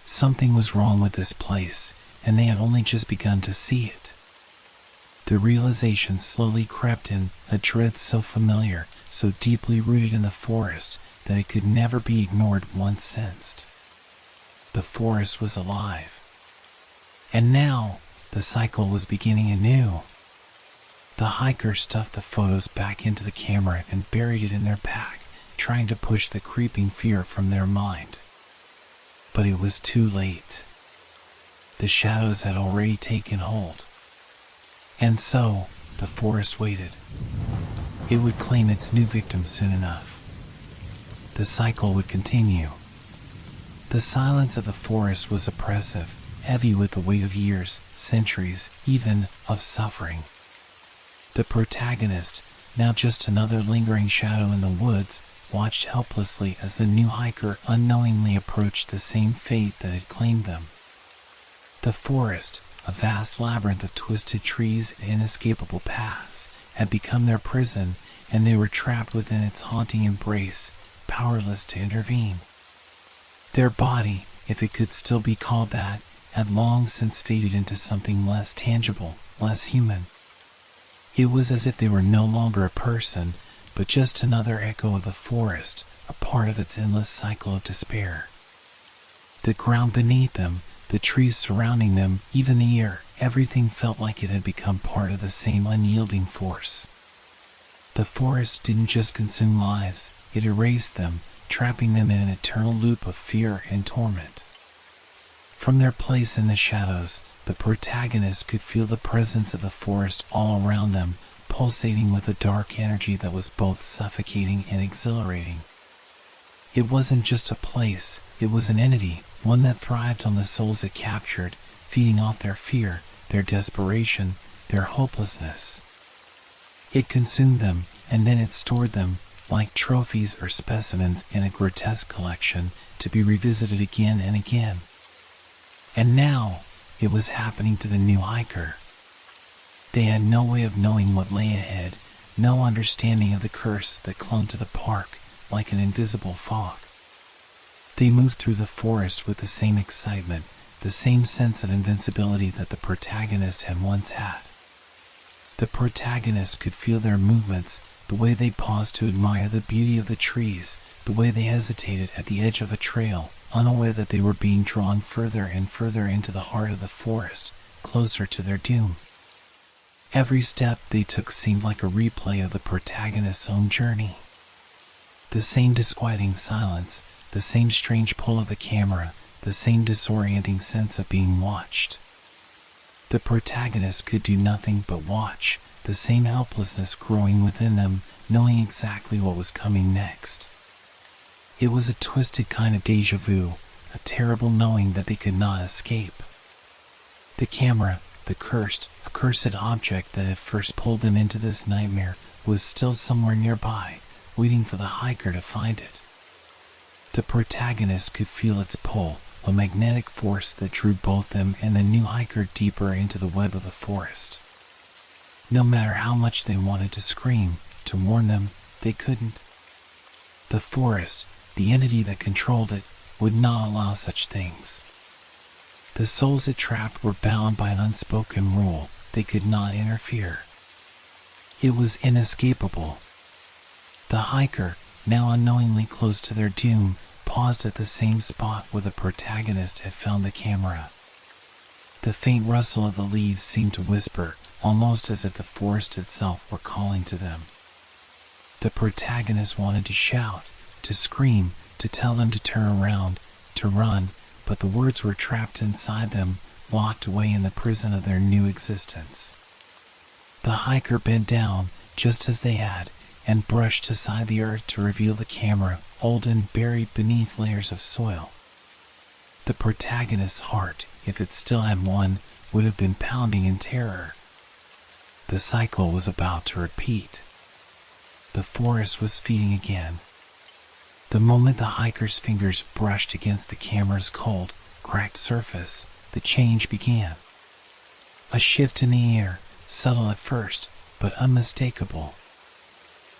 Something was wrong with this place, and they had only just begun to see it. The realization slowly crept in, a dread so familiar, so deeply rooted in the forest, that it could never be ignored once sensed. The forest was alive. And now, the cycle was beginning anew. The hiker stuffed the photos back into the camera and buried it in their pack, trying to push the creeping fear from their mind. But it was too late. The shadows had already taken hold. And so, the forest waited. It would claim its new victim soon enough. The cycle would continue. The silence of the forest was oppressive, heavy with the weight of years, centuries, even of suffering. The protagonist, now just another lingering shadow in the woods, watched helplessly as the new hiker unknowingly approached the same fate that had claimed them. The forest, a vast labyrinth of twisted trees and inescapable paths, had become their prison, and they were trapped within its haunting embrace, powerless to intervene. Their body, if it could still be called that, had long since faded into something less tangible, less human. It was as if they were no longer a person, but just another echo of the forest, a part of its endless cycle of despair. The ground beneath them, the trees surrounding them, even the air, everything felt like it had become part of the same unyielding force. The forest didn't just consume lives, it erased them, trapping them in an eternal loop of fear and torment. From their place in the shadows, the protagonist could feel the presence of the forest all around them, pulsating with a dark energy that was both suffocating and exhilarating. It wasn't just a place, it was an entity, one that thrived on the souls it captured, feeding off their fear, their desperation, their hopelessness. It consumed them, and then it stored them, like trophies or specimens in a grotesque collection, to be revisited again and again. And now, it was happening to the new hiker. They had no way of knowing what lay ahead, no understanding of the curse that clung to the park like an invisible fog. They moved through the forest with the same excitement, the same sense of invincibility that the protagonist had once had. The protagonist could feel their movements, the way they paused to admire the beauty of the trees, the way they hesitated at the edge of a trail, unaware that they were being drawn further and further into the heart of the forest, closer to their doom. Every step they took seemed like a replay of the protagonist's own journey. The same disquieting silence, the same strange pull of the camera, the same disorienting sense of being watched. The protagonist could do nothing but watch, the same helplessness growing within them, knowing exactly what was coming next. It was a twisted kind of déjà vu, a terrible knowing that they could not escape. The camera, the accursed object that had first pulled them into this nightmare, was still somewhere nearby, waiting for the hiker to find it. The protagonist could feel its pull, a magnetic force that drew both them and the new hiker deeper into the web of the forest. No matter how much they wanted to scream, to warn them, they couldn't. The forest, the entity that controlled it, would not allow such things. The souls it trapped were bound by an unspoken rule. They could not interfere. It was inescapable. The hiker, now unknowingly close to their doom, paused at the same spot where the protagonist had found the camera. The faint rustle of the leaves seemed to whisper, almost as if the forest itself were calling to them. The protagonist wanted to shout, to scream, to tell them to turn around, to run, but the words were trapped inside them, locked away in the prison of their new existence. The hiker bent down, just as they had, and brushed aside the earth to reveal the camera, old and buried beneath layers of soil. The protagonist's heart, if it still had one, would have been pounding in terror. The cycle was about to repeat. The forest was feeding again. The moment the hiker's fingers brushed against the camera's cold, cracked surface, the change began. A shift in the air, subtle at first, but unmistakable.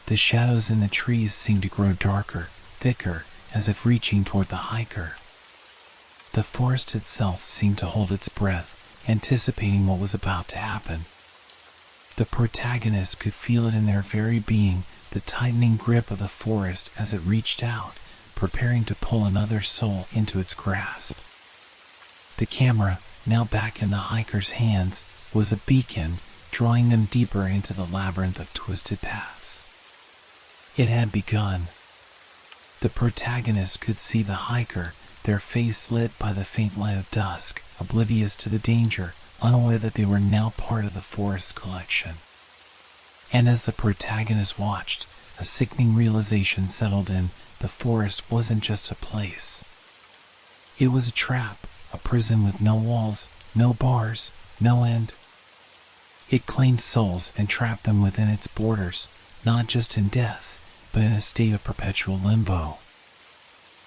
The shadows in the trees seemed to grow darker, thicker, as if reaching toward the hiker. The forest itself seemed to hold its breath, anticipating what was about to happen. The protagonist could feel it in their very being, the tightening grip of the forest as it reached out, preparing to pull another soul into its grasp. The camera, now back in the hiker's hands, was a beacon, drawing them deeper into the labyrinth of twisted paths. It had begun. The protagonist could see the hiker, their face lit by the faint light of dusk, oblivious to the danger, unaware that they were now part of the forest collection. And as the protagonist watched, a sickening realization settled in. The forest wasn't just a place. It was a trap, a prison with no walls, no bars, no end. It claimed souls and trapped them within its borders, not just in death, but in a state of perpetual limbo.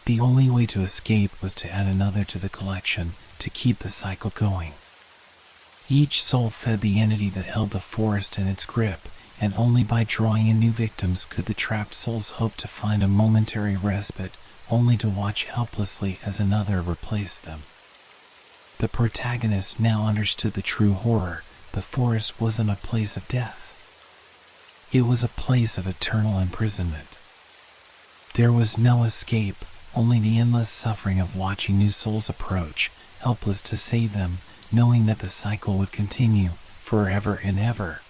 The only way to escape was to add another to the collection, to keep the cycle going. Each soul fed the entity that held the forest in its grip, and only by drawing in new victims could the trapped souls hope to find a momentary respite, only to watch helplessly as another replaced them. The protagonist now understood the true horror. The forest wasn't a place of death. It was a place of eternal imprisonment. There was no escape, only the endless suffering of watching new souls approach, helpless to save them, knowing that the cycle would continue, forever and ever.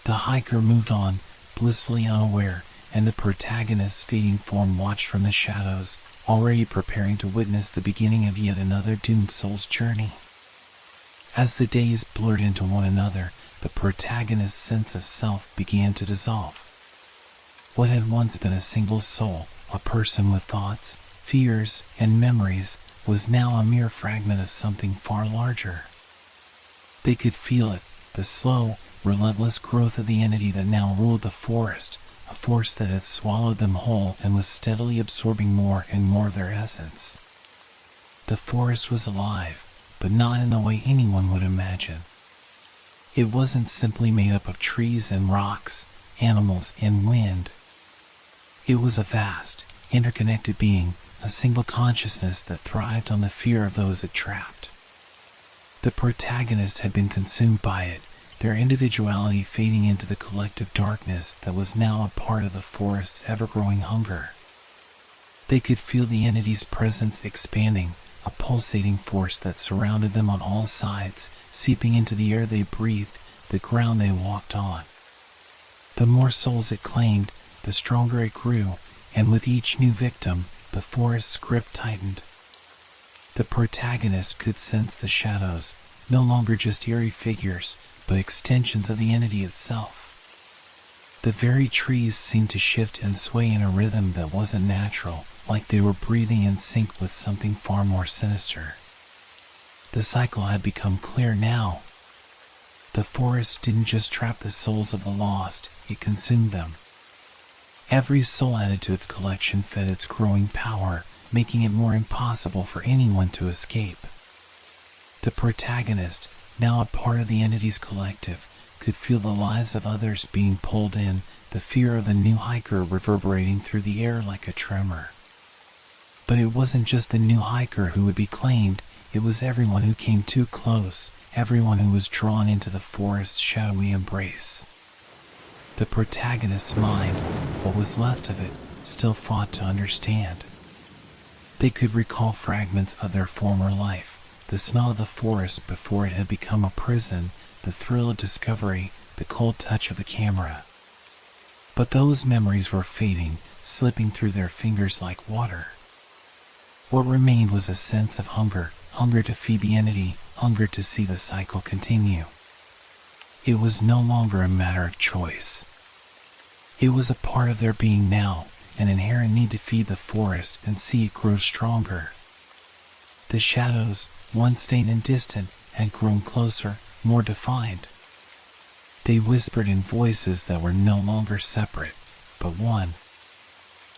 The hiker moved on, blissfully unaware, and the protagonist's fading form watched from the shadows, already preparing to witness the beginning of yet another doomed soul's journey. As the days blurred into one another, the protagonist's sense of self began to dissolve. What had once been a single soul, a person with thoughts, fears, and memories, was now a mere fragment of something far larger. They could feel it, the slow, relentless growth of the entity that now ruled the forest, a force that had swallowed them whole and was steadily absorbing more and more of their essence. The forest was alive, but not in the way anyone would imagine. It wasn't simply made up of trees and rocks, animals and wind. It was a vast, interconnected being, a single consciousness that thrived on the fear of those it trapped. The protagonist had been consumed by it, their individuality fading into the collective darkness that was now a part of the forest's ever-growing hunger. They could feel the entity's presence expanding, a pulsating force that surrounded them on all sides, seeping into the air they breathed, the ground they walked on. The more souls it claimed, the stronger it grew, and with each new victim, the forest's grip tightened. The protagonist could sense the shadows, no longer just eerie figures, but extensions of the entity itself. The very trees seemed to shift and sway in a rhythm that wasn't natural, like they were breathing in sync with something far more sinister. The cycle had become clear now. The forest didn't just trap the souls of the lost, it consumed them. Every soul added to its collection fed its growing power, making it more impossible for anyone to escape. The protagonist, now a part of the entity's collective, could feel the lives of others being pulled in, the fear of the new hiker reverberating through the air like a tremor. But it wasn't just the new hiker who would be claimed, it was everyone who came too close, everyone who was drawn into the forest's shadowy embrace. The protagonist's mind, what was left of it, still fought to understand. They could recall fragments of their former life, the smell of the forest before it had become a prison, the thrill of discovery, the cold touch of the camera. But those memories were fading, slipping through their fingers like water. What remained was a sense of hunger, hunger to feed the entity, hunger to see the cycle continue. It was no longer a matter of choice. It was a part of their being now, an inherent need to feed the forest and see it grow stronger. The shadows, once faint and distant, had grown closer, more defined. They whispered in voices that were no longer separate, but one.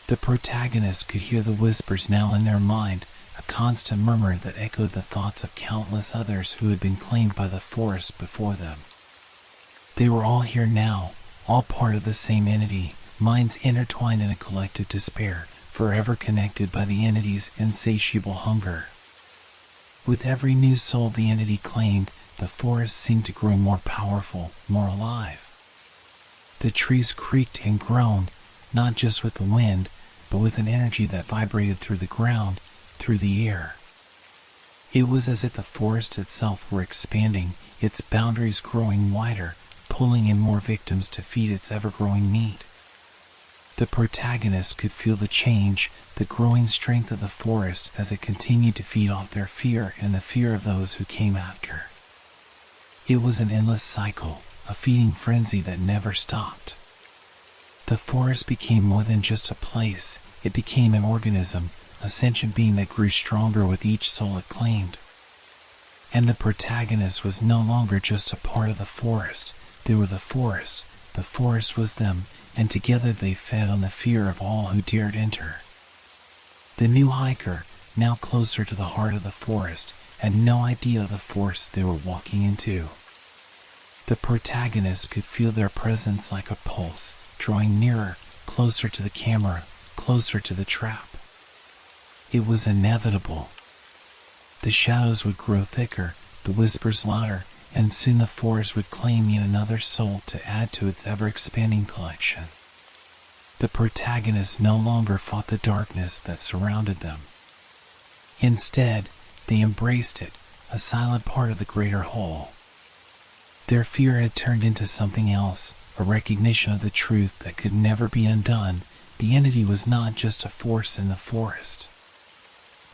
The protagonist could hear the whispers now in their mind, a constant murmur that echoed the thoughts of countless others who had been claimed by the forest before them. They were all here now, all part of the same entity, minds intertwined in a collective despair, forever connected by the entity's insatiable hunger. With every new soul the entity claimed, the forest seemed to grow more powerful, more alive. The trees creaked and groaned, not just with the wind, but with an energy that vibrated through the ground, through the air. It was as if the forest itself were expanding, its boundaries growing wider, pulling in more victims to feed its ever-growing need. The protagonist could feel the change, the growing strength of the forest as it continued to feed off their fear and the fear of those who came after. It was an endless cycle, a feeding frenzy that never stopped. The forest became more than just a place, it became an organism, a sentient being that grew stronger with each soul it claimed. And the protagonist was no longer just a part of the forest, they were the forest was them, and together they fed on the fear of all who dared enter. The new hiker, now closer to the heart of the forest, had no idea of the force they were walking into. The protagonist could feel their presence like a pulse, drawing nearer, closer to the camera, closer to the trap. It was inevitable. The shadows would grow thicker, the whispers louder, and soon the forest would claim yet another soul to add to its ever-expanding collection. The protagonist no longer fought the darkness that surrounded them. Instead, they embraced it, a silent part of the greater whole. Their fear had turned into something else, a recognition of the truth that could never be undone. The entity was not just a force in the forest.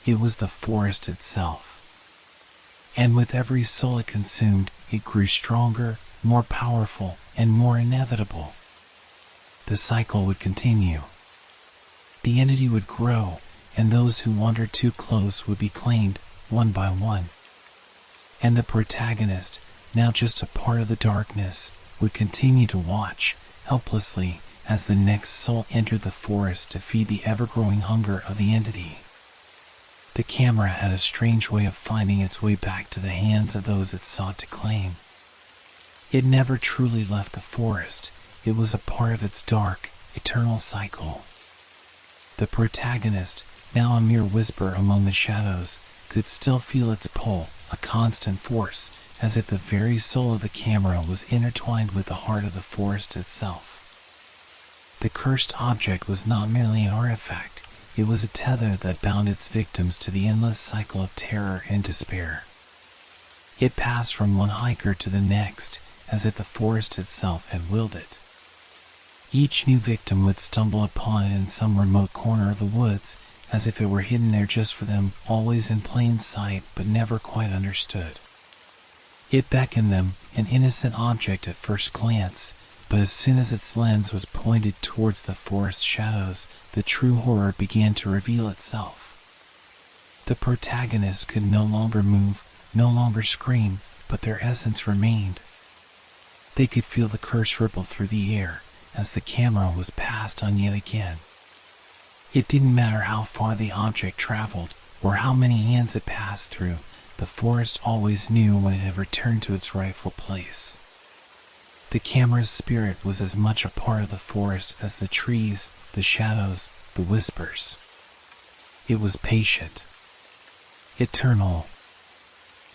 It was the forest itself. And with every soul it consumed, it grew stronger, more powerful, and more inevitable. The cycle would continue. The entity would grow, and those who wandered too close would be claimed, one by one. And the protagonist, now just a part of the darkness, would continue to watch, helplessly, as the next soul entered the forest to feed the ever-growing hunger of the entity. The camera had a strange way of finding its way back to the hands of those it sought to claim. It never truly left the forest, it was a part of its dark, eternal cycle. The protagonist, now a mere whisper among the shadows, could still feel its pull, a constant force, as if the very soul of the camera was intertwined with the heart of the forest itself. The cursed object was not merely an artifact, it was a tether that bound its victims to the endless cycle of terror and despair. It passed from one hiker to the next, as if the forest itself had willed it. Each new victim would stumble upon it in some remote corner of the woods, as if it were hidden there just for them, always in plain sight but never quite understood. It beckoned them, an innocent object at first glance, but as soon as its lens was pointed towards the forest shadows, the true horror began to reveal itself. The protagonists could no longer move, no longer scream, but their essence remained. They could feel the curse ripple through the air as the camera was passed on yet again. It didn't matter how far the object traveled or how many hands it passed through, the forest always knew when it had returned to its rightful place. The camera's spirit was as much a part of the forest as the trees, the shadows, the whispers. It was patient, eternal.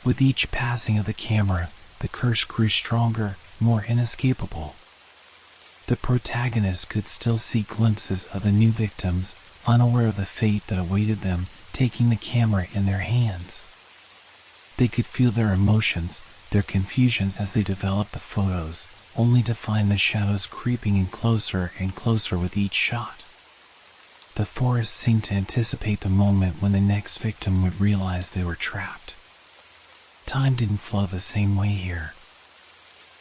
With each passing of the camera, the curse grew stronger, more inescapable. The protagonist could still see glimpses of the new victims, unaware of the fate that awaited them, taking the camera in their hands. They could feel their emotions, their confusion as they developed the photos, only to find the shadows creeping in closer and closer with each shot. The forest seemed to anticipate the moment when the next victim would realize they were trapped. Time didn't flow the same way here.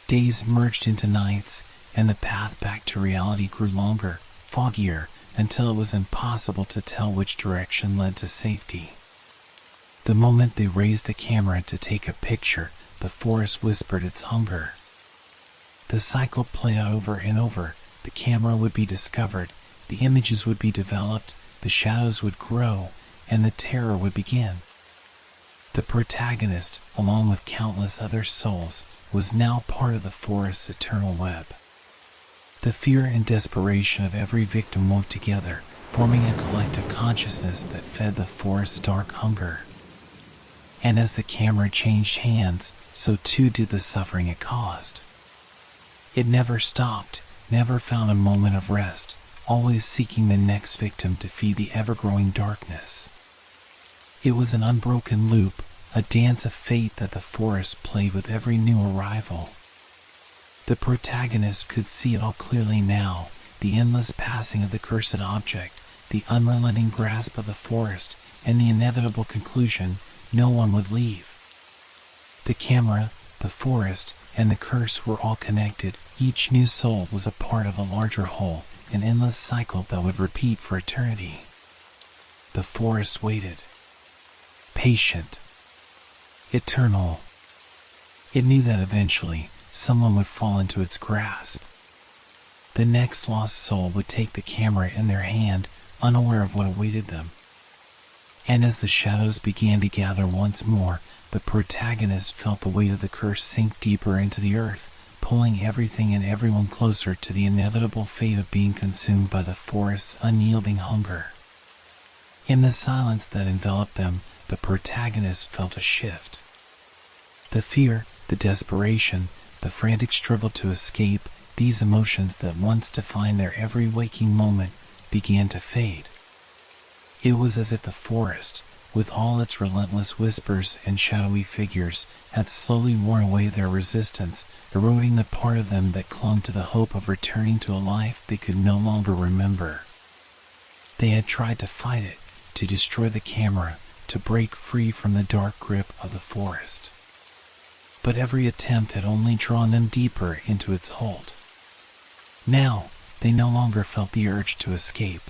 Days merged into nights, and the path back to reality grew longer, foggier, until it was impossible to tell which direction led to safety. The moment they raised the camera to take a picture, the forest whispered its hunger. The cycle played out over and over. The camera would be discovered, the images would be developed, the shadows would grow, and the terror would begin. The protagonist, along with countless other souls, was now part of the forest's eternal web. The fear and desperation of every victim wove together, forming a collective consciousness that fed the forest's dark hunger. And as the camera changed hands, so too did the suffering it caused. It never stopped, never found a moment of rest, always seeking the next victim to feed the ever-growing darkness. It was an unbroken loop, a dance of fate that the forest played with every new arrival. The protagonist could see it all clearly now, the endless passing of the cursed object, the unrelenting grasp of the forest, and the inevitable conclusion: no one would leave. The camera, the forest, and the curse were all connected. Each new soul was a part of a larger whole, an endless cycle that would repeat for eternity. The forest waited. Patient. Eternal. It knew that eventually, someone would fall into its grasp. The next lost soul would take the camera in their hand, unaware of what awaited them. And as the shadows began to gather once more, the protagonist felt the weight of the curse sink deeper into the earth, pulling everything and everyone closer to the inevitable fate of being consumed by the forest's unyielding hunger. In the silence that enveloped them, the protagonist felt a shift. The fear, the desperation, the frantic struggle to escape, these emotions that once defined their every waking moment, began to fade. It was as if the forest, with all its relentless whispers and shadowy figures, had slowly worn away their resistance, eroding the part of them that clung to the hope of returning to a life they could no longer remember. They had tried to fight it, to destroy the camera, to break free from the dark grip of the forest. But every attempt had only drawn them deeper into its hold. Now, they no longer felt the urge to escape.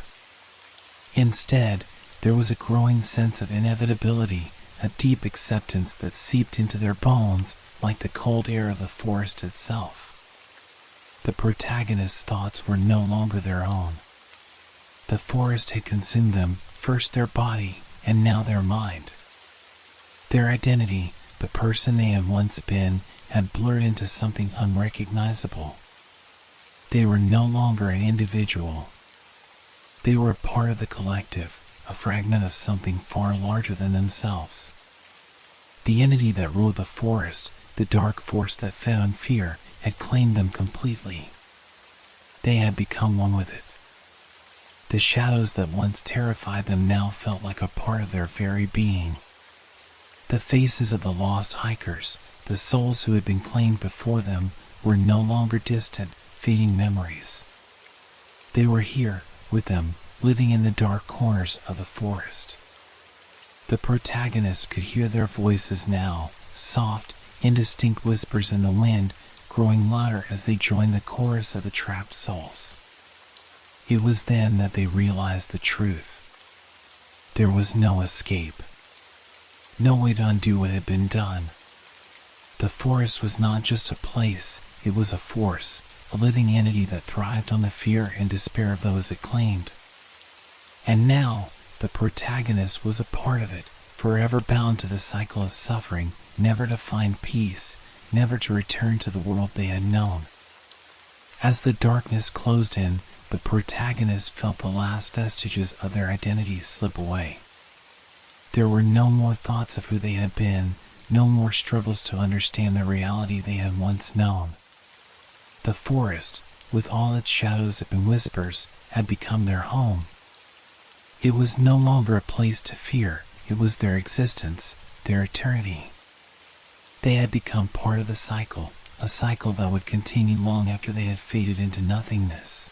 Instead, there was a growing sense of inevitability, a deep acceptance that seeped into their bones like the cold air of the forest itself. The protagonist's thoughts were no longer their own. The forest had consumed them, first their body, and now their mind. Their identity, the person they had once been, had blurred into something unrecognizable. They were no longer an individual. They were a part of the collective, a fragment of something far larger than themselves. The entity that ruled the forest, The dark force that fed on fear had claimed them completely. They had become one with it. The shadows that once terrified them now felt like a part of their very being. The faces of the lost hikers, the souls who had been claimed before them, were no longer distant, fading memories. They were here, with them, living in the dark corners of the forest. The protagonist could hear their voices now, soft, indistinct whispers in the wind, growing louder as they joined the chorus of the trapped souls. It was then that they realized the truth. There was no escape. No way to undo what had been done. The forest was not just a place, it was a force, a living entity that thrived on the fear and despair of those it claimed. And now, the protagonist was a part of it, forever bound to the cycle of suffering, never to find peace, never to return to the world they had known. As the darkness closed in, the protagonist felt the last vestiges of their identity slip away. There were no more thoughts of who they had been, no more struggles to understand the reality they had once known. The forest, with all its shadows and whispers, had become their home. It was no longer a place to fear, it was their existence, their eternity. They had become part of the cycle, a cycle that would continue long after they had faded into nothingness.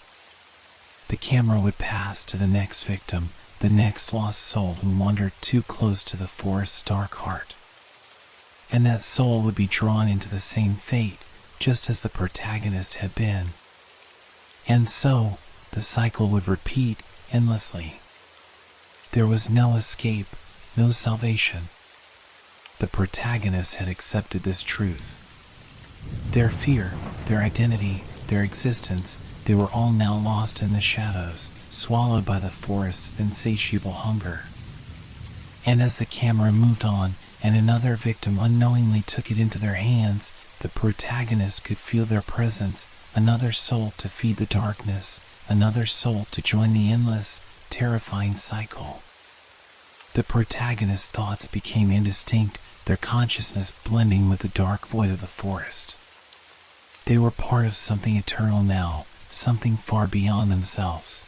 The camera would pass to the next victim, the next lost soul who wandered too close to the forest's dark heart. And that soul would be drawn into the same fate, just as the protagonist had been. And so, the cycle would repeat endlessly. There was no escape, no salvation. The protagonist had accepted this truth. Their fear, their identity, their existence, they were all now lost in the shadows, swallowed by the forest's insatiable hunger. And as the camera moved on, and another victim unknowingly took it into their hands, the protagonist could feel their presence, another soul to feed the darkness, another soul to join the endless, terrifying cycle. The protagonist's thoughts became indistinct, their consciousness blending with the dark void of the forest. They were part of something eternal now, something far beyond themselves.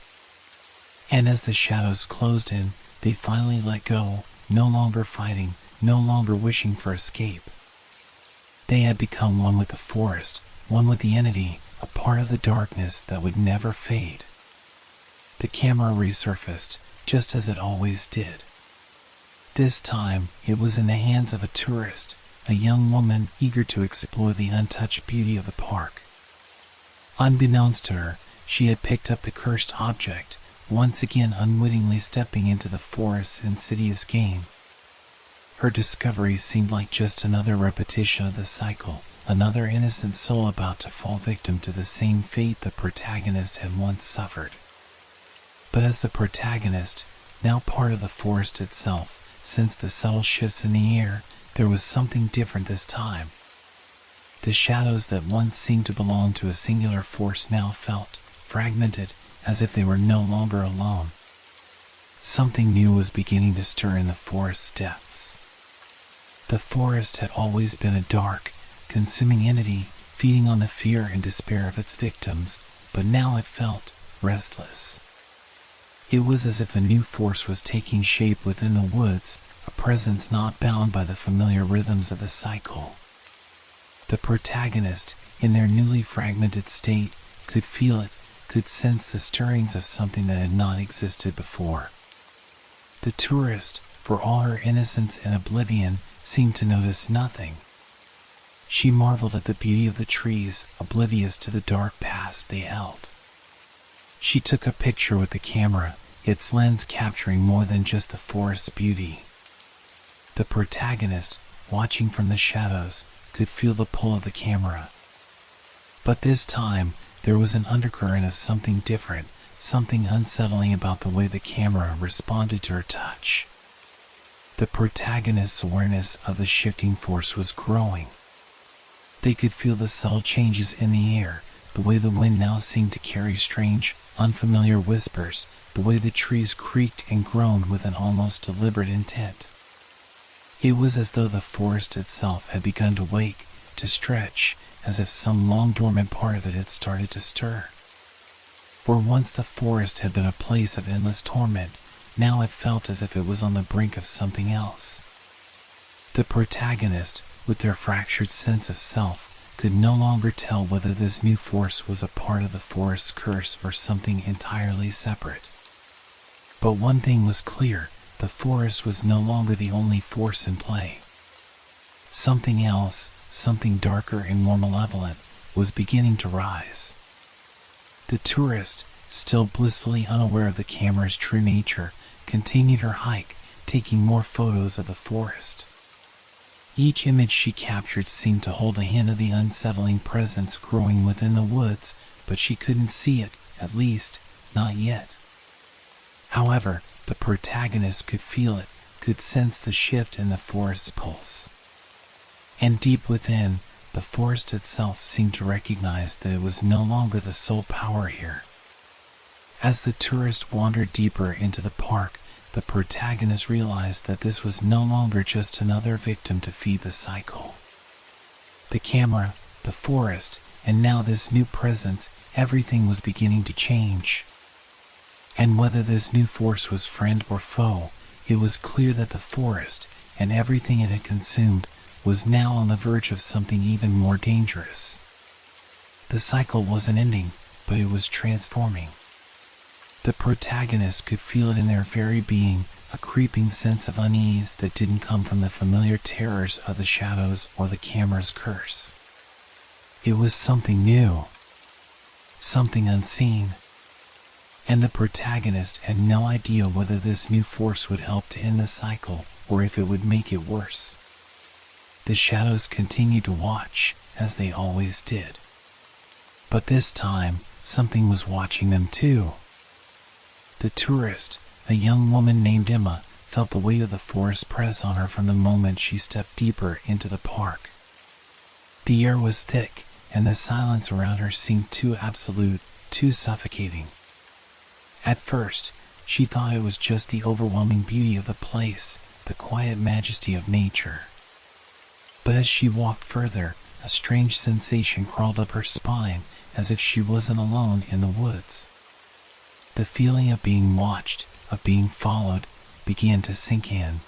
And as the shadows closed in, they finally let go, no longer fighting, no longer wishing for escape. They had become one with the forest, one with the entity, a part of the darkness that would never fade. The camera resurfaced, just as it always did. This time, it was in the hands of a tourist, a young woman eager to explore the untouched beauty of the park. Unbeknownst to her, she had picked up the cursed object, once again unwittingly stepping into the forest's insidious game. Her discovery seemed like just another repetition of the cycle, another innocent soul about to fall victim to the same fate the protagonist had once suffered. But as the protagonist, now part of the forest itself, sensed the subtle shifts in the air, there was something different this time. The shadows that once seemed to belong to a singular force now felt fragmented, as if they were no longer alone. Something new was beginning to stir in the forest's depths. The forest had always been a dark, consuming entity, feeding on the fear and despair of its victims, but now it felt restless. It was as if a new force was taking shape within the woods, a presence not bound by the familiar rhythms of the cycle. The protagonist, in their newly fragmented state, could feel it, could sense the stirrings of something that had not existed before. The tourist, for all her innocence and oblivion, seemed to notice nothing. She marveled at the beauty of the trees, oblivious to the dark past they held. She took a picture with the camera, its lens capturing more than just the forest's beauty. The protagonist, watching from the shadows, could feel the pull of the camera. But this time, there was an undercurrent of something different, something unsettling about the way the camera responded to her touch. The protagonist's awareness of the shifting force was growing. They could feel the subtle changes in the air, the way the wind now seemed to carry strange, unfamiliar whispers, the way the trees creaked and groaned with an almost deliberate intent. It was as though the forest itself had begun to wake, to stretch, as if some long dormant part of it had started to stir. Where once the forest had been a place of endless torment, now it felt as if it was on the brink of something else. The protagonist, with their fractured sense of self, could no longer tell whether this new force was a part of the forest's curse or something entirely separate. But one thing was clear: the forest was no longer the only force in play. Something else, something darker and more malevolent, was beginning to rise. The tourist, still blissfully unaware of the camera's true nature, continued her hike, taking more photos of the forest. Each image she captured seemed to hold a hint of the unsettling presence growing within the woods, but she couldn't see it, at least, not yet. However, the protagonist could feel it, could sense the shift in the forest's pulse. And deep within, the forest itself seemed to recognize that it was no longer the sole power here. As the tourist wandered deeper into the park, the protagonist realized that this was no longer just another victim to feed the cycle. The camera, the forest, and now this new presence, everything was beginning to change. And whether this new force was friend or foe, it was clear that the forest, and everything it had consumed, was now on the verge of something even more dangerous. The cycle wasn't ending, but it was transforming. The protagonist could feel it in their very being, a creeping sense of unease that didn't come from the familiar terrors of the shadows or the camera's curse. It was something new, something unseen, and the protagonist had no idea whether this new force would help to end the cycle or if it would make it worse. The shadows continued to watch, as they always did. But this time, something was watching them too. The tourist, a young woman named Emma, felt the weight of the forest press on her from the moment she stepped deeper into the park. The air was thick, and the silence around her seemed too absolute, too suffocating. At first, she thought it was just the overwhelming beauty of the place, the quiet majesty of nature. But as she walked further, a strange sensation crawled up her spine, as if she wasn't alone in the woods. The feeling of being watched, of being followed, began to sink in.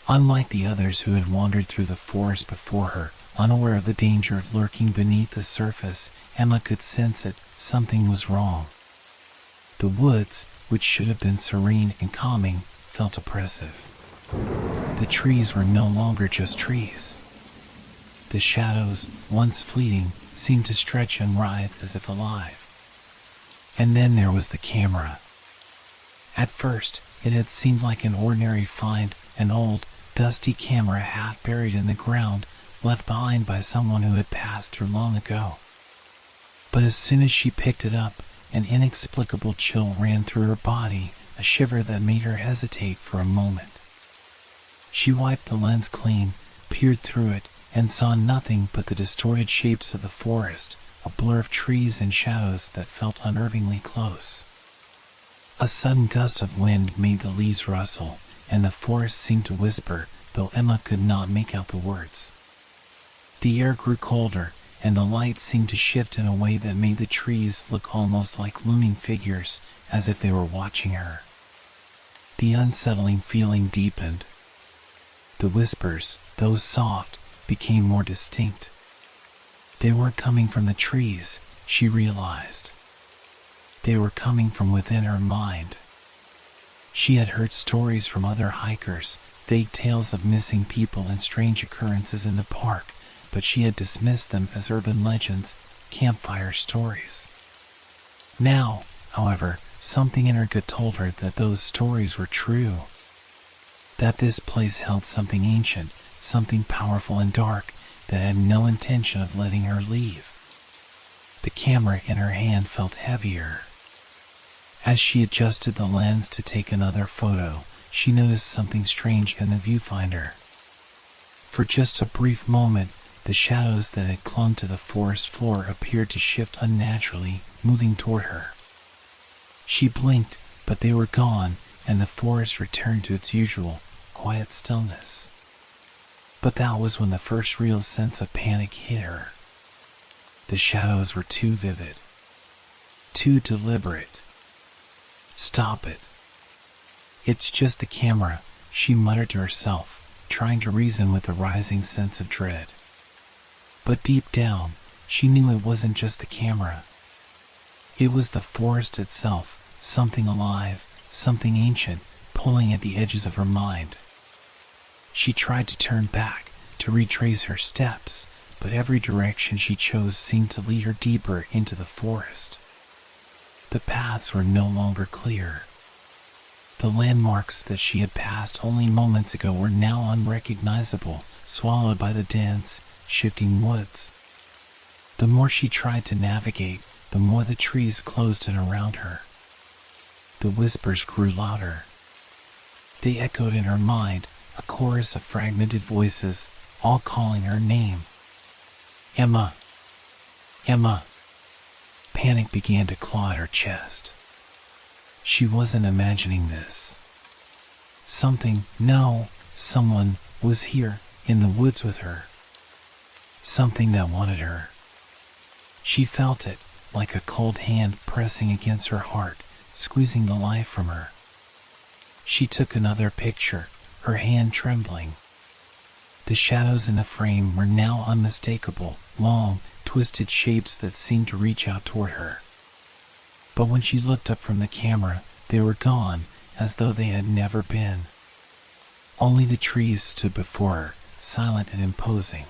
Unlike the others who had wandered through the forest before her, unaware of the danger lurking beneath the surface, Emma could sense it: something was wrong. The woods, which should have been serene and calming, felt oppressive. The trees were no longer just trees. The shadows, once fleeting, seemed to stretch and writhe as if alive. And then there was the camera. At first, it had seemed like an ordinary find, an old, dusty camera half buried in the ground, left behind by someone who had passed through long ago. But as soon as she picked it up, an inexplicable chill ran through her body, a shiver that made her hesitate for a moment. She wiped the lens clean, peered through it, and saw nothing but the distorted shapes of the forest, a blur of trees and shadows that felt unnervingly close. A sudden gust of wind made the leaves rustle, and the forest seemed to whisper, though Emma could not make out the words. The air grew colder, and the light seemed to shift in a way that made the trees look almost like looming figures, as if they were watching her. The unsettling feeling deepened. The whispers, though soft, became more distinct. They weren't coming from the trees, she realized. They were coming from within her mind. She had heard stories from other hikers, vague tales of missing people and strange occurrences in the park, but she had dismissed them as urban legends, campfire stories. Now, however, something in her gut told her that those stories were true. That this place held something ancient, something powerful and dark, that had no intention of letting her leave. The camera in her hand felt heavier. As she adjusted the lens to take another photo, she noticed something strange in the viewfinder. For just a brief moment, the shadows that had clung to the forest floor appeared to shift unnaturally, moving toward her. She blinked, but they were gone, and the forest returned to its usual, quiet stillness. But that was when the first real sense of panic hit her. The shadows were too vivid, too deliberate. "Stop it. It's just the camera," she muttered to herself, trying to reason with the rising sense of dread. But deep down, she knew it wasn't just the camera. It was the forest itself, something alive, something ancient, pulling at the edges of her mind. She tried to turn back, to retrace her steps, but every direction she chose seemed to lead her deeper into the forest. The paths were no longer clear. The landmarks that she had passed only moments ago were now unrecognizable, swallowed by the dense, shifting woods. The more she tried to navigate, the more the trees closed in around her. The whispers grew louder. They echoed in her mind, a chorus of fragmented voices, all calling her name. "Emma! Emma!" Panic began to claw at her chest. She wasn't imagining this. Someone was here, in the woods with her. Something that wanted her. She felt it, like a cold hand pressing against her heart, squeezing the life from her. She took another picture, her hand trembling. The shadows in the frame were now unmistakable, long, twisted shapes that seemed to reach out toward her. But when she looked up from the camera, they were gone, as though they had never been. Only the trees stood before her, silent and imposing.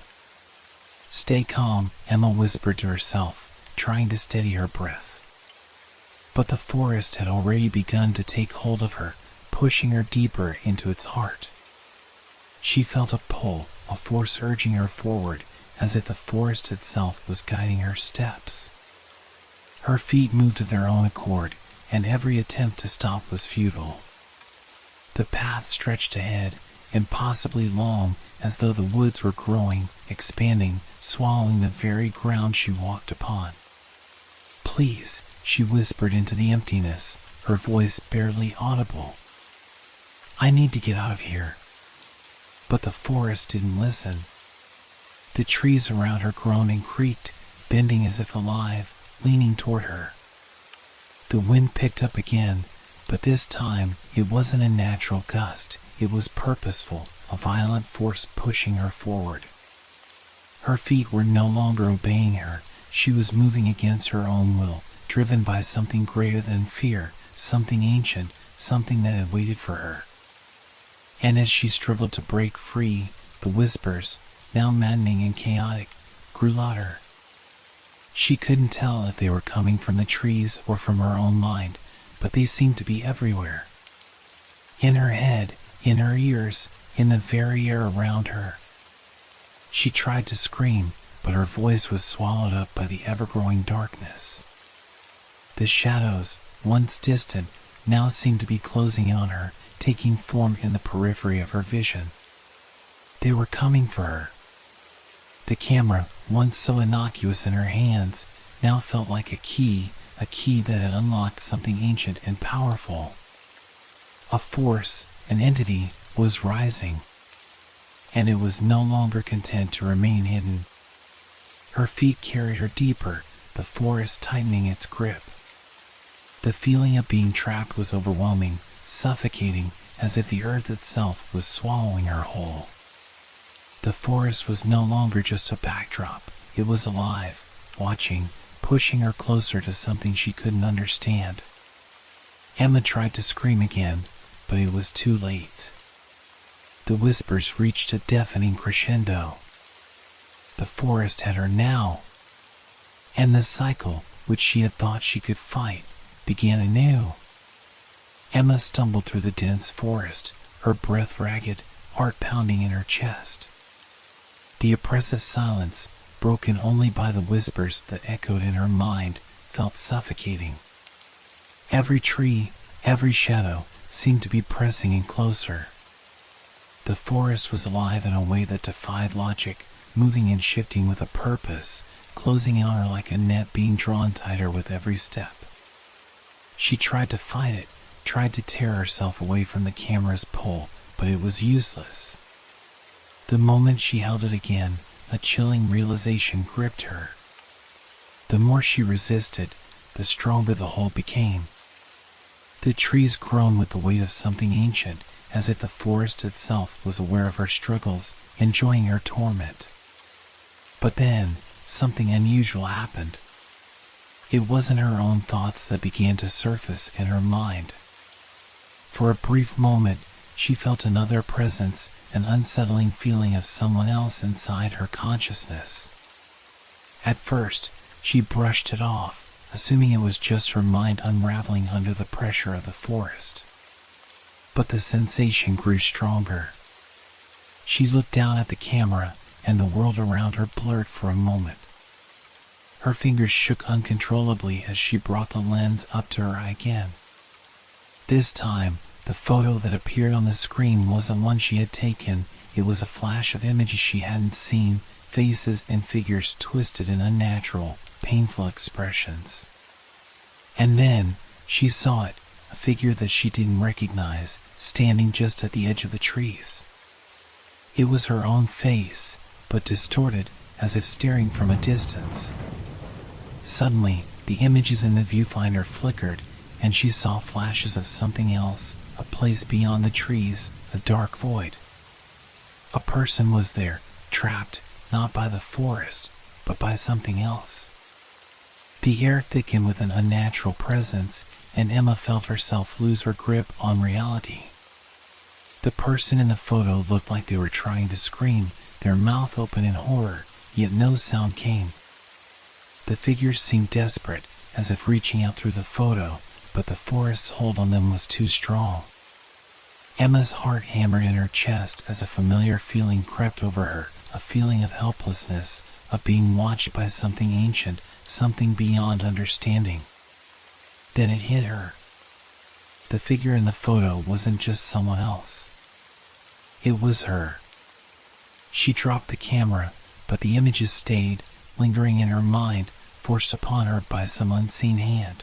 "Stay calm," Emma whispered to herself, trying to steady her breath. But the forest had already begun to take hold of her, pushing her deeper into its heart. She felt a pull, a force urging her forward, as if the forest itself was guiding her steps. Her feet moved of their own accord, and every attempt to stop was futile. The path stretched ahead, impossibly long, as though the woods were growing, expanding, swallowing the very ground she walked upon. "Please," she whispered into the emptiness, her voice barely audible. "I need to get out of here." But the forest didn't listen. The trees around her groaned and creaked, bending as if alive, leaning toward her. The wind picked up again, but this time it wasn't a natural gust, it was purposeful, a violent force pushing her forward. Her feet were no longer obeying her, she was moving against her own will, driven by something greater than fear, something ancient, something that had waited for her. And as she struggled to break free, the whispers, now maddening and chaotic, grew louder. She couldn't tell if they were coming from the trees or from her own mind, but they seemed to be everywhere. In her head, in her ears, in the very air around her. She tried to scream, but her voice was swallowed up by the ever-growing darkness. The shadows, once distant, now seemed to be closing in on her, taking form in the periphery of her vision. They were coming for her. The camera, once so innocuous in her hands, now felt like a key that had unlocked something ancient and powerful. A force, an entity, was rising, and it was no longer content to remain hidden. Her feet carried her deeper, the forest tightening its grip. The feeling of being trapped was overwhelming, suffocating, as if the earth itself was swallowing her whole. The forest was no longer just a backdrop, it was alive, watching, pushing her closer to something she couldn't understand. Emma tried to scream again, but it was too late. The whispers reached a deafening crescendo. The forest had her now, and the cycle, which she had thought she could fight, began anew. Emma stumbled through the dense forest, her breath ragged, heart pounding in her chest. The oppressive silence, broken only by the whispers that echoed in her mind, felt suffocating. Every tree, every shadow, seemed to be pressing in closer. The forest was alive in a way that defied logic, moving and shifting with a purpose, closing in on her like a net being drawn tighter with every step. She tried to fight it, tried to tear herself away from the camera's pull, but it was useless. The moment she held it again, a chilling realization gripped her. The more she resisted, the stronger the hold became. The trees groaned with the weight of something ancient, as if the forest itself was aware of her struggles, enjoying her torment. But then, something unusual happened. It wasn't her own thoughts that began to surface in her mind. For a brief moment, she felt another presence, an unsettling feeling of someone else inside her consciousness. At first, she brushed it off, assuming it was just her mind unraveling under the pressure of the forest. But the sensation grew stronger. She looked down at the camera, and the world around her blurred for a moment. Her fingers shook uncontrollably as she brought the lens up to her eye again. This time, the photo that appeared on the screen wasn't one she had taken. It was a flash of images she hadn't seen, faces and figures twisted in unnatural, painful expressions. And then, she saw it, a figure that she didn't recognize, standing just at the edge of the trees. It was her own face, but distorted, as if staring from a distance. Suddenly, the images in the viewfinder flickered, and she saw flashes of something else, a place beyond the trees, a dark void. A person was there, trapped, not by the forest, but by something else. The air thickened with an unnatural presence, and Emma felt herself lose her grip on reality. The person in the photo looked like they were trying to scream, their mouth open in horror, yet no sound came. The figures seemed desperate, as if reaching out through the photo, but the forest's hold on them was too strong. Emma's heart hammered in her chest as a familiar feeling crept over her, a feeling of helplessness, of being watched by something ancient, something beyond understanding. Then it hit her. The figure in the photo wasn't just someone else. It was her. She dropped the camera, but the images stayed, lingering in her mind, forced upon her by some unseen hand.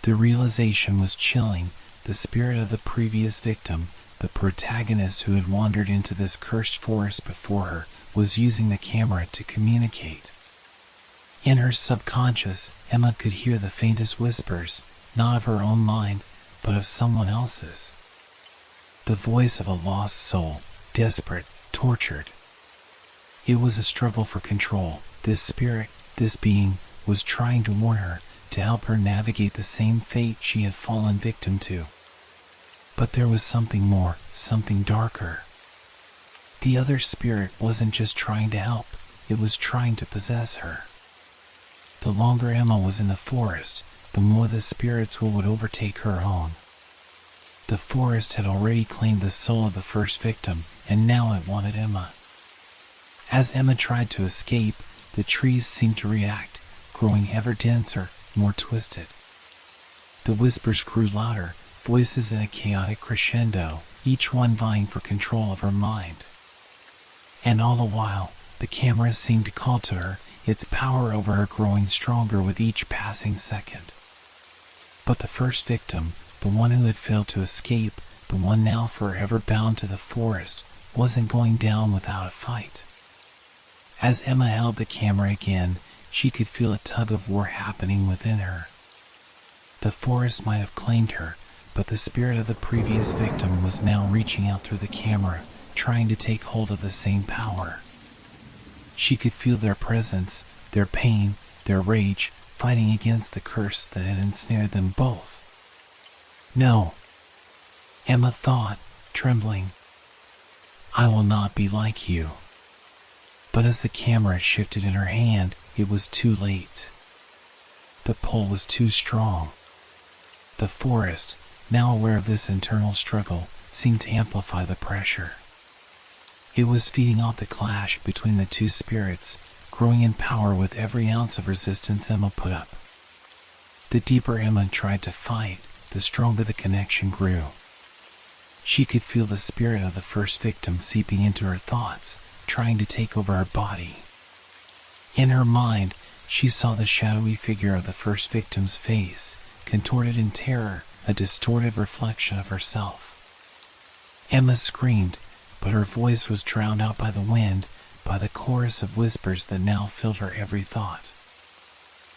The realization was chilling. The spirit of the previous victim, the protagonist who had wandered into this cursed forest before her, was using the camera to communicate. In her subconscious, Emma could hear the faintest whispers, not of her own mind, but of someone else's. The voice of a lost soul, desperate, tortured. It was a struggle for control. This spirit, this being, was trying to warn her, to help her navigate the same fate she had fallen victim to. But there was something more, something darker. The other spirit wasn't just trying to help, it was trying to possess her. The longer Emma was in the forest, the more the spirits would overtake her own. The forest had already claimed the soul of the first victim, and now it wanted Emma. As Emma tried to escape, the trees seemed to react, growing ever denser, more twisted. The whispers grew louder, voices in a chaotic crescendo, each one vying for control of her mind. And all the while, the camera seemed to call to her, its power over her growing stronger with each passing second. But the first victim, the one who had failed to escape, the one now forever bound to the forest, wasn't going down without a fight. As Emma held the camera again, she could feel a tug of war happening within her. The forest might have claimed her, but the spirit of the previous victim was now reaching out through the camera, trying to take hold of the same power. She could feel their presence, their pain, their rage, fighting against the curse that had ensnared them both. No, Emma thought, trembling. I will not be like you. But as the camera shifted in her hand, it was too late. The pull was too strong. The forest, now aware of this internal struggle, seemed to amplify the pressure. It was feeding off the clash between the two spirits, growing in power with every ounce of resistance Emma put up. The deeper Emma tried to fight, the stronger the connection grew. She could feel the spirit of the first victim seeping into her thoughts, trying to take over her body. In her mind, she saw the shadowy figure of the first victim's face, contorted in terror, a distorted reflection of herself. Emma screamed, but her voice was drowned out by the wind, by the chorus of whispers that now filled her every thought.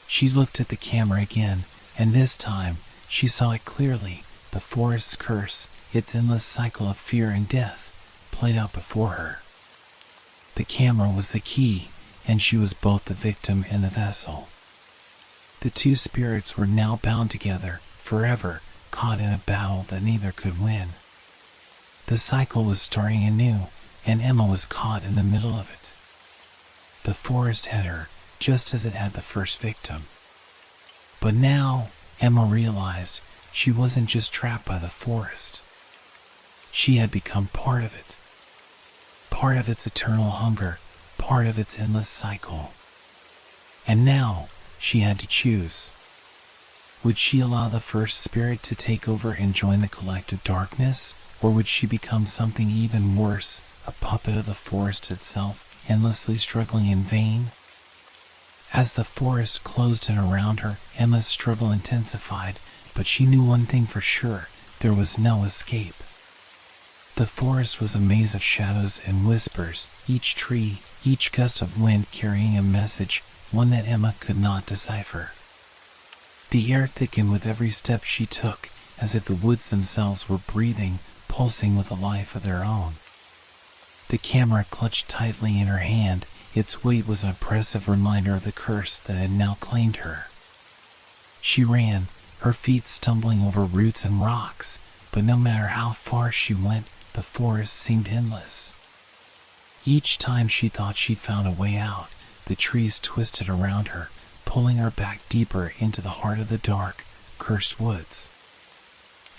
She looked at the camera again, and this time she saw it clearly, the forest's curse, its endless cycle of fear and death, played out before her. The camera was the key, and she was both the victim and the vessel. The two spirits were now bound together, forever, caught in a battle that neither could win. The cycle was starting anew, and Emma was caught in the middle of it. The forest had her, just as it had the first victim. But now, Emma realized she wasn't just trapped by the forest. She had become part of it. Part of its eternal hunger, part of its endless cycle. And now, she had to choose. Would she allow the first spirit to take over and join the collective darkness, or would she become something even worse, a puppet of the forest itself, endlessly struggling in vain? As the forest closed in around her, Emma's struggle intensified, but she knew one thing for sure: there was no escape. The forest was a maze of shadows and whispers, each tree, each gust of wind carrying a message, one that Emma could not decipher. The air thickened with every step she took, as if the woods themselves were breathing, pulsing with a life of their own. The camera clutched tightly in her hand. Its weight was an oppressive reminder of the curse that had now claimed her. She ran, her feet stumbling over roots and rocks, but no matter how far she went, the forest seemed endless. Each time she thought she'd found a way out, the trees twisted around her, pulling her back deeper into the heart of the dark, cursed woods.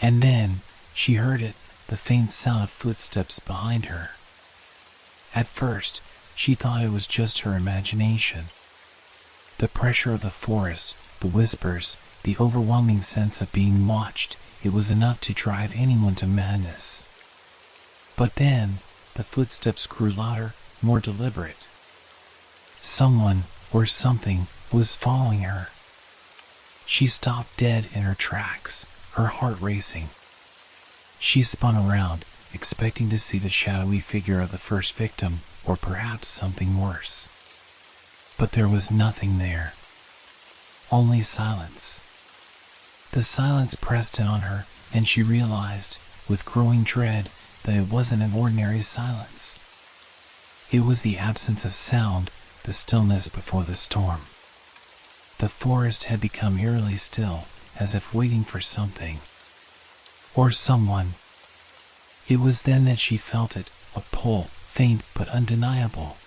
And then, she heard it, the faint sound of footsteps behind her. At first, she thought it was just her imagination. The pressure of the forest, the whispers, the overwhelming sense of being watched, it was enough to drive anyone to madness. But then, the footsteps grew louder, more deliberate. Someone, or something, was following her. She stopped dead in her tracks, her heart racing. She spun around, expecting to see the shadowy figure of the first victim, or perhaps something worse. But there was nothing there. Only silence. The silence pressed in on her, and she realized, with growing dread, that it wasn't an ordinary silence. It was the absence of sound, the stillness before the storm. The forest had become eerily still, as if waiting for something. Or someone. It was then that she felt it, a pull, faint but undeniable.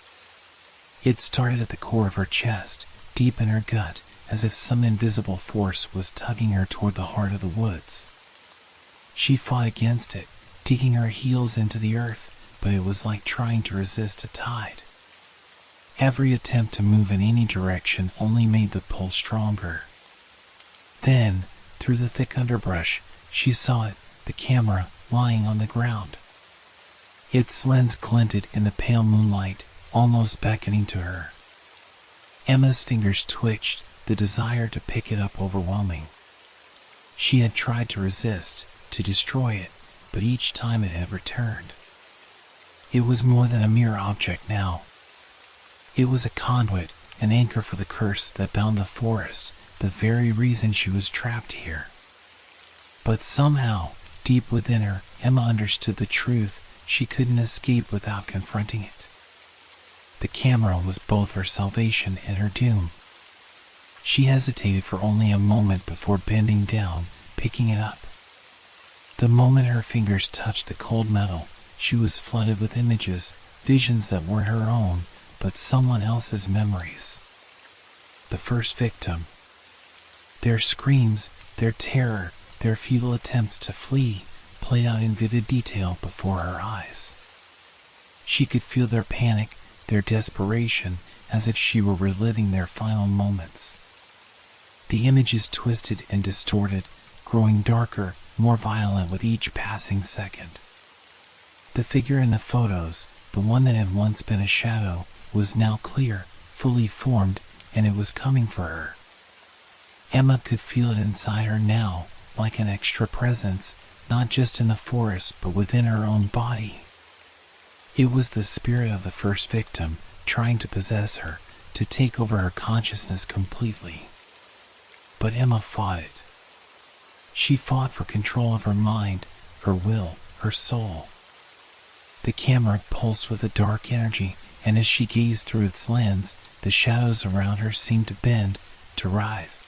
It started at the core of her chest, deep in her gut, as if some invisible force was tugging her toward the heart of the woods. She fought against it, digging her heels into the earth, but it was like trying to resist a tide. Every attempt to move in any direction only made the pull stronger. Then, through the thick underbrush, she saw it, the camera, lying on the ground. Its lens glinted in the pale moonlight, almost beckoning to her. Emma's fingers twitched, the desire to pick it up overwhelming. She had tried to resist, to destroy it, but each time it had returned. It was more than a mere object now. It was a conduit, an anchor for the curse that bound the forest, the very reason she was trapped here. But somehow, deep within her, Emma understood the truth: she couldn't escape without confronting it. The camera was both her salvation and her doom. She hesitated for only a moment before bending down, picking it up. The moment her fingers touched the cold metal, she was flooded with images, visions that weren't her own, but someone else's memories. The first victim. Their screams, their terror, their futile attempts to flee, played out in vivid detail before her eyes. She could feel their panic, their desperation, as if she were reliving their final moments. The images twisted and distorted, growing darker, more violent with each passing second. The figure in the photos, the one that had once been a shadow, was now clear, fully formed, and it was coming for her. Emma could feel it inside her now, like an extra presence, not just in the forest but within her own body. It was the spirit of the first victim, trying to possess her, to take over her consciousness completely. But Emma fought it. She fought for control of her mind, her will, her soul. The camera pulsed with a dark energy, and as she gazed through its lens, the shadows around her seemed to bend, to writhe.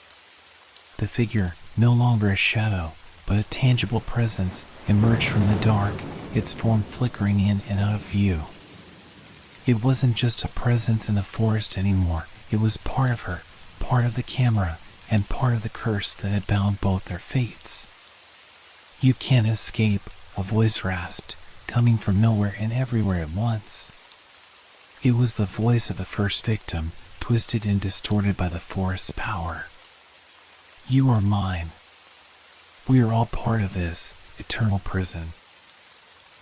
The figure, no longer a shadow, but a tangible presence, emerged from the dark, its form flickering in and out of view. It wasn't just a presence in the forest anymore. It was part of her, part of the camera, and part of the curse that had bound both their fates. "You can't escape," a voice rasped, coming from nowhere and everywhere at once. It was the voice of the first victim, twisted and distorted by the forest's power. "You are mine. We are all part of this eternal prison."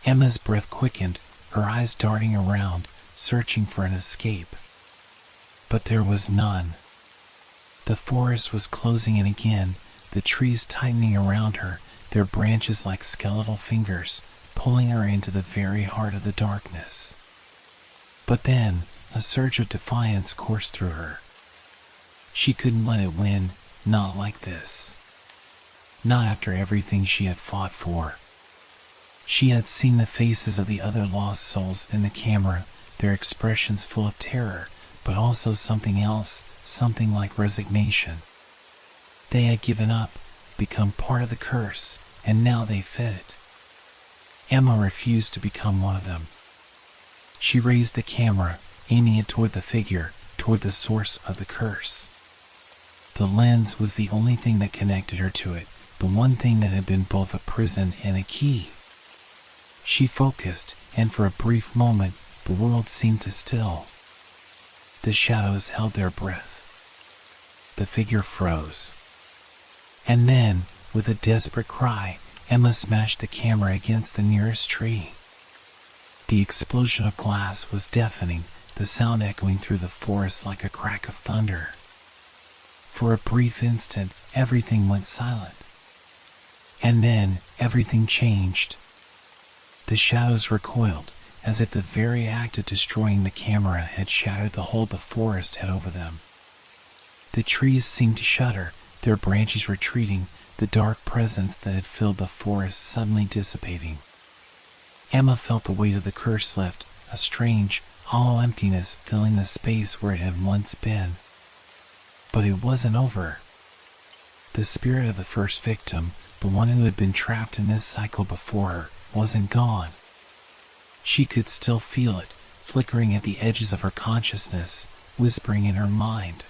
Emma's breath quickened, her eyes darting around, searching for an escape. But there was none. The forest was closing in again, the trees tightening around her, their branches like skeletal fingers, pulling her into the very heart of the darkness. But then, a surge of defiance coursed through her. She couldn't let it win, not like this. Not after everything she had fought for. She had seen the faces of the other lost souls in the camera, their expressions full of terror, but also something else, something like resignation. They had given up, become part of the curse, and now they fit it. Emma refused to become one of them. She raised the camera, aiming it toward the figure, toward the source of the curse. The lens was the only thing that connected her to it, the one thing that had been both a prison and a key. She focused, and for a brief moment, the world seemed to still. The shadows held their breath. The figure froze. And then, with a desperate cry, Emma smashed the camera against the nearest tree. The explosion of glass was deafening, the sound echoing through the forest like a crack of thunder. For a brief instant, everything went silent. And then, everything changed. The shadows recoiled, as if the very act of destroying the camera had shattered the hold the forest had over them. The trees seemed to shudder, their branches retreating, the dark presence that had filled the forest suddenly dissipating. Emma felt the weight of the curse lift, a strange, hollow emptiness filling the space where it had once been. But it wasn't over. The spirit of the first victim, the one who had been trapped in this cycle before her, wasn't gone. She could still feel it, flickering at the edges of her consciousness, whispering in her mind.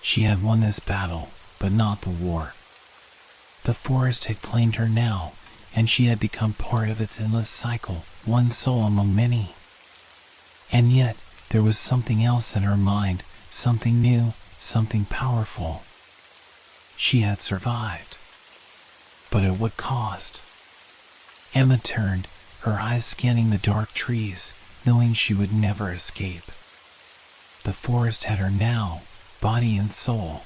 She had won this battle, but not the war. The forest had claimed her now, and she had become part of its endless cycle, one soul among many. And yet, there was something else in her mind, something new, something powerful. She had survived. But at what cost? Emma turned, her eyes scanning the dark trees, knowing she would never escape. The forest had her now, body and soul.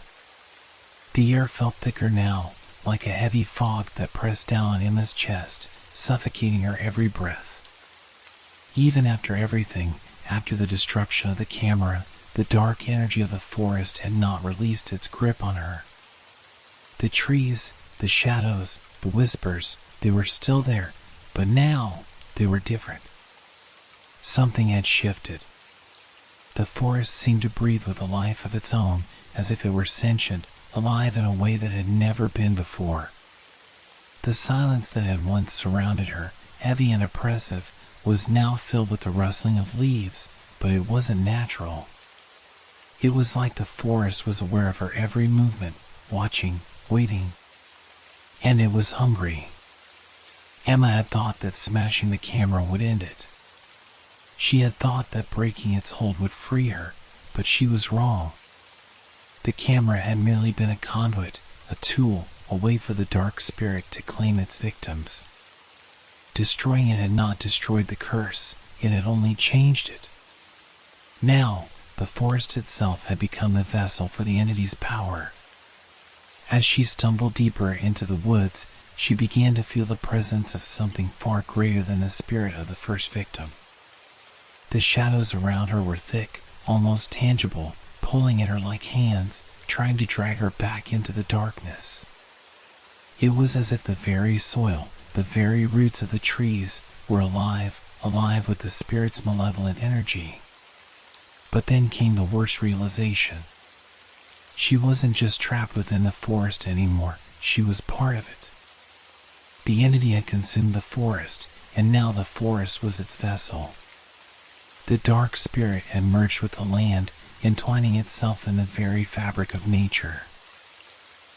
The air felt thicker now, like a heavy fog that pressed down on Emma's chest, suffocating her every breath. Even after everything, after the destruction of the camera, the dark energy of the forest had not released its grip on her. The trees, the shadows, the whispers, they were still there, but now they were different. Something had shifted. The forest seemed to breathe with a life of its own, as if it were sentient, alive in a way that had never been before. The silence that had once surrounded her, heavy and oppressive, was now filled with the rustling of leaves, but it wasn't natural. It was like the forest was aware of her every movement, watching, waiting. And it was hungry. Emma had thought that smashing the camera would end it. She had thought that breaking its hold would free her, but she was wrong. The camera had merely been a conduit, a tool, a way for the dark spirit to claim its victims. Destroying it had not destroyed the curse, it had only changed it. Now, the forest itself had become the vessel for the entity's power. As she stumbled deeper into the woods, she began to feel the presence of something far greater than the spirit of the first victim. The shadows around her were thick, almost tangible, pulling at her like hands, trying to drag her back into the darkness. It was as if the very soil, the very roots of the trees, were alive with the spirit's malevolent energy. But then came the worst realization. She wasn't just trapped within the forest anymore, she was part of it. The entity had consumed the forest, and now the forest was its vessel. The dark spirit had merged with the land, entwining itself in the very fabric of nature.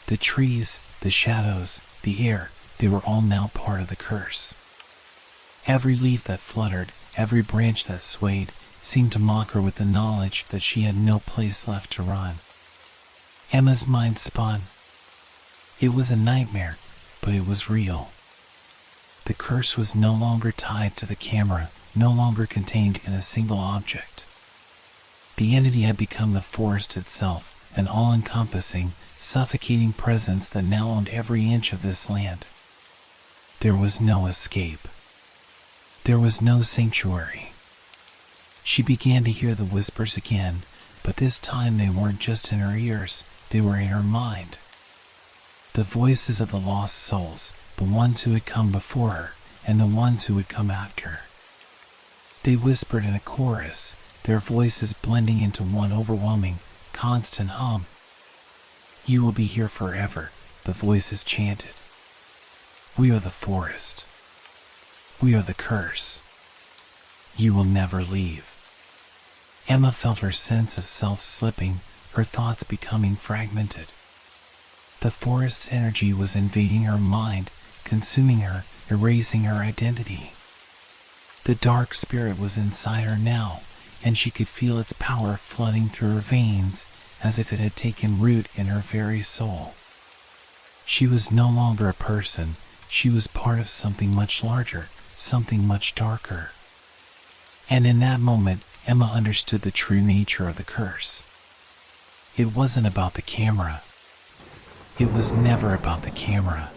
The trees, the shadows, the air, they were all now part of the curse. Every leaf that fluttered, every branch that swayed, seemed to mock her with the knowledge that she had no place left to run. Emma's mind spun. It was a nightmare, but it was real. The curse was no longer tied to the camera, no longer contained in a single object. The entity had become the forest itself, an all-encompassing, suffocating presence that now owned every inch of this land. There was no escape. There was no sanctuary. She began to hear the whispers again, but this time they weren't just in her ears, they were in her mind. The voices of the lost souls, the ones who had come before her, and the ones who would come after. They whispered in a chorus, their voices blending into one overwhelming, constant hum. "You will be here forever," the voices chanted. "We are the forest. We are the curse. You will never leave." Emma felt her sense of self slipping, her thoughts becoming fragmented. The forest's energy was invading her mind, consuming her, erasing her identity. The dark spirit was inside her now, and she could feel its power flooding through her veins, as if it had taken root in her very soul. She was no longer a person, she was part of something much larger, something much darker. And in that moment, Emma understood the true nature of the curse. It wasn't about the camera. It was never about the camera.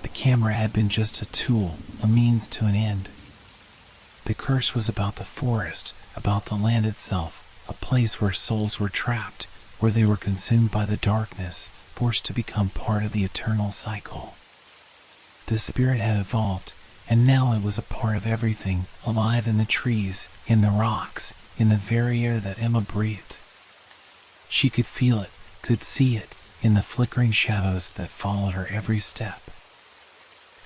The camera had been just a tool, a means to an end. The curse was about the forest, about the land itself, a place where souls were trapped, where they were consumed by the darkness, forced to become part of the eternal cycle. The spirit had evolved, and now it was a part of everything, alive in the trees, in the rocks, in the very air that Emma breathed. She could feel it, could see it, in the flickering shadows that followed her every step.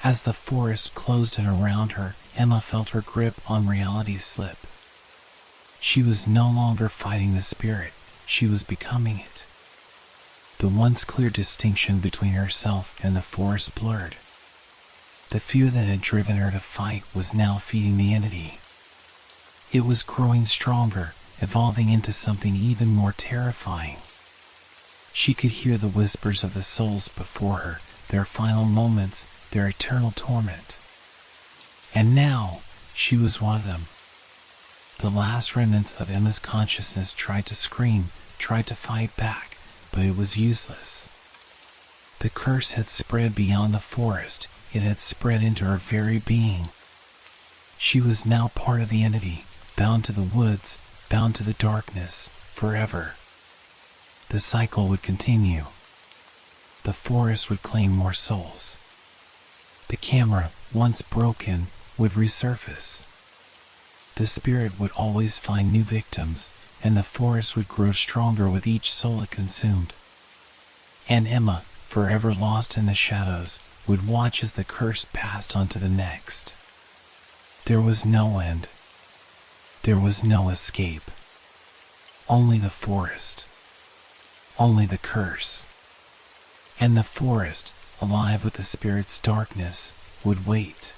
As the forest closed in around her, Emma felt her grip on reality slip. She was no longer fighting the spirit, she was becoming it. The once clear distinction between herself and the forest blurred. The fear that had driven her to fight was now feeding the entity. It was growing stronger, evolving into something even more terrifying. She could hear the whispers of the souls before her, their final moments, their eternal torment. And now, she was one of them. The last remnants of Emma's consciousness tried to scream, tried to fight back, but it was useless. The curse had spread beyond the forest, it had spread into her very being. She was now part of the entity, bound to the woods, bound to the darkness, forever. The cycle would continue. The forest would claim more souls. The camera, once broken, would resurface. The spirit would always find new victims, and the forest would grow stronger with each soul it consumed. And Emma, forever lost in the shadows, would watch as the curse passed on to the next. There was no end. There was no escape. Only the forest. Only the curse. And the forest, alive with the spirit's darkness, would wait.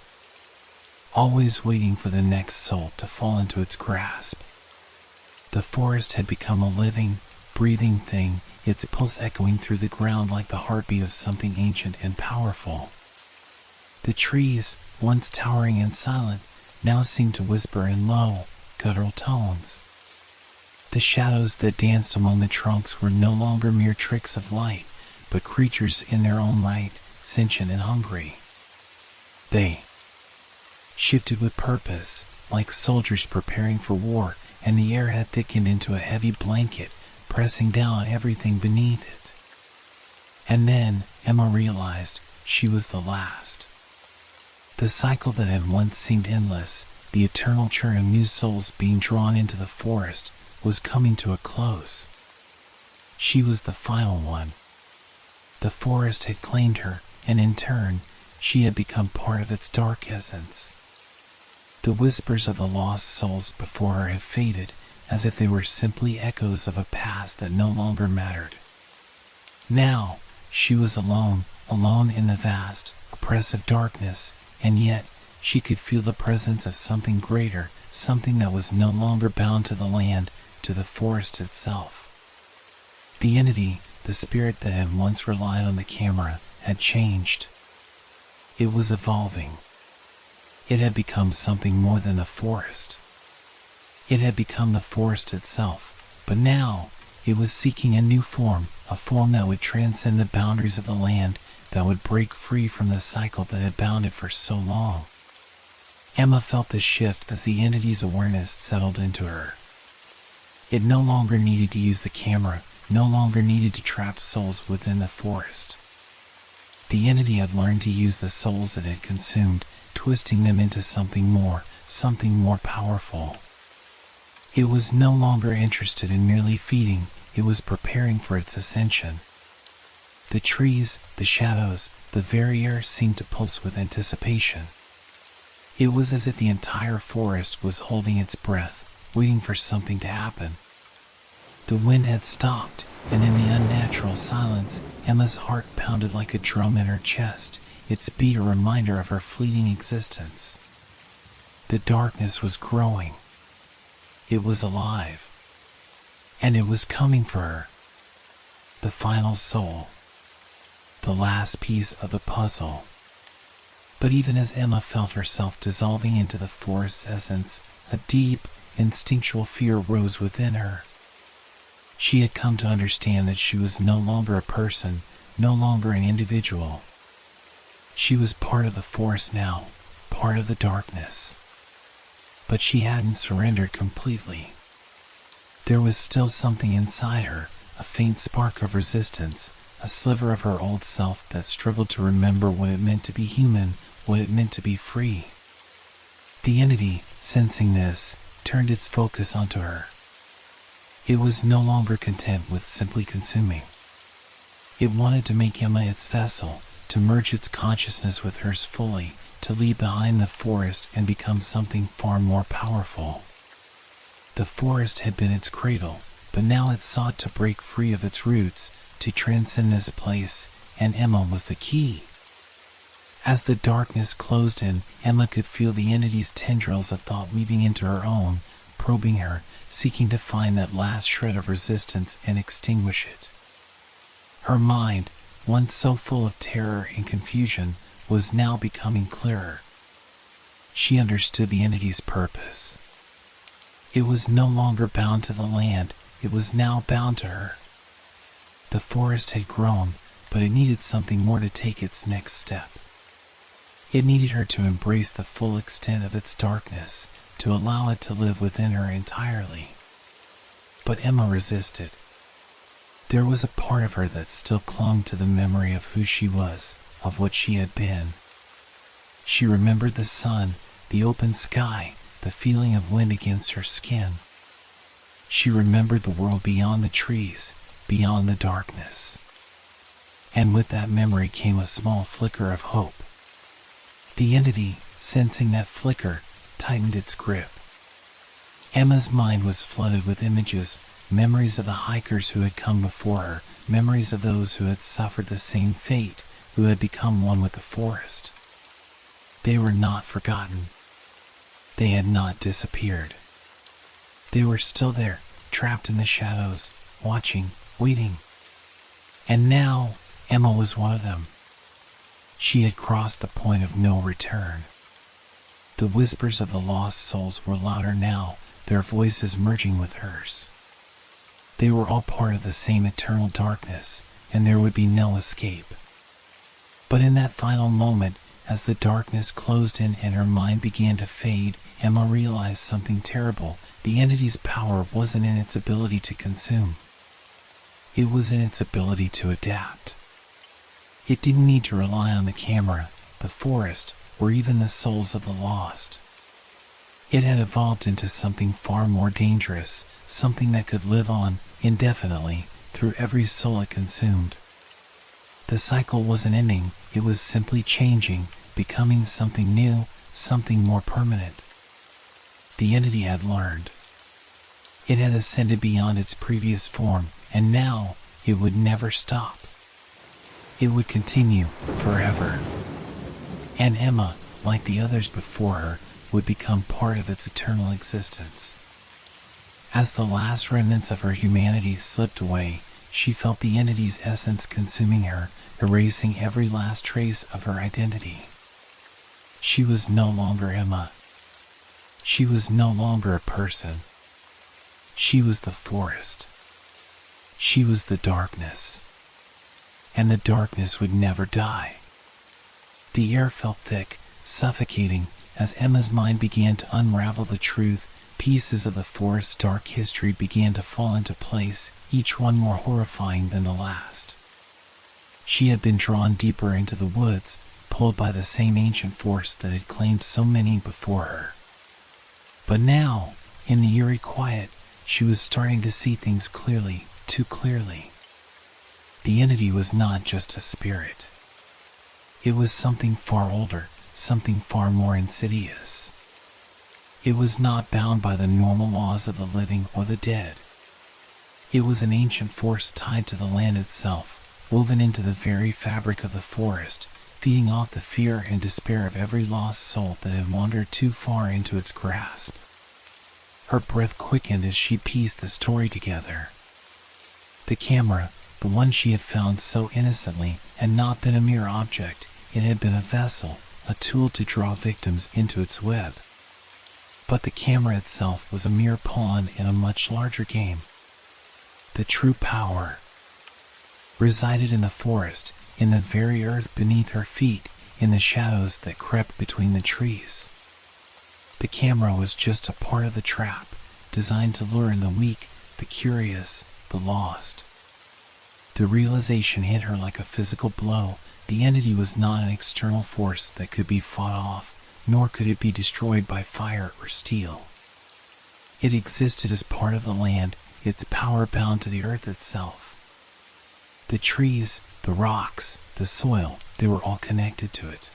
Always waiting for the next soul to fall into its grasp. The forest had become a living, breathing thing, its pulse echoing through the ground like the heartbeat of something ancient and powerful. The trees, once towering and silent, now seemed to whisper in low, guttural tones. The shadows that danced among the trunks were no longer mere tricks of light, but creatures in their own right, sentient and hungry. shifted with purpose, like soldiers preparing for war, and the air had thickened into a heavy blanket, pressing down everything beneath it. And then Emma realized she was the last. The cycle that had once seemed endless, the eternal churn of new souls being drawn into the forest, was coming to a close. She was the final one. The forest had claimed her, and in turn, she had become part of its dark essence. The whispers of the lost souls before her had faded, as if they were simply echoes of a past that no longer mattered. Now, she was alone in the vast, oppressive darkness, and yet, she could feel the presence of something greater, something that was no longer bound to the land, to the forest itself. The entity, the spirit that had once relied on the camera, had changed. It was evolving. It had become something more than the forest. It had become the forest itself, but now it was seeking a new form, a form that would transcend the boundaries of the land, that would break free from the cycle that had bound it for so long. Emma felt the shift as the entity's awareness settled into her. It no longer needed to use the camera, no longer needed to trap souls within the forest. The entity had learned to use the souls it had consumed, twisting them into something more powerful. It was no longer interested in merely feeding, it was preparing for its ascension. The trees, the shadows, the very air seemed to pulse with anticipation. It was as if the entire forest was holding its breath, waiting for something to happen. The wind had stopped, and in the unnatural silence, Emma's heart pounded like a drum in her chest, its beat a reminder of her fleeting existence. The darkness was growing. It was alive. And it was coming for her. The final soul. The last piece of the puzzle. But even as Emma felt herself dissolving into the forest's essence, a deep, instinctual fear rose within her. She had come to understand that she was no longer a person, no longer an individual. She was part of the forest now, part of the darkness. But she hadn't surrendered completely. There was still something inside her, a faint spark of resistance, a sliver of her old self that struggled to remember what it meant to be human, what it meant to be free. The entity, sensing this, turned its focus onto her. It was no longer content with simply consuming. It wanted to make Emma its vessel, to merge its consciousness with hers fully, to leave behind the forest and become something far more powerful. The forest had been its cradle, but now it sought to break free of its roots, to transcend this place, and Emma was the key. As the darkness closed in, Emma could feel the entity's tendrils of thought weaving into her own, probing her, seeking to find that last shred of resistance and extinguish it. Her mind, once so full of terror and confusion, was now becoming clearer. She understood the entity's purpose. It was no longer bound to the land, it was now bound to her. The forest had grown, but it needed something more to take its next step. It needed her to embrace the full extent of its darkness, to allow it to live within her entirely. But Emma resisted. There was a part of her that still clung to the memory of who she was, of what she had been. She remembered the sun, the open sky, the feeling of wind against her skin. She remembered the world beyond the trees, beyond the darkness. And with that memory came a small flicker of hope. The entity, sensing that flicker, tightened its grip. Emma's mind was flooded with images, memories of the hikers who had come before her, memories of those who had suffered the same fate, who had become one with the forest. They were not forgotten. They had not disappeared. They were still there, trapped in the shadows, watching, waiting. And now, Emma was one of them. She had crossed the point of no return. The whispers of the lost souls were louder now, their voices merging with hers. They were all part of the same eternal darkness, and there would be no escape. But in that final moment, As the darkness closed in and her mind began to fade, Emma realized something terrible. The entity's power wasn't in its ability to consume. It was in its ability to adapt. It didn't need to rely on the camera, the forest, or even the souls of the lost. It had evolved into something far more dangerous, something that could live on, indefinitely, through every soul it consumed. The cycle wasn't ending, it was simply changing, becoming something new, something more permanent. The entity had learned. It had ascended beyond its previous form, and now it would never stop. It would continue forever. And Emma, like the others before her, would become part of its eternal existence. As the last remnants of her humanity slipped away, she felt the entity's essence consuming her, erasing every last trace of her identity. She was no longer Emma. She was no longer a person. She was the forest. She was the darkness. And the darkness would never die. The air felt thick, suffocating, as Emma's mind began to unravel the truth. Pieces of the forest's dark history began to fall into place, each one more horrifying than the last. She had been drawn deeper into the woods, pulled by the same ancient force that had claimed so many before her. But now, in the eerie quiet, she was starting to see things clearly, too clearly. The entity was not just a spirit. It was something far older, something far more insidious. It was not bound by the normal laws of the living or the dead. It was an ancient force tied to the land itself, woven into the very fabric of the forest, feeding off the fear and despair of every lost soul that had wandered too far into its grasp. Her breath quickened as she pieced the story together. The camera, the one she had found so innocently, had not been a mere object. It had been a vessel, a tool to draw victims into its web. But the camera itself was a mere pawn in a much larger game. The true power resided in the forest, in the very earth beneath her feet, in the shadows that crept between the trees. The camera was just a part of the trap, designed to lure in the weak, the curious, the lost. The realization hit her like a physical blow. The entity was not an external force that could be fought off, nor could it be destroyed by fire or steel. It existed as part of the land, its power bound to the earth itself. The trees, the rocks, the soil, they were all connected to it.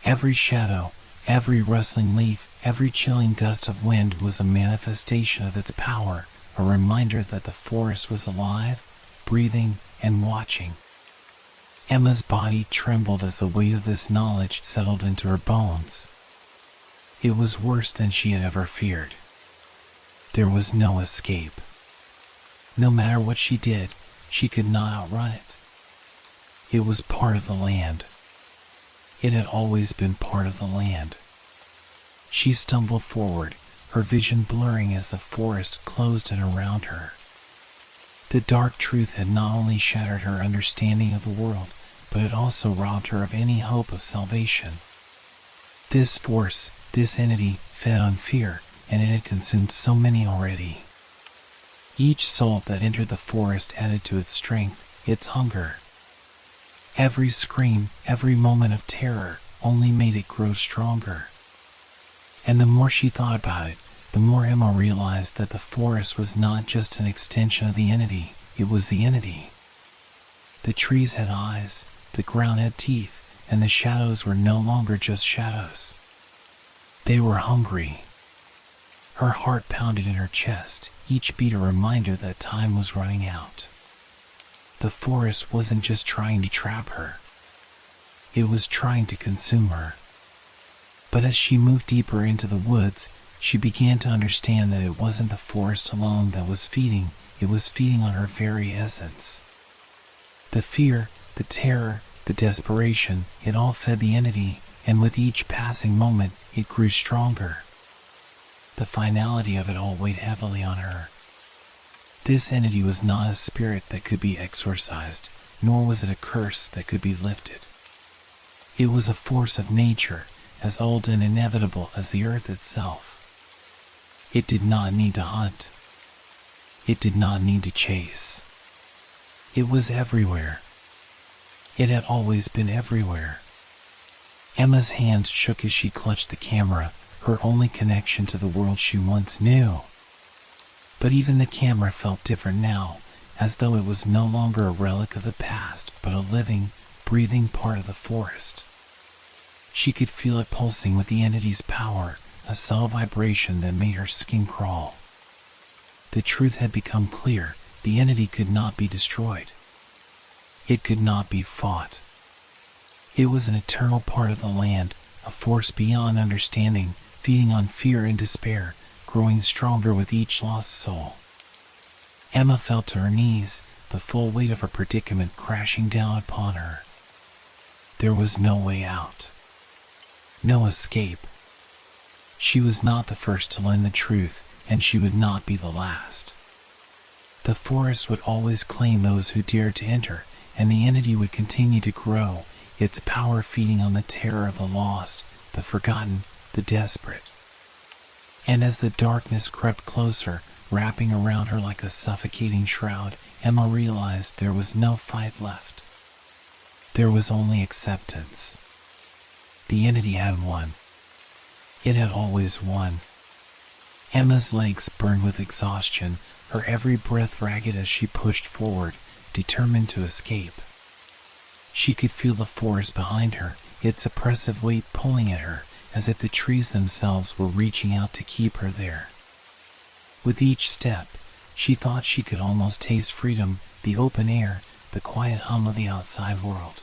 Every shadow, every rustling leaf, every chilling gust of wind was a manifestation of its power, a reminder that the forest was alive, breathing, and watching. Emma's body trembled as the weight of this knowledge settled into her bones. It was worse than she had ever feared. There was no escape. No matter what she did, she could not outrun it. It was part of the land. It had always been part of the land. She stumbled forward, her vision blurring as the forest closed in around her. The dark truth had not only shattered her understanding of the world, but it also robbed her of any hope of salvation. This force, this entity, fed on fear, and it had consumed so many already. Each soul that entered the forest added to its strength, its hunger. Every scream, every moment of terror, only made it grow stronger. And the more she thought about it, the more Emma realized that the forest was not just an extension of the entity, it was the entity. The trees had eyes, the ground had teeth, and the shadows were no longer just shadows. They were hungry. Her heart pounded in her chest, each beat a reminder that time was running out. The forest wasn't just trying to trap her. It was trying to consume her. But as she moved deeper into the woods, she began to understand that it wasn't the forest alone that was feeding, it was feeding on her very essence. The fear, the terror, the desperation, it all fed the entity, and with each passing moment, it grew stronger. The finality of it all weighed heavily on her. This entity was not a spirit that could be exorcised, nor was it a curse that could be lifted. It was a force of nature, as old and inevitable as the earth itself. It did not need to hunt. It did not need to chase. It was everywhere. It had always been everywhere. Emma's hands shook as she clutched the camera, her only connection to the world she once knew. But even the camera felt different now, as though it was no longer a relic of the past, but a living, breathing part of the forest. She could feel it pulsing with the entity's power, a subtle vibration that made her skin crawl. The truth had become clear: the entity could not be destroyed. It could not be fought. It was an eternal part of the land, a force beyond understanding, feeding on fear and despair, growing stronger with each lost soul. Emma fell to her knees, the full weight of her predicament crashing down upon her. There was no way out. No escape. She was not the first to learn the truth, and she would not be the last. The forest would always claim those who dared to enter, and the entity would continue to grow, its power feeding on the terror of the lost, the forgotten, the desperate. And as the darkness crept closer, wrapping around her like a suffocating shroud, Emma realized there was no fight left. There was only acceptance. The entity had won. It had always won. Emma's legs burned with exhaustion, her every breath ragged as she pushed forward, determined to escape. She could feel the forest behind her, its oppressive weight pulling at her, as if the trees themselves were reaching out to keep her there. With each step, she thought she could almost taste freedom, the open air, the quiet hum of the outside world.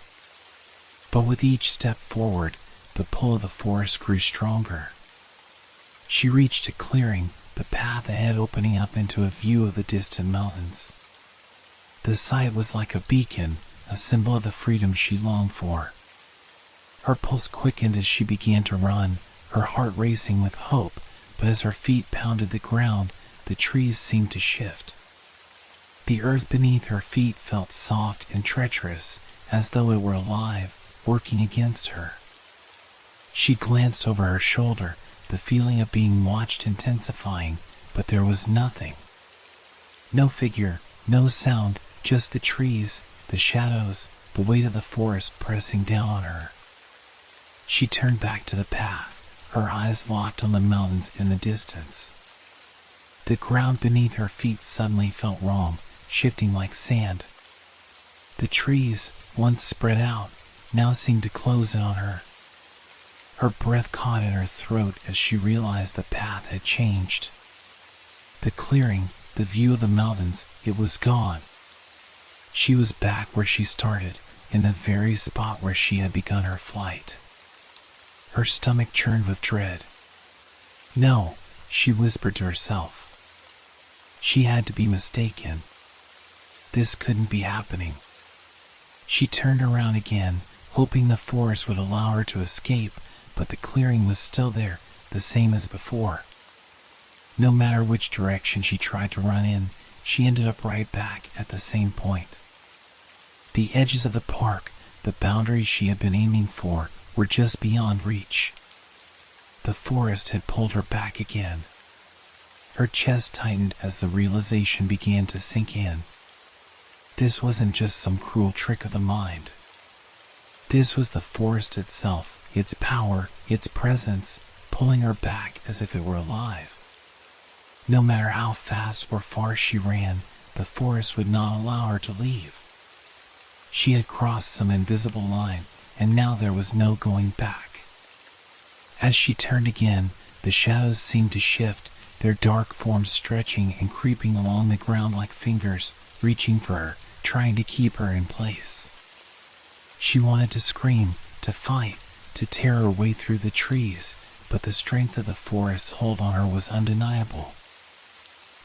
But with each step forward, the pull of the forest grew stronger. She reached a clearing, the path ahead opening up into a view of the distant mountains. The sight was like a beacon, a symbol of the freedom she longed for. Her pulse quickened as she began to run, her heart racing with hope, but as her feet pounded the ground, the trees seemed to shift. The earth beneath her feet felt soft and treacherous, as though it were alive, working against her. She glanced over her shoulder, the feeling of being watched intensifying, but there was nothing. No figure, no sound, just the trees, the shadows, the weight of the forest pressing down on her. She turned back to the path, her eyes locked on the mountains in the distance. The ground beneath her feet suddenly felt wrong, shifting like sand. The trees, once spread out, now seemed to close in on her. Her breath caught in her throat as she realized the path had changed. The clearing, the view of the mountains, it was gone. She was back where she started, in the very spot where she had begun her flight. Her stomach churned with dread. No, she whispered to herself. She had to be mistaken. This couldn't be happening. She turned around again, hoping the forest would allow her to escape, but the clearing was still there, the same as before. No matter which direction she tried to run in, she ended up right back at the same point. The edges of the park, the boundaries she had been aiming for, were just beyond reach. The forest had pulled her back again. Her chest tightened as the realization began to sink in. This wasn't just some cruel trick of the mind. This was the forest itself, its power, its presence, pulling her back as if it were alive. No matter how fast or far she ran, the forest would not allow her to leave. She had crossed some invisible line, and now there was no going back. As she turned again, the shadows seemed to shift, their dark forms stretching and creeping along the ground like fingers, reaching for her, trying to keep her in place. She wanted to scream, to fight, to tear her way through the trees, but the strength of the forest's hold on her was undeniable.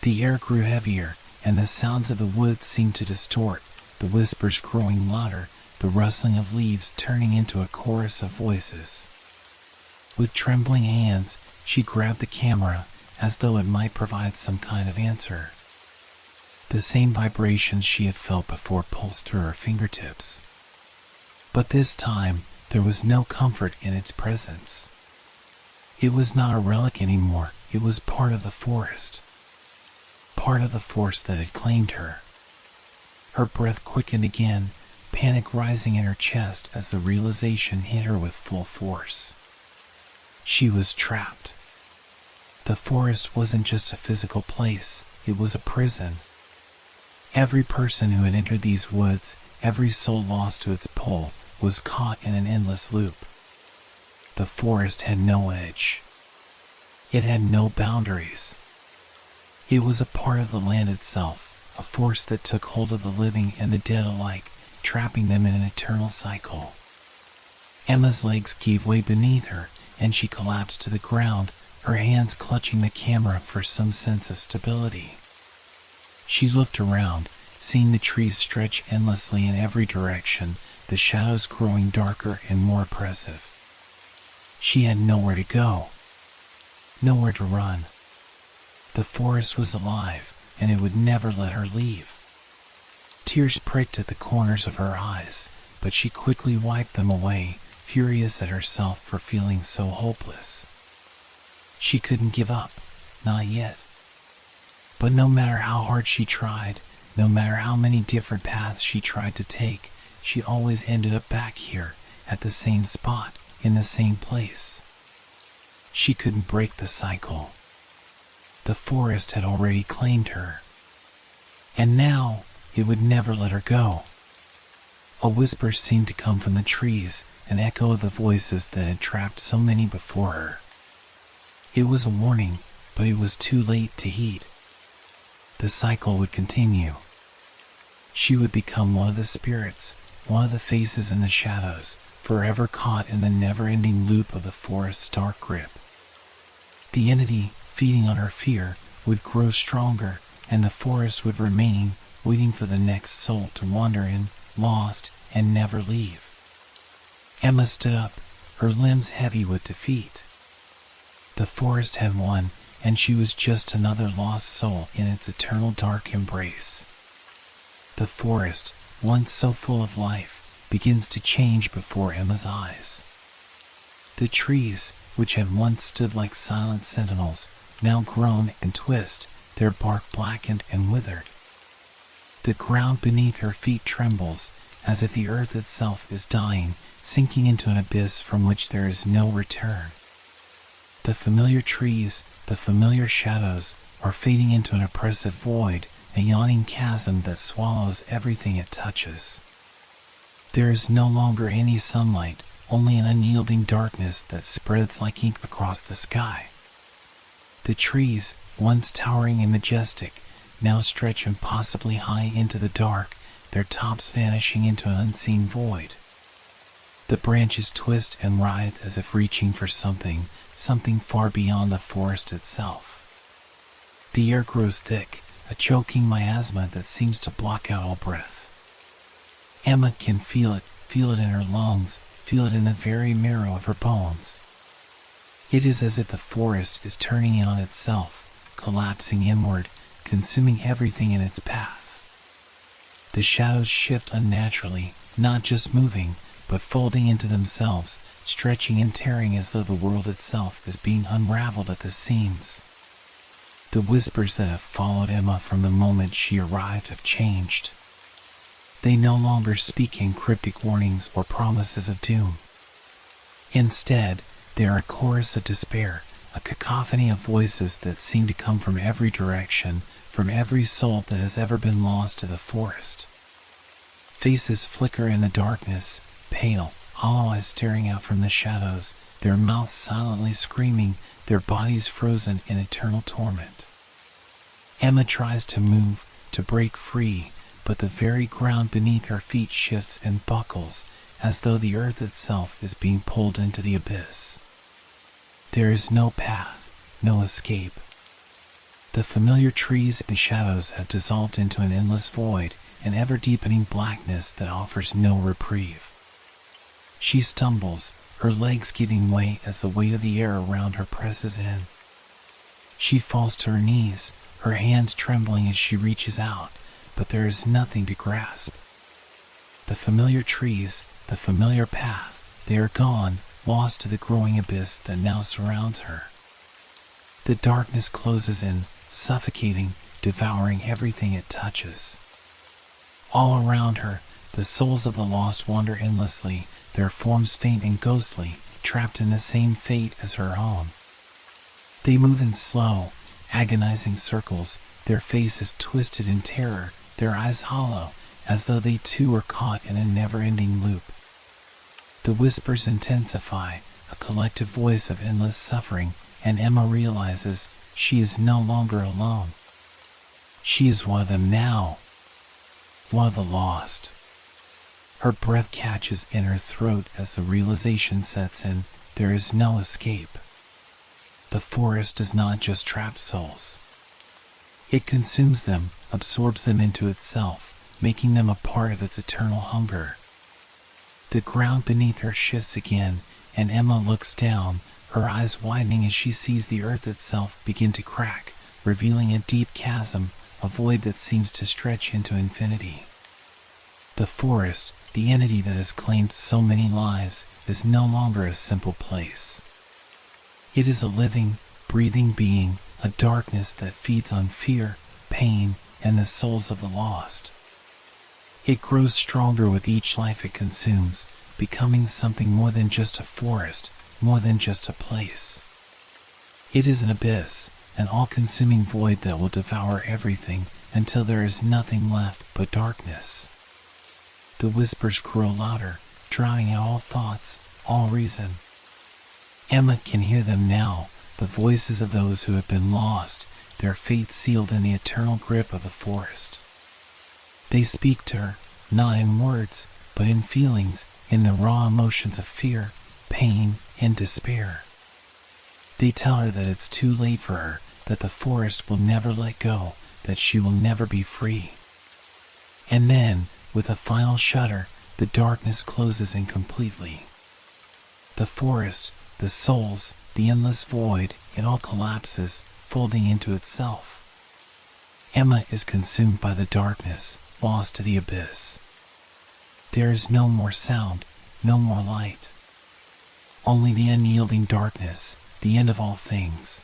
The air grew heavier, and the sounds of the woods seemed to distort, the whispers growing louder, the rustling of leaves turning into a chorus of voices. With trembling hands, she grabbed the camera, as though it might provide some kind of answer. The same vibrations she had felt before pulsed through her fingertips. But this time, There was no comfort in its presence. It was not a relic anymore. It was part of the forest. Part of the force that had claimed her. Her breath quickened again, panic rising in her chest as the realization hit her with full force. She was trapped. The forest wasn't just a physical place, it was a prison. Every person who had entered these woods, every soul lost to its pull, was caught in an endless loop. The forest had no edge. It had no boundaries. It was a part of the land itself, a force that took hold of the living and the dead alike, trapping them in an eternal cycle. Emma's legs gave way beneath her, and she collapsed to the ground, her hands clutching the camera for some sense of stability. She looked around, seeing the trees stretch endlessly in every direction, the shadows growing darker and more oppressive. She had nowhere to go, nowhere to run. The forest was alive, and it would never let her leave. Tears pricked at the corners of her eyes, but she quickly wiped them away, furious at herself for feeling so hopeless. She couldn't give up, not yet. But no matter how hard she tried, no matter how many different paths she tried to take, she always ended up back here, at the same spot, in the same place. She couldn't break the cycle. The forest had already claimed her. And now, it would never let her go. A whisper seemed to come from the trees, an echo of the voices that had trapped so many before her. It was a warning, but it was too late to heed. The cycle would continue. She would become one of the spirits, one of the faces in the shadows, forever caught in the never-ending loop of the forest's dark grip. The entity, feeding on her fear, would grow stronger, and the forest would remain, waiting for the next soul to wander in, lost, and never leave. Emma stood up, her limbs heavy with defeat. The forest had won, and she was just another lost soul in its eternal dark embrace. The forest, once so full of life, begins to change before Emma's eyes. The trees, which had once stood like silent sentinels, now groan and twist, their bark blackened and withered. The ground beneath her feet trembles, as if the earth itself is dying, sinking into an abyss from which there is no return. The familiar trees, the familiar shadows, are fading into an oppressive void, a yawning chasm that swallows everything it touches. There is no longer any sunlight, only an unyielding darkness that spreads like ink across the sky. The trees, once towering and majestic, now stretch impossibly high into the dark, their tops vanishing into an unseen void. The branches twist and writhe as if reaching for something far beyond the forest itself. The air grows thick, a choking miasma that seems to block out all breath. Emma can feel it in her lungs, feel it in the very marrow of her bones. It is as if the forest is turning in on itself, collapsing inward, consuming everything in its path. The shadows shift unnaturally, not just moving, but folding into themselves, stretching and tearing as though the world itself is being unraveled at the seams. The whispers that have followed Emma from the moment she arrived have changed. They no longer speak in cryptic warnings or promises of doom. Instead, they are a chorus of despair, a cacophony of voices that seem to come from every direction, from every soul that has ever been lost to the forest. Faces flicker in the darkness, pale, hollow eyes staring out from the shadows, their mouths silently screaming, their bodies frozen in eternal torment. Emma tries to move, to break free, but the very ground beneath her feet shifts and buckles, as though the earth itself is being pulled into the abyss. There is no path, no escape. The familiar trees and shadows have dissolved into an endless void, an ever-deepening blackness that offers no reprieve. She stumbles, her legs giving way as the weight of the air around her presses in. She falls to her knees, her hands trembling as she reaches out, but there is nothing to grasp. The familiar trees, the familiar path, they are gone, lost to the growing abyss that now surrounds her. The darkness closes in, suffocating, devouring everything it touches. All around her, the souls of the lost wander endlessly, their forms faint and ghostly, trapped in the same fate as her own. They move in slow, agonizing circles, their faces twisted in terror, their eyes hollow, as though they too were caught in a never-ending loop. The whispers intensify, a collective voice of endless suffering, and Emma realizes she is no longer alone. She is one of them now, one of the lost. Her breath catches in her throat as the realization sets in, there is no escape. The forest does not just trap souls. It consumes them, absorbs them into itself, making them a part of its eternal hunger. The ground beneath her shifts again, and Emma looks down, her eyes widening as she sees the earth itself begin to crack, revealing a deep chasm, a void that seems to stretch into infinity. The forest, the entity that has claimed so many lives, is no longer a simple place. It is a living, breathing being, a darkness that feeds on fear, pain, and the souls of the lost. It grows stronger with each life it consumes, becoming something more than just a forest, more than just a place. It is an abyss, an all-consuming void that will devour everything until there is nothing left but darkness. The whispers grow louder, drowning out all thoughts, all reason. Emma can hear them now, the voices of those who have been lost, their fate sealed in the eternal grip of the forest. They speak to her, not in words, but in feelings, in the raw emotions of fear, pain, and despair. They tell her that it's too late for her, that the forest will never let go, that she will never be free. And then, with a final shudder, the darkness closes in completely. The forest, the souls, the endless void, it all collapses, folding into itself. Emma is consumed by the darkness, lost to the abyss. There is no more sound, no more light. Only the unyielding darkness, the end of all things.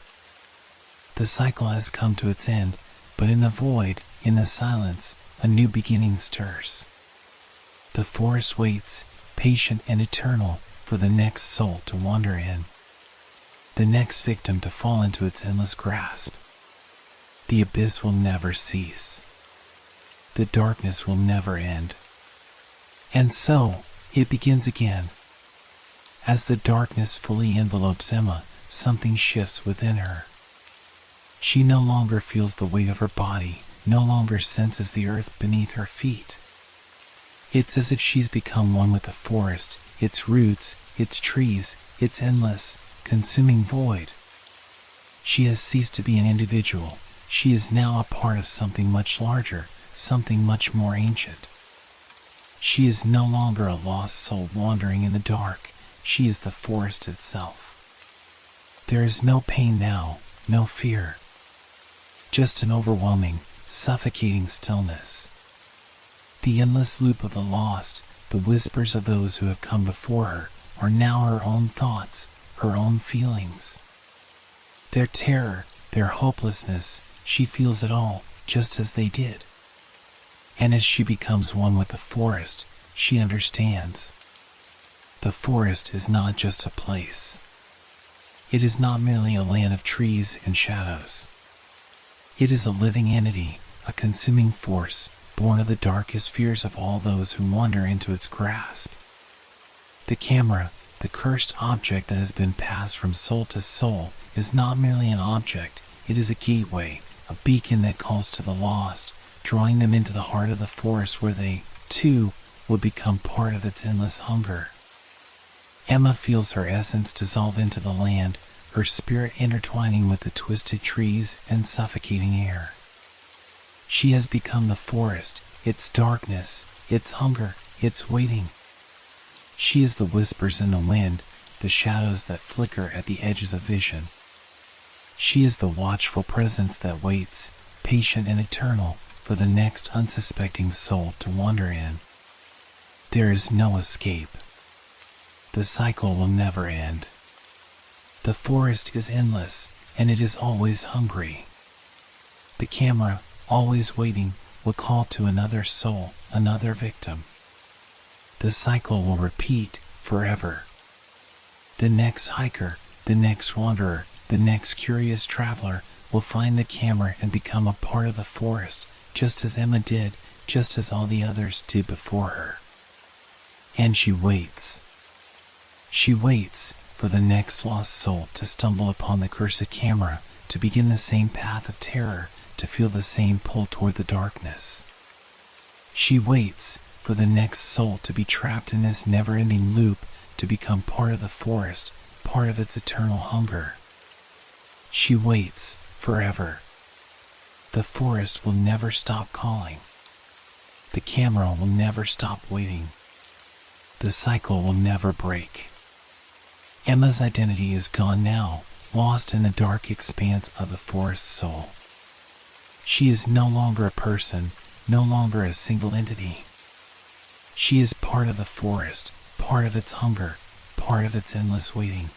The cycle has come to its end, but in the void, in the silence, a new beginning stirs. The forest waits, patient and eternal, for the next soul to wander in. The next victim to fall into its endless grasp. The abyss will never cease. The darkness will never end. And so, it begins again. As the darkness fully envelopes Emma, something shifts within her. She no longer feels the weight of her body, no longer senses the earth beneath her feet. It's as if she's become one with the forest, its roots, its trees, its endless, consuming void. She has ceased to be an individual. She is now a part of something much larger, something much more ancient. She is no longer a lost soul wandering in the dark. She is the forest itself. There is no pain now, no fear. Just an overwhelming, suffocating stillness. The endless loop of the lost, the whispers of those who have come before her, are now her own thoughts, her own feelings. Their terror, their hopelessness, she feels it all, just as they did. And as she becomes one with the forest, she understands. The forest is not just a place. It is not merely a land of trees and shadows. It is a living entity, a consuming force, born of the darkest fears of all those who wander into its grasp. The camera, the cursed object that has been passed from soul to soul, is not merely an object, it is a gateway, a beacon that calls to the lost, drawing them into the heart of the forest where they, too, will become part of its endless hunger. Emma feels her essence dissolve into the land, her spirit intertwining with the twisted trees and suffocating air. She has become the forest, its darkness, its hunger, its waiting. She is the whispers in the wind, the shadows that flicker at the edges of vision. She is the watchful presence that waits, patient and eternal, for the next unsuspecting soul to wander in. There is no escape. The cycle will never end. The forest is endless, and it is always hungry. The camera, always waiting, will call to another soul, another victim. The cycle will repeat forever. The next hiker, the next wanderer, the next curious traveler will find the camera and become a part of the forest, just as Emma did, just as all the others did before her. And she waits. She waits for the next lost soul to stumble upon the cursed camera, to begin the same path of terror, to feel the same pull toward the darkness. She waits for the next soul to be trapped in this never-ending loop, to become part of the forest, part of its eternal hunger. She waits forever. The forest will never stop calling. The camera will never stop waiting. The cycle will never break. Emma's identity is gone now, lost in the dark expanse of the forest soul. She is no longer a person, no longer a single entity. She is part of the forest, part of its hunger, part of its endless waiting.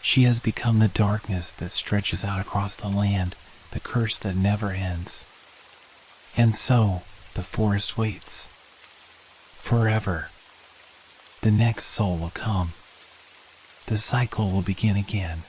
She has become the darkness that stretches out across the land, the curse that never ends. And so, the forest waits. Forever. The next soul will come. The cycle will begin again.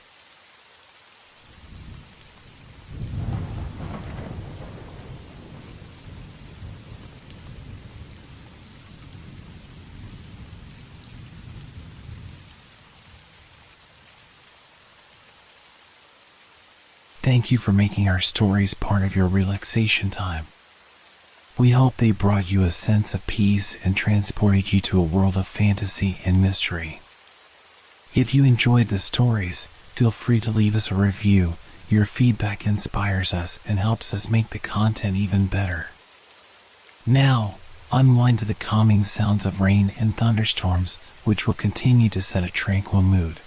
Thank you for making our stories part of your relaxation time. We hope they brought you a sense of peace and transported you to a world of fantasy and mystery. If you enjoyed the stories, feel free to leave us a review. Your feedback inspires us and helps us make the content even better. Now, unwind to the calming sounds of rain and thunderstorms, which will continue to set a tranquil mood.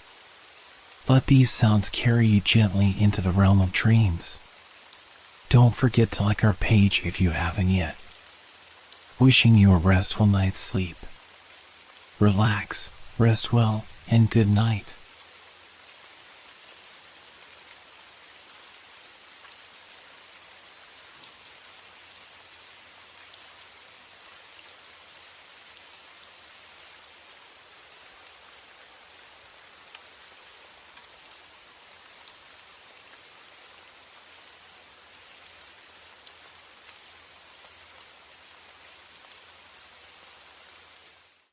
Let these sounds carry you gently into the realm of dreams. Don't forget to like our page if you haven't yet. Wishing you a restful night's sleep. Relax, rest well, and good night.